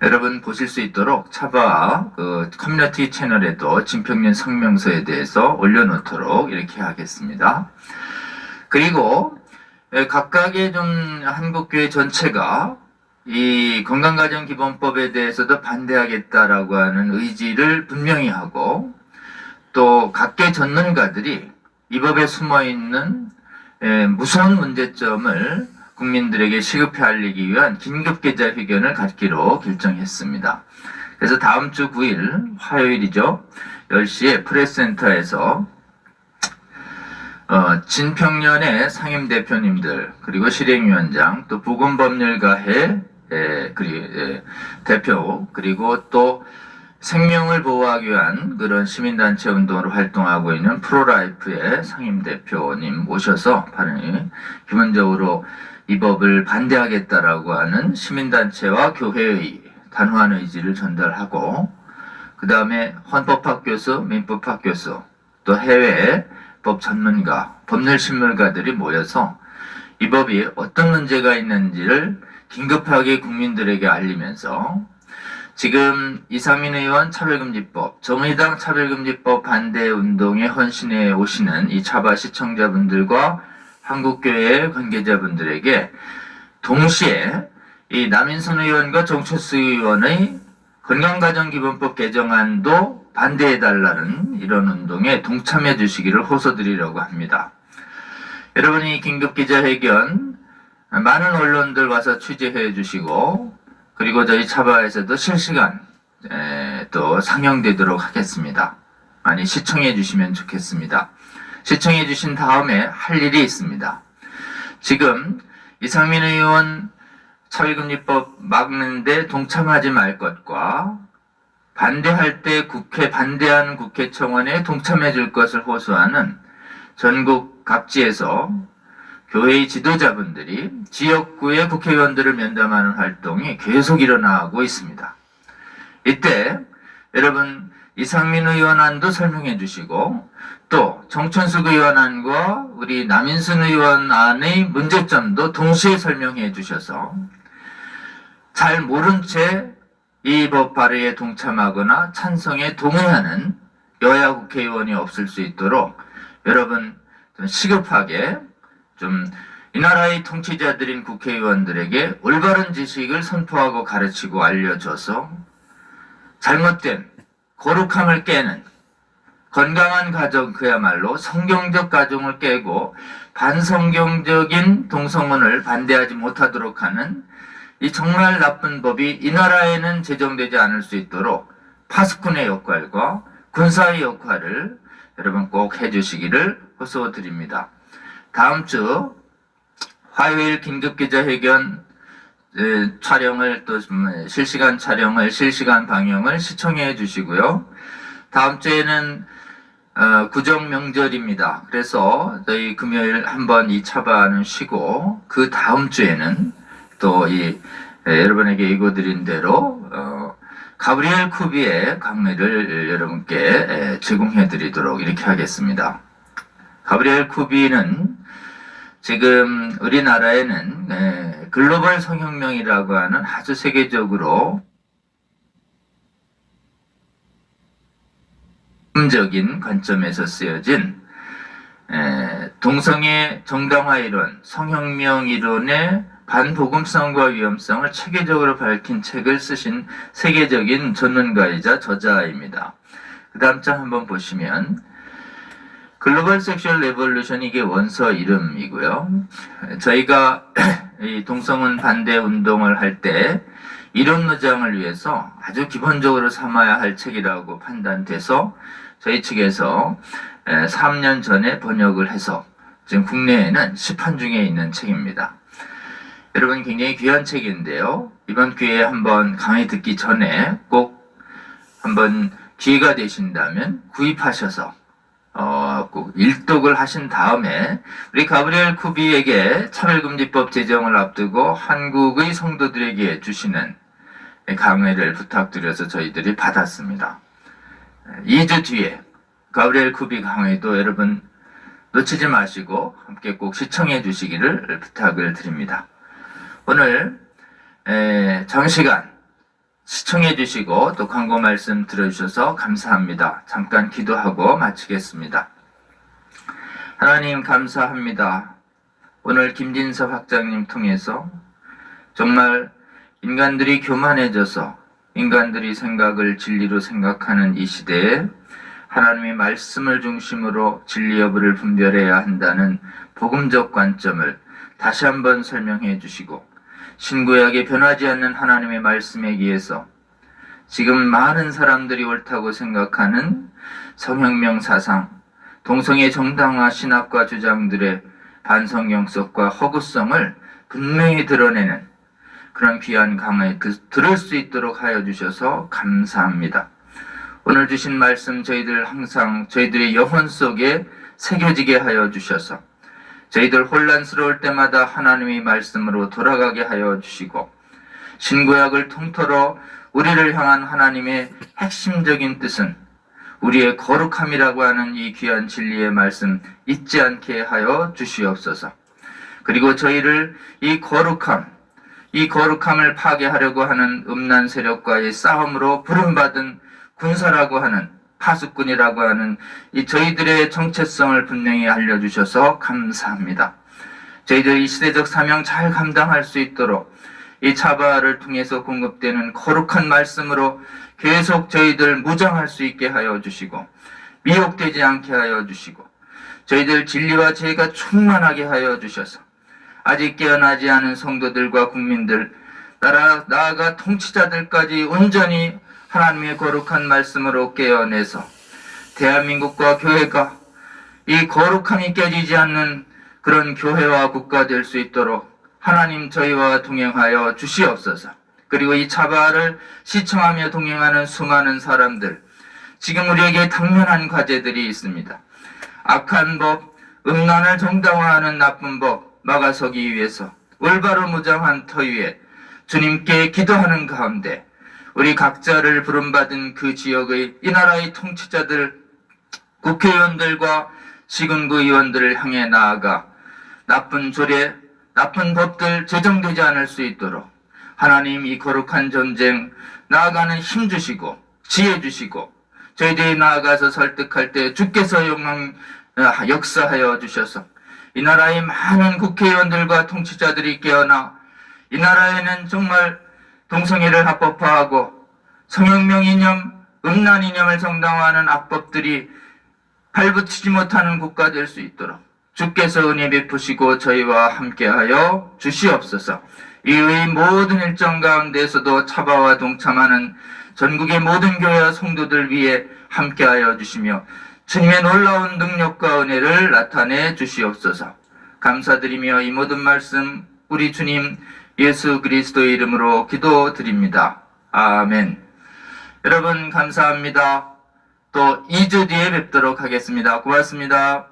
여러분 보실 수 있도록 차바 커뮤니티 채널에도 진평련 성명서에 대해서 올려놓도록 이렇게 하겠습니다. 그리고 각각의 한국교회 전체가 이 건강가정기본법에 대해서도 반대하겠다라고 하는 의지를 분명히 하고 또 각계 전문가들이 이 법에 숨어있는 무서운 문제점을 국민들에게 시급히 알리기 위한 긴급 기자회견을 갖기로 결정했습니다. 그래서 다음 주 9일 화요일이죠. 10시에 프레스센터에서 진평련의 상임대표님들 그리고 실행위원장 또 보건법률가회 대표 그리고 또 생명을 보호하기 위한 그런 시민단체 운동으로 활동하고 있는 프로라이프의 상임대표님 모셔서 기본적으로 이 법을 반대하겠다라고 하는 시민단체와 교회의 단호한 의지를 전달하고 그 다음에 헌법학 교수, 민법학 교수 또 해외 법 전문가, 법률신문가들이 모여서 이 법이 어떤 문제가 있는지를 긴급하게 국민들에게 알리면서 지금 이상민 의원 차별금지법, 정의당 차별금지법 반대 운동에 헌신해 오시는 이 차바 시청자분들과 한국교회 관계자분들에게 동시에 이 남인순 의원과 정철수 의원의 건강가정기본법 개정안도 반대해달라는 이런 운동에 동참해 주시기를 호소드리려고 합니다. 여러분이 긴급기자회견 많은 언론들 와서 취재해 주시고 그리고 저희 차바에서도 실시간 또 상영되도록 하겠습니다. 많이 시청해 주시면 좋겠습니다. 시청해 주신 다음에 할 일이 있습니다. 지금 이상민 의원 차별금지법 막는데 동참하지 말 것과 반대할 때 반대하는 국회 청원에 동참해 줄 것을 호소하는 전국 각지에서 교회의 지도자분들이 지역구의 국회의원들을 면담하는 활동이 계속 일어나고 있습니다. 이때 여러분 이상민 의원안도 설명해 주시고 또 정천숙 의원안과 우리 남인순 의원안의 문제점도 동시에 설명해 주셔서 잘 모른 채 이 법 발의에 동참하거나 찬성에 동의하는 여야 국회의원이 없을 수 있도록 여러분 좀 시급하게 좀 이 나라의 통치자들인 국회의원들에게 올바른 지식을 선포하고 가르치고 알려줘서 잘못된 거룩함을 깨는 건강한 가정 그야말로 성경적 가정을 깨고 반성경적인 동성혼을 반대하지 못하도록 하는 이 정말 나쁜 법이 이 나라에는 제정되지 않을 수 있도록 파수꾼의 역할과 군사의 역할을 여러분 꼭 해주시기를 호소드립니다. 다음 주 화요일 긴급기자회견 촬영을 또 실시간 촬영을 실시간 방영을 시청해 주시고요. 다음 주에는 구정 명절입니다. 그래서 저희 금요일 한번 이 차바는 쉬고 그 다음 주에는 또 여러분에게 예고드린 대로 가브리엘 쿠비의 강의를 여러분께 제공해 드리도록 이렇게 하겠습니다. 가브리엘 쿠비는 지금 우리나라에는 글로벌 성혁명이라고 하는 아주 세계적으로 적인 관점에서 쓰여진 동성애 정당화 이론, 성혁명 이론의 반복음성과 위험성을 체계적으로 밝힌 책을 쓰신 세계적인 전문가이자 저자입니다. 그 다음 장 한번 보시면 글로벌 섹슈얼 레볼루션 이게 원서 이름이고요. 저희가 이 동성혼 반대 운동을 할 때 이론 무장을 위해서 아주 기본적으로 삼아야 할 책이라고 판단돼서 저희 측에서 3년 전에 번역을 해서 지금 국내에는 시판 중에 있는 책입니다. 여러분 굉장히 귀한 책인데요. 이번 기회에 한번 강의 듣기 전에 꼭 한번 기회가 되신다면 구입하셔서 꼭 일독을 하신 다음에 우리 가브리엘 쿠비에게 차별금지법 제정을 앞두고 한국의 성도들에게 주시는 강의를 부탁드려서 저희들이 받았습니다. 2주 뒤에 가브리엘 쿠비 강의도 여러분 놓치지 마시고 함께 꼭 시청해 주시기를 부탁을 드립니다. 오늘 장시간 시청해 주시고 또 광고 말씀 들어주셔서 감사합니다. 잠깐 기도하고 마치겠습니다. 하나님 감사합니다. 오늘 김진섭 학장님 통해서 정말 인간들이 교만해져서 인간들이 생각을 진리로 생각하는 이 시대에 하나님의 말씀을 중심으로 진리 여부를 분별해야 한다는 복음적 관점을 다시 한번 설명해 주시고, 신구약에 변하지 않는 하나님의 말씀에 의해서 지금 많은 사람들이 옳다고 생각하는 성혁명 사상, 동성애 정당화 신학과 주장들의 반성경석과 허구성을 분명히 드러내는 그런 귀한 강의 들을 수 있도록 하여 주셔서 감사합니다. 오늘 주신 말씀 저희들의 영혼 속에 새겨지게 하여 주셔서 저희들 혼란스러울 때마다 하나님의 말씀으로 돌아가게 하여 주시고, 신구약을 통틀어 우리를 향한 하나님의 핵심적인 뜻은 우리의 거룩함이라고 하는 이 귀한 진리의 말씀 잊지 않게 하여 주시옵소서. 그리고 저희를 이 거룩함을 파괴하려고 하는 음란 세력과의 싸움으로 부름받은 군사라고 하는, 파수꾼이라고 하는 이 저희들의 정체성을 분명히 알려주셔서 감사합니다. 저희들 이 시대적 사명 잘 감당할 수 있도록 이 차바를 통해서 공급되는 거룩한 말씀으로 계속 저희들 무장할 수 있게 하여 주시고, 미혹되지 않게 하여 주시고, 저희들 진리와 지혜가 충만하게 하여 주셔서 아직 깨어나지 않은 성도들과 국민들, 나아가 통치자들까지 온전히 하나님의 거룩한 말씀으로 깨어내서 대한민국과 교회가 이 거룩함이 깨지지 않는 그런 교회와 국가 될 수 있도록 하나님 저희와 동행하여 주시옵소서. 그리고 이 차바를 시청하며 동행하는 수많은 사람들, 지금 우리에게 당면한 과제들이 있습니다. 악한 법, 음란을 정당화하는 나쁜 법 막아서기 위해서 올바로 무장한 터 위에 주님께 기도하는 가운데 우리 각자를 부름받은 그 지역의 이 나라의 통치자들, 국회의원들과 시군구 의원들을 향해 나아가 나쁜 조례, 나쁜 법들 제정되지 않을 수 있도록 하나님 이 거룩한 전쟁 나아가는 힘 주시고 지혜 주시고, 저희들이 나아가서 설득할 때 주께서 역사하여 주셔서 이 나라의 많은 국회의원들과 통치자들이 깨어나 이 나라에는 정말 동성애를 합법화하고 성혁명 이념, 음란 이념을 정당화하는 악법들이 발붙이지 못하는 국가 될 수 있도록 주께서 은혜 베푸시고 저희와 함께하여 주시옵소서. 이의 모든 일정 가운데에서도 차바와 동참하는 전국의 모든 교회와 성도들 위해 함께하여 주시며 주님의 놀라운 능력과 은혜를 나타내 주시옵소서. 감사드리며 이 모든 말씀 우리 주님 예수 그리스도의 이름으로 기도드립니다. 아멘. 여러분 감사합니다. 또 2주 뒤에 뵙도록 하겠습니다. 고맙습니다.